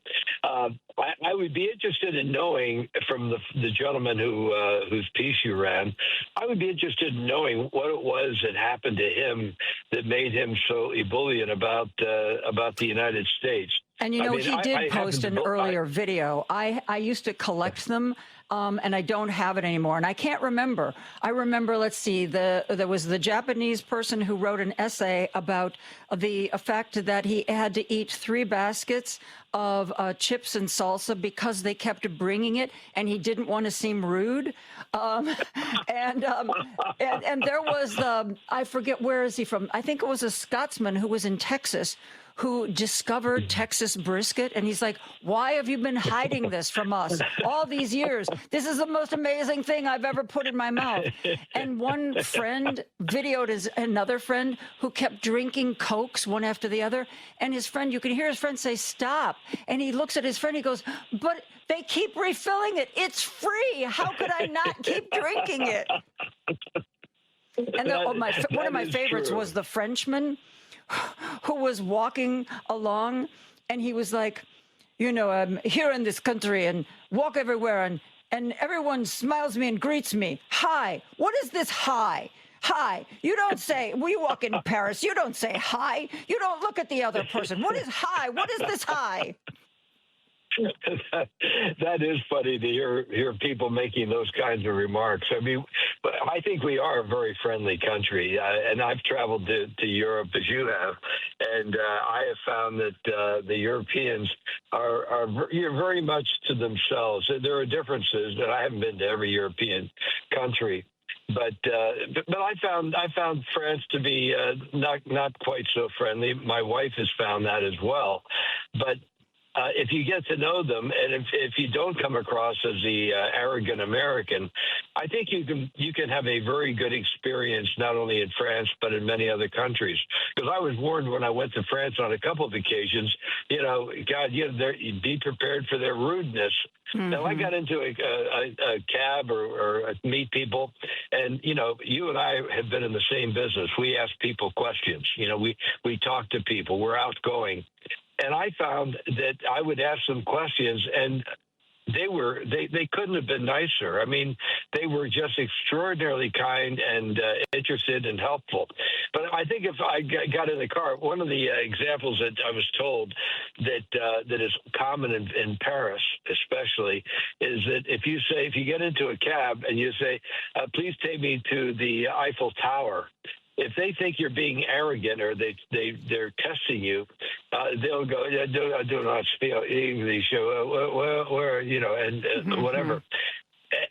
I would be interested in knowing from the gentleman whose piece you ran, I would be interested in knowing what it was that happened to him that made him so ebullient about the United States. And he did post an earlier video. I used to collect them, and I don't have it anymore. And I can't remember. I remember, let's see, there was the Japanese person who wrote an essay about the fact that he had to eat 3 baskets of chips and salsa because they kept bringing it, and he didn't want to seem rude. And there was I forget, where is he from? I think it was a Scotsman who was in Texas who discovered Texas brisket. And he's like, why have you been hiding this from us all these years? This is the most amazing thing I've ever put in my mouth. And one friend videoed another friend who kept drinking Cokes one after the other. And his friend, you can hear his friend say, stop. And he looks at his friend, he goes, but they keep refilling it. It's free. How could I not keep drinking it? And one of my favorites was the Frenchman who was walking along, and he was like, I'm here in this country and walk everywhere, and everyone smiles me and greets me. Hi. What is this hi? Hi. You don't say, we walk in Paris, you don't say hi. You don't look at the other person. What is hi? What is this hi? That is funny to hear people making those kinds of remarks. I mean, but I think we are a very friendly country, and I've traveled to Europe as you have, and I have found that the Europeans are very much to themselves. There are differences that I haven't been to every European country. But I found France to be not quite so friendly. My wife has found that as well. But if you get to know them, and if you don't come across as the arrogant American, I think you can have a very good experience not only in France but in many other countries. Because I was warned when I went to France on a couple of occasions, be prepared for their rudeness. Mm-hmm. Now I got into a cab or meet people, and you and I have been in the same business. We ask people questions. We talk to people. We're outgoing. And I found that I would ask them questions, and they couldn't have been nicer. I mean, they were just extraordinarily kind and interested and helpful. But I think if I got in the car, one of the examples that I was told that is common in Paris, especially, is that if you get into a cab and you say, "Please take me to the Eiffel Tower," if they think you're being arrogant or they're testing you, they'll go, I do not speak English, where and whatever.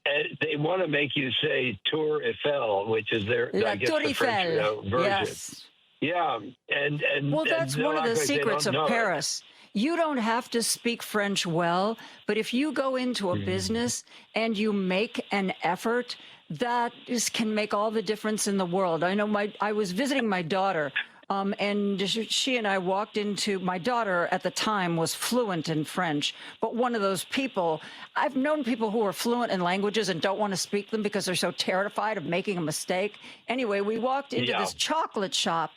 And they want to make you say Tour Eiffel, which is their La Tour Eiffel version. Yes. Yeah, and well, that's one of the secrets of Paris. You don't have to speak French well, but if you go into a business and you make an effort, that can make all the difference in the world. I know I was visiting my daughter, and she and I walked into, my daughter at the time was fluent in French, but one of those people, I've known people who are fluent in languages and don't want to speak them because they're so terrified of making a mistake. Anyway, we walked into this chocolate shop,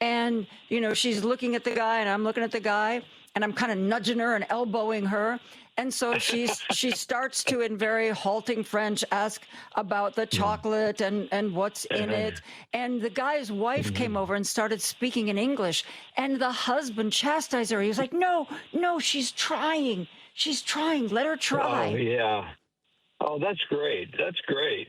and, she's looking at the guy and I'm looking at the guy, and I'm kind of nudging her and elbowing her. And so she starts to, in very halting French, ask about the chocolate and what's in it. And the guy's wife came over and started speaking in English. And the husband chastised her. He was like, no, she's trying. She's trying. Let her try. Oh, yeah. Oh, that's great. That's great.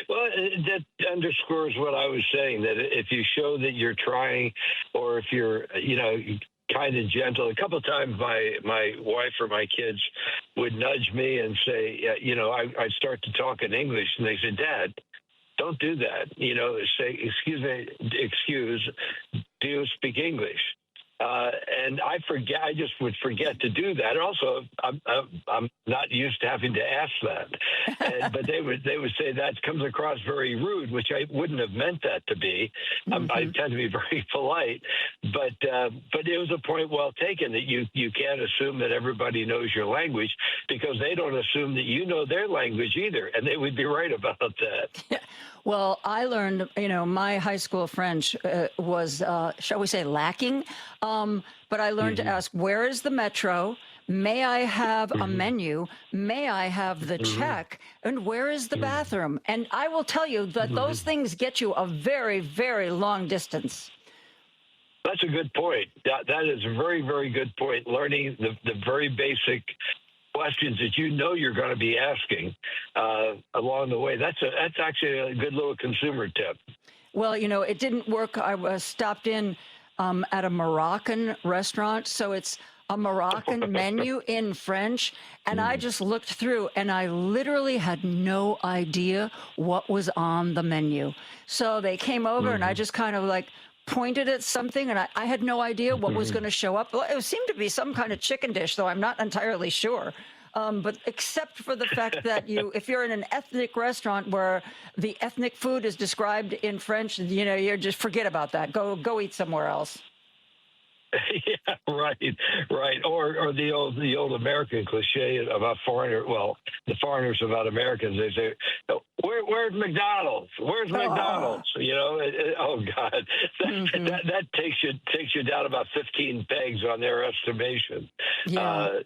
Well, that underscores what I was saying, that if you show that you're trying, or if you're, kind and gentle. A couple of times my wife or my kids would nudge me and say, I start to talk in English, and they say, "Dad, don't do that." Say, "Excuse me, do you speak English?" And I just would forget to do that. Also, I'm not used to having to ask that. But they would say that comes across very rude, which I wouldn't have meant that to be. I tend to be very polite, but it was a point well taken that you can't assume that everybody knows your language, because they don't assume that you know their language either, and they would be right about that. Yeah. Well, I learned, my high school French was, shall we say, lacking. But I learned to ask, where is the metro? May I have a menu? May I have the check? And where is the bathroom? And I will tell you that those things get you a very, very long distance. That's a good point. That is a very, very good point. Learning the very basic questions that you're going to be asking along the way. That's actually a good little consumer tip. Well, it didn't work. I was stopped in at a Moroccan restaurant, so it's a Moroccan menu in French, and I just looked through, and I literally had no idea what was on the menu. So they came over, and I just kind of pointed at something, and I had no idea what was going to show up. Well, it seemed to be some kind of chicken dish, though I'm not entirely sure. But except for the fact that if you're in an ethnic restaurant where the ethnic food is described in French, you just forget about that. Go eat somewhere else. Yeah, right. Or the old American cliche about the foreigners about Americans. They say, "Where's McDonald's? Where's McDonald's?" Oh God, that takes you down about 15 pegs on their estimation. Yeah.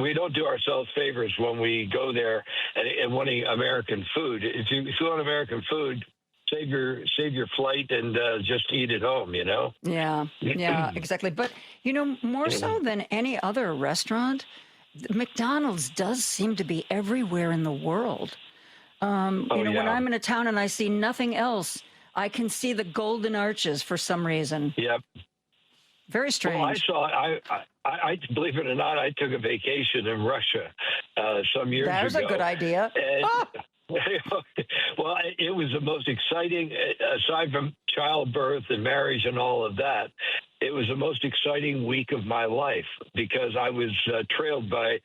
We don't do ourselves favors when we go there and wanting American food. If you want American food, save your flight and just eat at home, Yeah, exactly. But, more so than any other restaurant, McDonald's does seem to be everywhere in the world. When I'm in a town and I see nothing else, I can see the Golden Arches for some reason. Yep. Very strange. Well, I believe it or not, I took a vacation in Russia some years ago. That's a good idea. Well, it was the most exciting, aside from childbirth and marriage and all of that, it was the most exciting week of my life because I was trailed by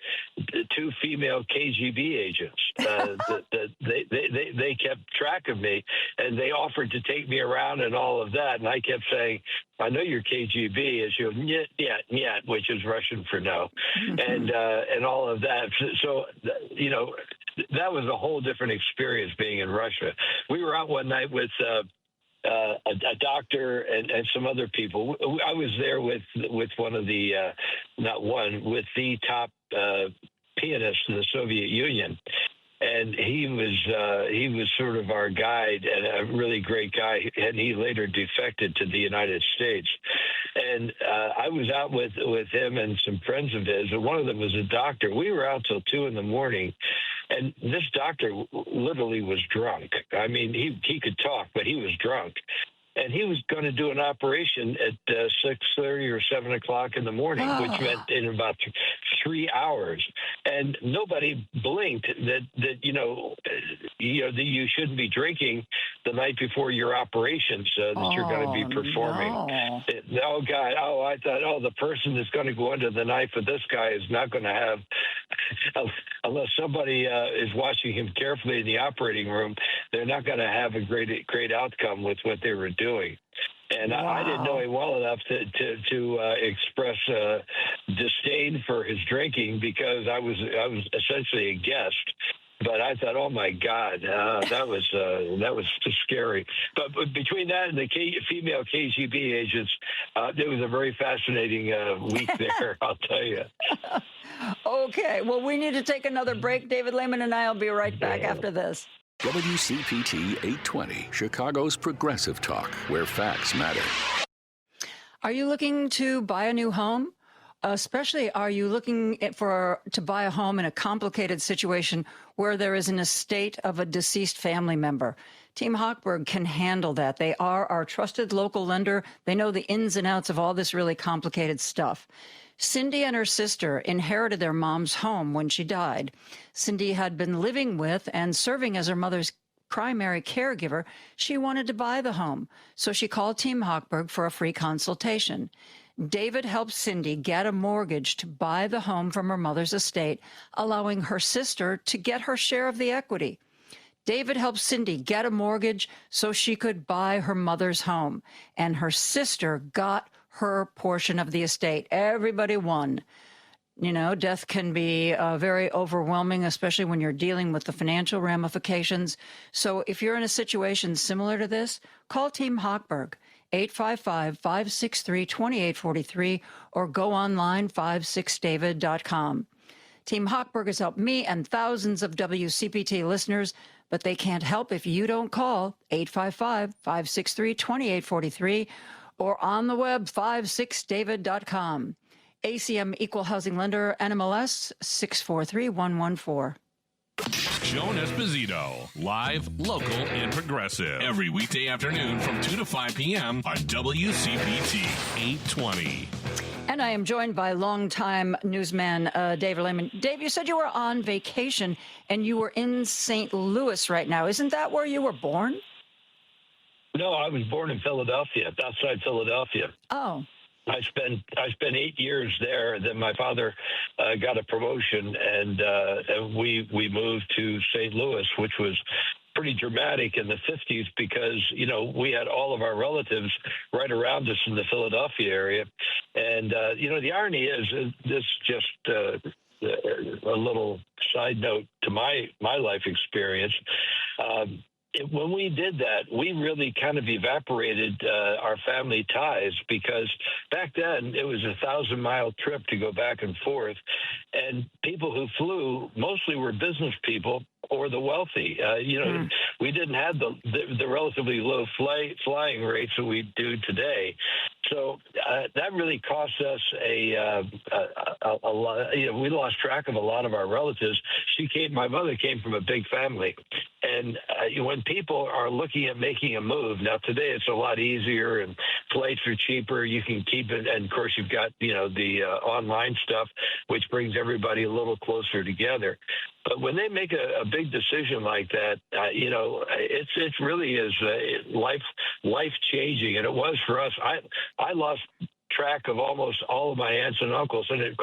two female KGB agents. They kept track of me, and they offered to take me around and all of that. And I kept saying, "I know you're KGB," as you "Nyet, nyet, nyet," which is Russian for no, and all of that. So that was a whole different experience being in Russia. We were out one night with a doctor and some other people. I was there with one of the with the top pianist in the Soviet Union. And he was sort of our guide and a really great guy. And he later defected to the United States. And I was out with him and some friends of his. And one of them was a doctor. We were out till 2 a.m. And this doctor literally was drunk. I mean, he could talk, but he was drunk. And he was going to do an operation at 6:30 or 7 o'clock in the morning, which meant in about 3 hours. And nobody blinked that you shouldn't be drinking the night before your operations that you're going to be performing. No. Oh God! Oh, I thought, the person that's going to go under the knife of this guy is not going to have, unless somebody is watching him carefully in the operating room, they're not going to have a great outcome with what they were doing. And I didn't know him well enough to express disdain for his drinking because I was essentially a guest. But I thought, oh my God, that was just scary. But between that and the female KGB agents, it was a very fascinating week there. I'll tell you. Okay, well, we need to take another break. David Layman and I will be right back after this. WCPT 820, Chicago's progressive talk, where facts matter. Are you looking to buy a new home? Especially, are you looking to buy a home in a complicated situation where there is an estate of a deceased family member? Team Hochberg can handle that. They are our trusted local lender. They know the ins and outs of all this really complicated stuff. Cindy and her sister inherited their mom's home when she died. Cindy had been living with and serving as her mother's primary caregiver. She wanted to buy the home, so she called Team Hochberg for a free consultation. David helped Cindy get a mortgage to buy the home from her mother's estate, allowing her sister to get her share of the equity. David helped Cindy get a mortgage so she could buy her mother's home, and her sister got her portion of the estate. Everybody won. You know, death can be very overwhelming, especially when you're dealing with the financial ramifications. So if you're in a situation similar to this, call Team Hochberg, 855-563-2843, or go online, 56david.com. Team Hochberg has helped me and thousands of WCPT listeners, but they can't help if you don't call 855-563-2843 or on the web, 56david.com. ACM Equal Housing Lender, NMLS 643114. Joan Esposito, live, local, and progressive. Every weekday afternoon from 2 to 5 p.m. on WCPT 820. And I am joined by longtime newsman Dave Layman. Dave, you said you were on vacation and you were in St. Louis right now. Isn't that where you were born? No, I was born in Philadelphia, outside Philadelphia. Oh. I spent 8 years there. Then my father got a promotion, and we moved to St. Louis, which was pretty dramatic in the 50s because, you know, we had all of our relatives right around us in the Philadelphia area. And, you know, the irony is this just a little side note to my life experience. When we did that, we really kind of evaporated our family ties because back then it was a 1,000-mile trip to go back and forth. And people who flew mostly were business people or the wealthy. We didn't have the relatively low flying rates that we do today. So that really cost us a lot. You know, we lost track of a lot of our relatives. My mother came from a big family. And when people are looking at making a move, now today it's a lot easier and flights are cheaper. You can keep it. And of course, you've got, you know, the online stuff, which brings everybody a little closer together. But when they make a big decision like that, you know, it really is life changing. And it was for us. I lost track of almost all of my aunts and uncles, and it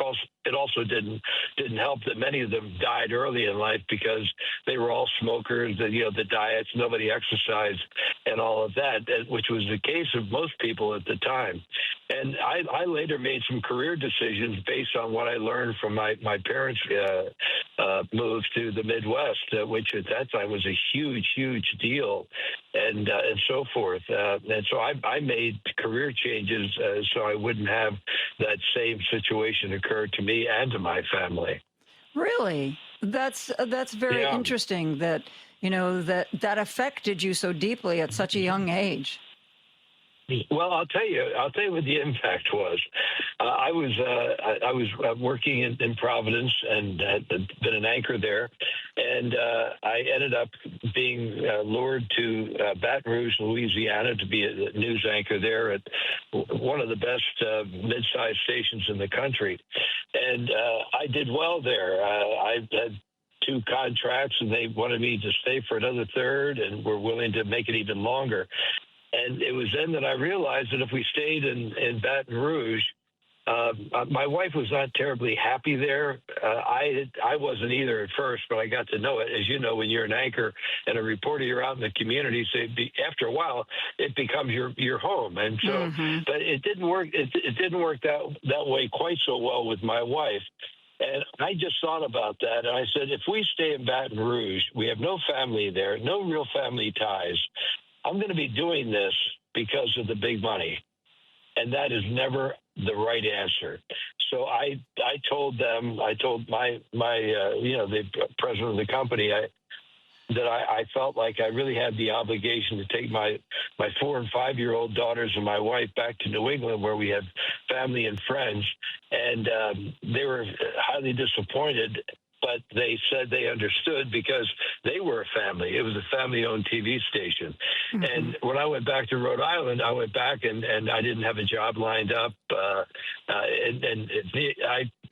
also didn't help that many of them died early in life because they were all smokers, and you know, the diets, nobody exercised, and all of that, which was the case of most people at the time. And I later made some career decisions based on what I learned from my parents' move to the Midwest, which at that time was a huge deal, and so forth. And so I made career changes so I wouldn't have that same situation occur to me and to my family. Really? That's very interesting that, you know, that affected you so deeply at such a young age. Well, I'll tell you what the impact was. I was working in Providence and had been an anchor there, and I ended up being lured to Baton Rouge, Louisiana, to be a news anchor there at one of the best mid-sized stations in the country, and I did well there. I had 2 contracts, and they wanted me to stay for another third, and were willing to make it even longer. And it was then that I realized that if we stayed in Baton Rouge, my wife was not terribly happy there. I wasn't either at first, but I got to know it. As you know, when you're an anchor and a reporter, you're out in the community. So after a while, it becomes your home. And so, but it didn't work. It didn't work that way quite so well with my wife. And I just thought about that. And I said, if we stay in Baton Rouge, we have no family there, no real family ties. I'm going to be doing this because of the big money. And that is never the right answer. So I told them, I told my the president of the company, that I felt like I really had the obligation to take my 4- and 5-year-old daughters and my wife back to New England, where we had family and friends. And they were highly disappointed. but they said they understood because they were a family. It was a family-owned TV station. Mm-hmm. And when I went back to Rhode Island, I went back and I didn't have a job lined up.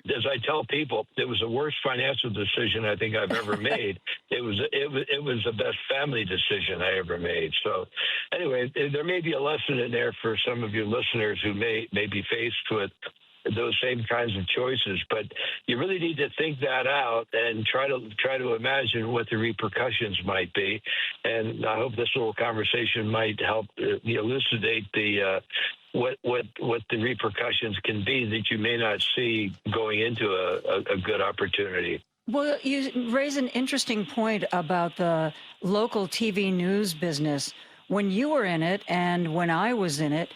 As I tell people, it was the worst financial decision I think I've ever made. It was the best family decision I ever made. So anyway, there may be a lesson in there for some of your listeners who may be faced with those same kinds of choices, but you really need to think that out and try to imagine what the repercussions might be. And I hope this little conversation might help elucidate the what the repercussions can be that you may not see going into a good opportunity. Well, you raise an interesting point about the local TV news business. When you were in it and when I was in it,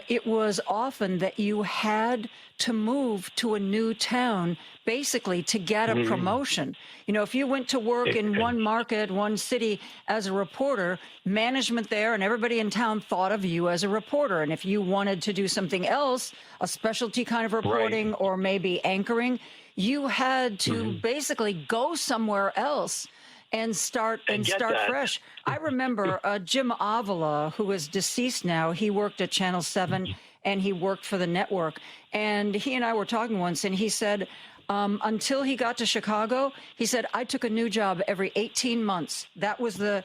it was often that you had to move to a new town basically to get a promotion. You know, if you went to work in one market, one city as a reporter, management there and everybody in town thought of you as a reporter. And if you wanted to do something else, a specialty kind of reporting or maybe anchoring, you had to basically go somewhere else and start fresh. I remember Jim Avila, who is deceased now. He worked at Channel 7 and he worked for the network. And he and I were talking once, and he said, until he got to Chicago, he said, I took a new job every 18 months. That was the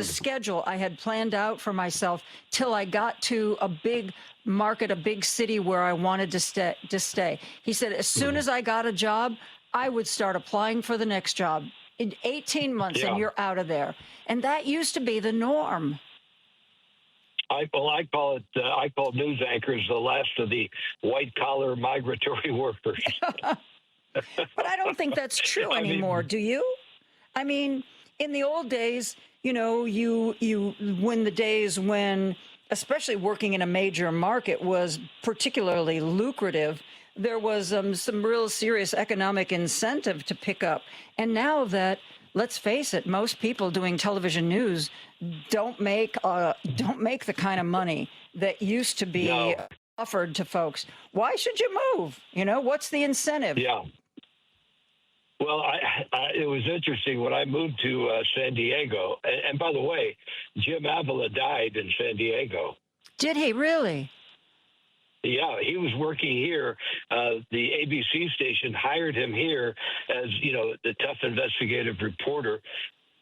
schedule I had planned out for myself till I got to a big market, a big city where I wanted to stay. He said, as soon as I got a job, I would start applying for the next job. In 18 months, and you're out of there. And that used to be the norm. I call news anchors the last of the white-collar migratory workers. But I don't think that's true anymore, do you? I mean, in the old days, you know, when the days when, especially working in a major market, was particularly lucrative, there was some real serious economic incentive to pick up. And now that, let's face it, most people doing television news don't make the kind of money that used to be offered to folks. Why should you move? You know, what's the incentive? Yeah. Well, it was interesting when I moved to San Diego. And by the way, Jim Avila died in San Diego. Did he really? Yeah, he was working here. The ABC station hired him here as, you know, the tough investigative reporter.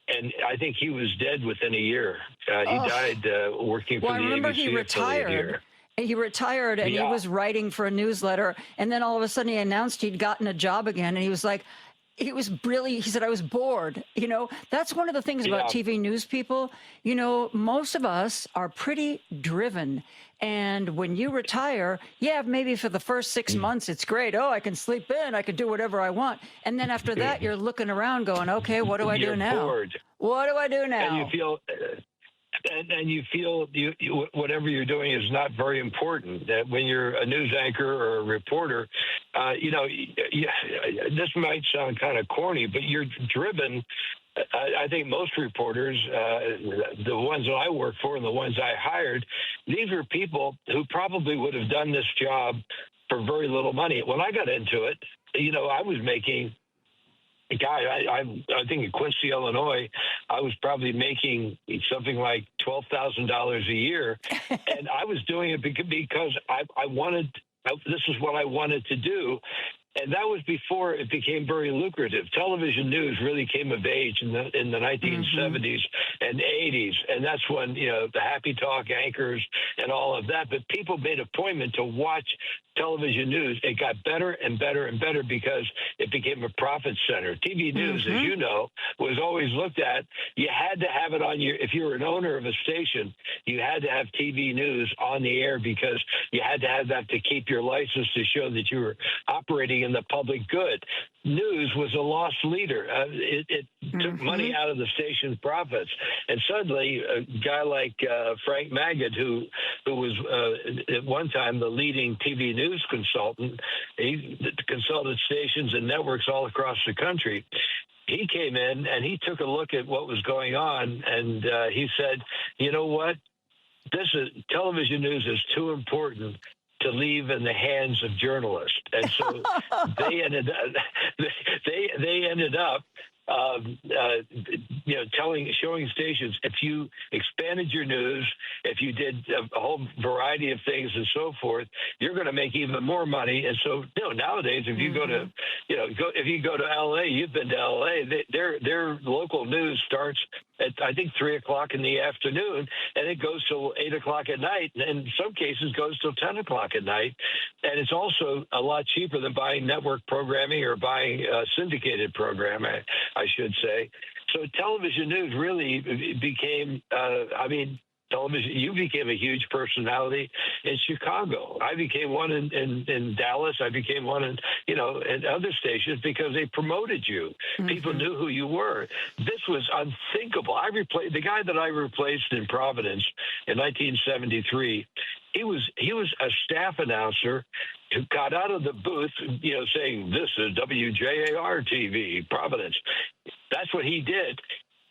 And I think he was dead within a year. He died working for the ABC. I remember he retired. He retired and he was writing for a newsletter. And then all of a sudden he announced he'd gotten a job again. And he was like, he said, I was bored. You know, that's one of the things about TV news people. You know, most of us are pretty driven. And when you retire, maybe for the first 6 months, it's great. Oh, I can sleep in. I can do whatever I want. And then after that, you're looking around going, okay, what do I do now? Bored. What do I do now? And you feel... And you feel whatever you're doing is not very important. That when you're a news anchor or a reporter, this might sound kind of corny, but you're driven. I think most reporters, the ones that I work for and the ones I hired, these were people who probably would have done this job for very little money. When I got into it, I was making... I think in Quincy, Illinois, I was probably making something like $12,000 a year. And I was doing it because I wanted, this is what I wanted to do. And that was before it became very lucrative. Television news really came of age in the 1970s and 80s. And that's when, the happy talk anchors and all of that. But people made an appointment to watch television news. It got better and better and better because it became a profit center. TV news, as you know, was always looked at. You had to have it on if you were an owner of a station, you had to have TV news on the air because you had to have that to keep your license to show that you were operating in the public good. News was a lost leader. It took money out of the station's profits. And suddenly a guy like Frank Magid, who was at one time the leading TV news consultant, he consulted stations and networks all across the country. He came in and he took a look at what was going on, and he said, you know what? Television news is too important to leave in the hands of journalists, and so they ended up showing stations, if you expanded your news, if you did a whole variety of things and so forth, you're going to make even more money. And so, nowadays, if you go to, if you go to L.A., you've been to L.A., their local news starts at, I think, 3 o'clock in the afternoon, and it goes till 8 o'clock at night, and in some cases goes till 10 o'clock at night. And it's also a lot cheaper than buying network programming or buying syndicated programming, I should say. So television news really became, television, you became a huge personality in Chicago. I became one in Dallas. I became one in other stations because they promoted you. Mm-hmm. People knew who you were. This was unthinkable. The guy that I replaced in Providence in 1973. He was a staff announcer who got out of the booth, saying, "This is WJAR TV, Providence." That's what he did.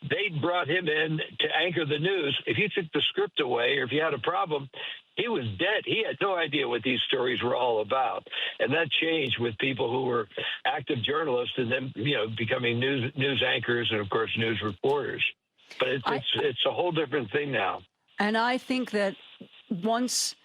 They brought him in to anchor the news. If you took the script away or if you had a problem, he was dead. He had no idea what these stories were all about. And that changed with people who were active journalists and then, becoming news anchors and, of course, news reporters. But it's a whole different thing now. And I think that once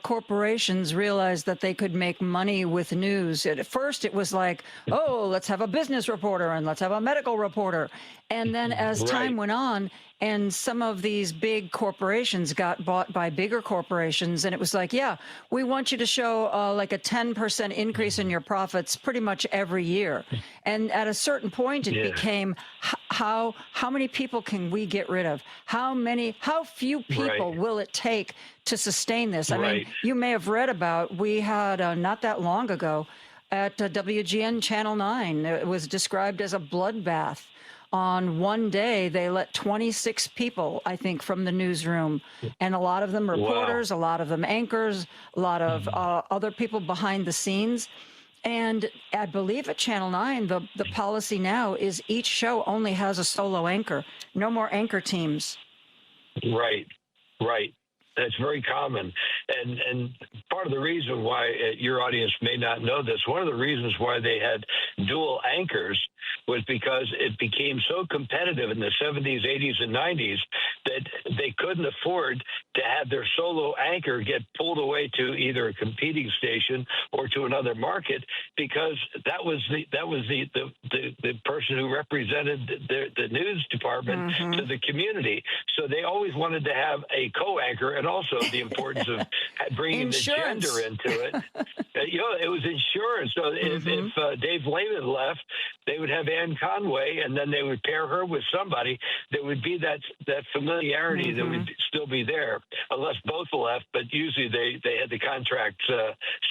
corporations realized that they could make money with news. At first, it was like, oh, let's have a business reporter and let's have a medical reporter. And then as time went on, and some of these big corporations got bought by bigger corporations, and it was like, yeah, we want you to show like a 10% increase in your profits pretty much every year. And at a certain point, it became, how many people can we get rid of? How few people will it take to sustain this? I mean, you may have read about, we had not that long ago at WGN Channel 9, it was described as a bloodbath. On one day, they let 26 people, I think, from the newsroom, and a lot of them reporters, a lot of them anchors, a lot of other people behind the scenes. And I believe at Channel 9, the policy now is each show only has a solo anchor, no more anchor teams. Right. That's very common. And part of the reason why your audience may not know this, one of the reasons why they had dual anchors was because it became so competitive in the 70s, 80s, and 90s that they couldn't afford to have their solo anchor get pulled away to either a competing station or to another market, because that was the person who represented the news department to the community. So they always wanted to have a co-anchor, and also the importance of bringing the gender into it. It was insurance. So if Dave Layman left, they would have Ann Conway, and then they would pair her with somebody. There would be that familiarity that would still be there, unless both left. But usually they had the contracts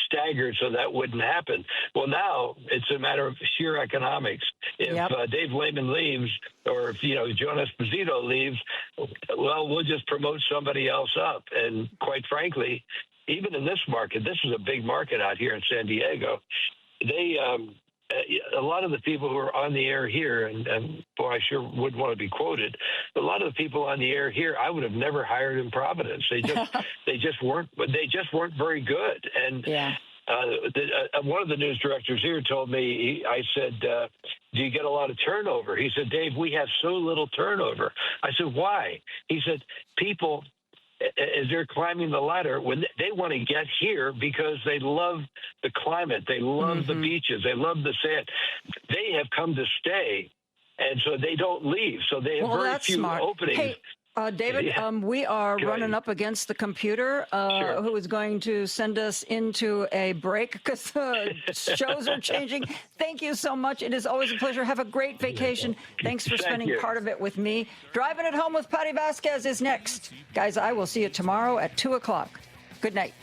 staggered, so that wouldn't happen. Well, now it's a matter of sheer economics. If Dave Layman leaves, or if Joan Esposito leaves, well, we'll just promote somebody else up. And quite frankly, even in this market, this is a big market out here in San Diego. They a lot of the people who are on the air here, and boy, I sure would want to be quoted, but a lot of the people on the air here, I would have never hired in Providence. They just weren't very good. And one of the news directors here told me, I said, do you get a lot of turnover? He said, Dave, we have so little turnover. I said, why? He said, people, as they're climbing the ladder, when they want to get here because they love the climate, they love the beaches, they love the sand, they have come to stay, and so they don't leave. So they have very few openings. Hey, David, we are running up against the computer, who is going to send us into a break because the shows are changing. Thank you so much. It is always a pleasure. Have a great vacation. Thanks for spending part of it with me. Driving It Home with Patty Vasquez is next. Guys, I will see you tomorrow at 2 o'clock. Good night.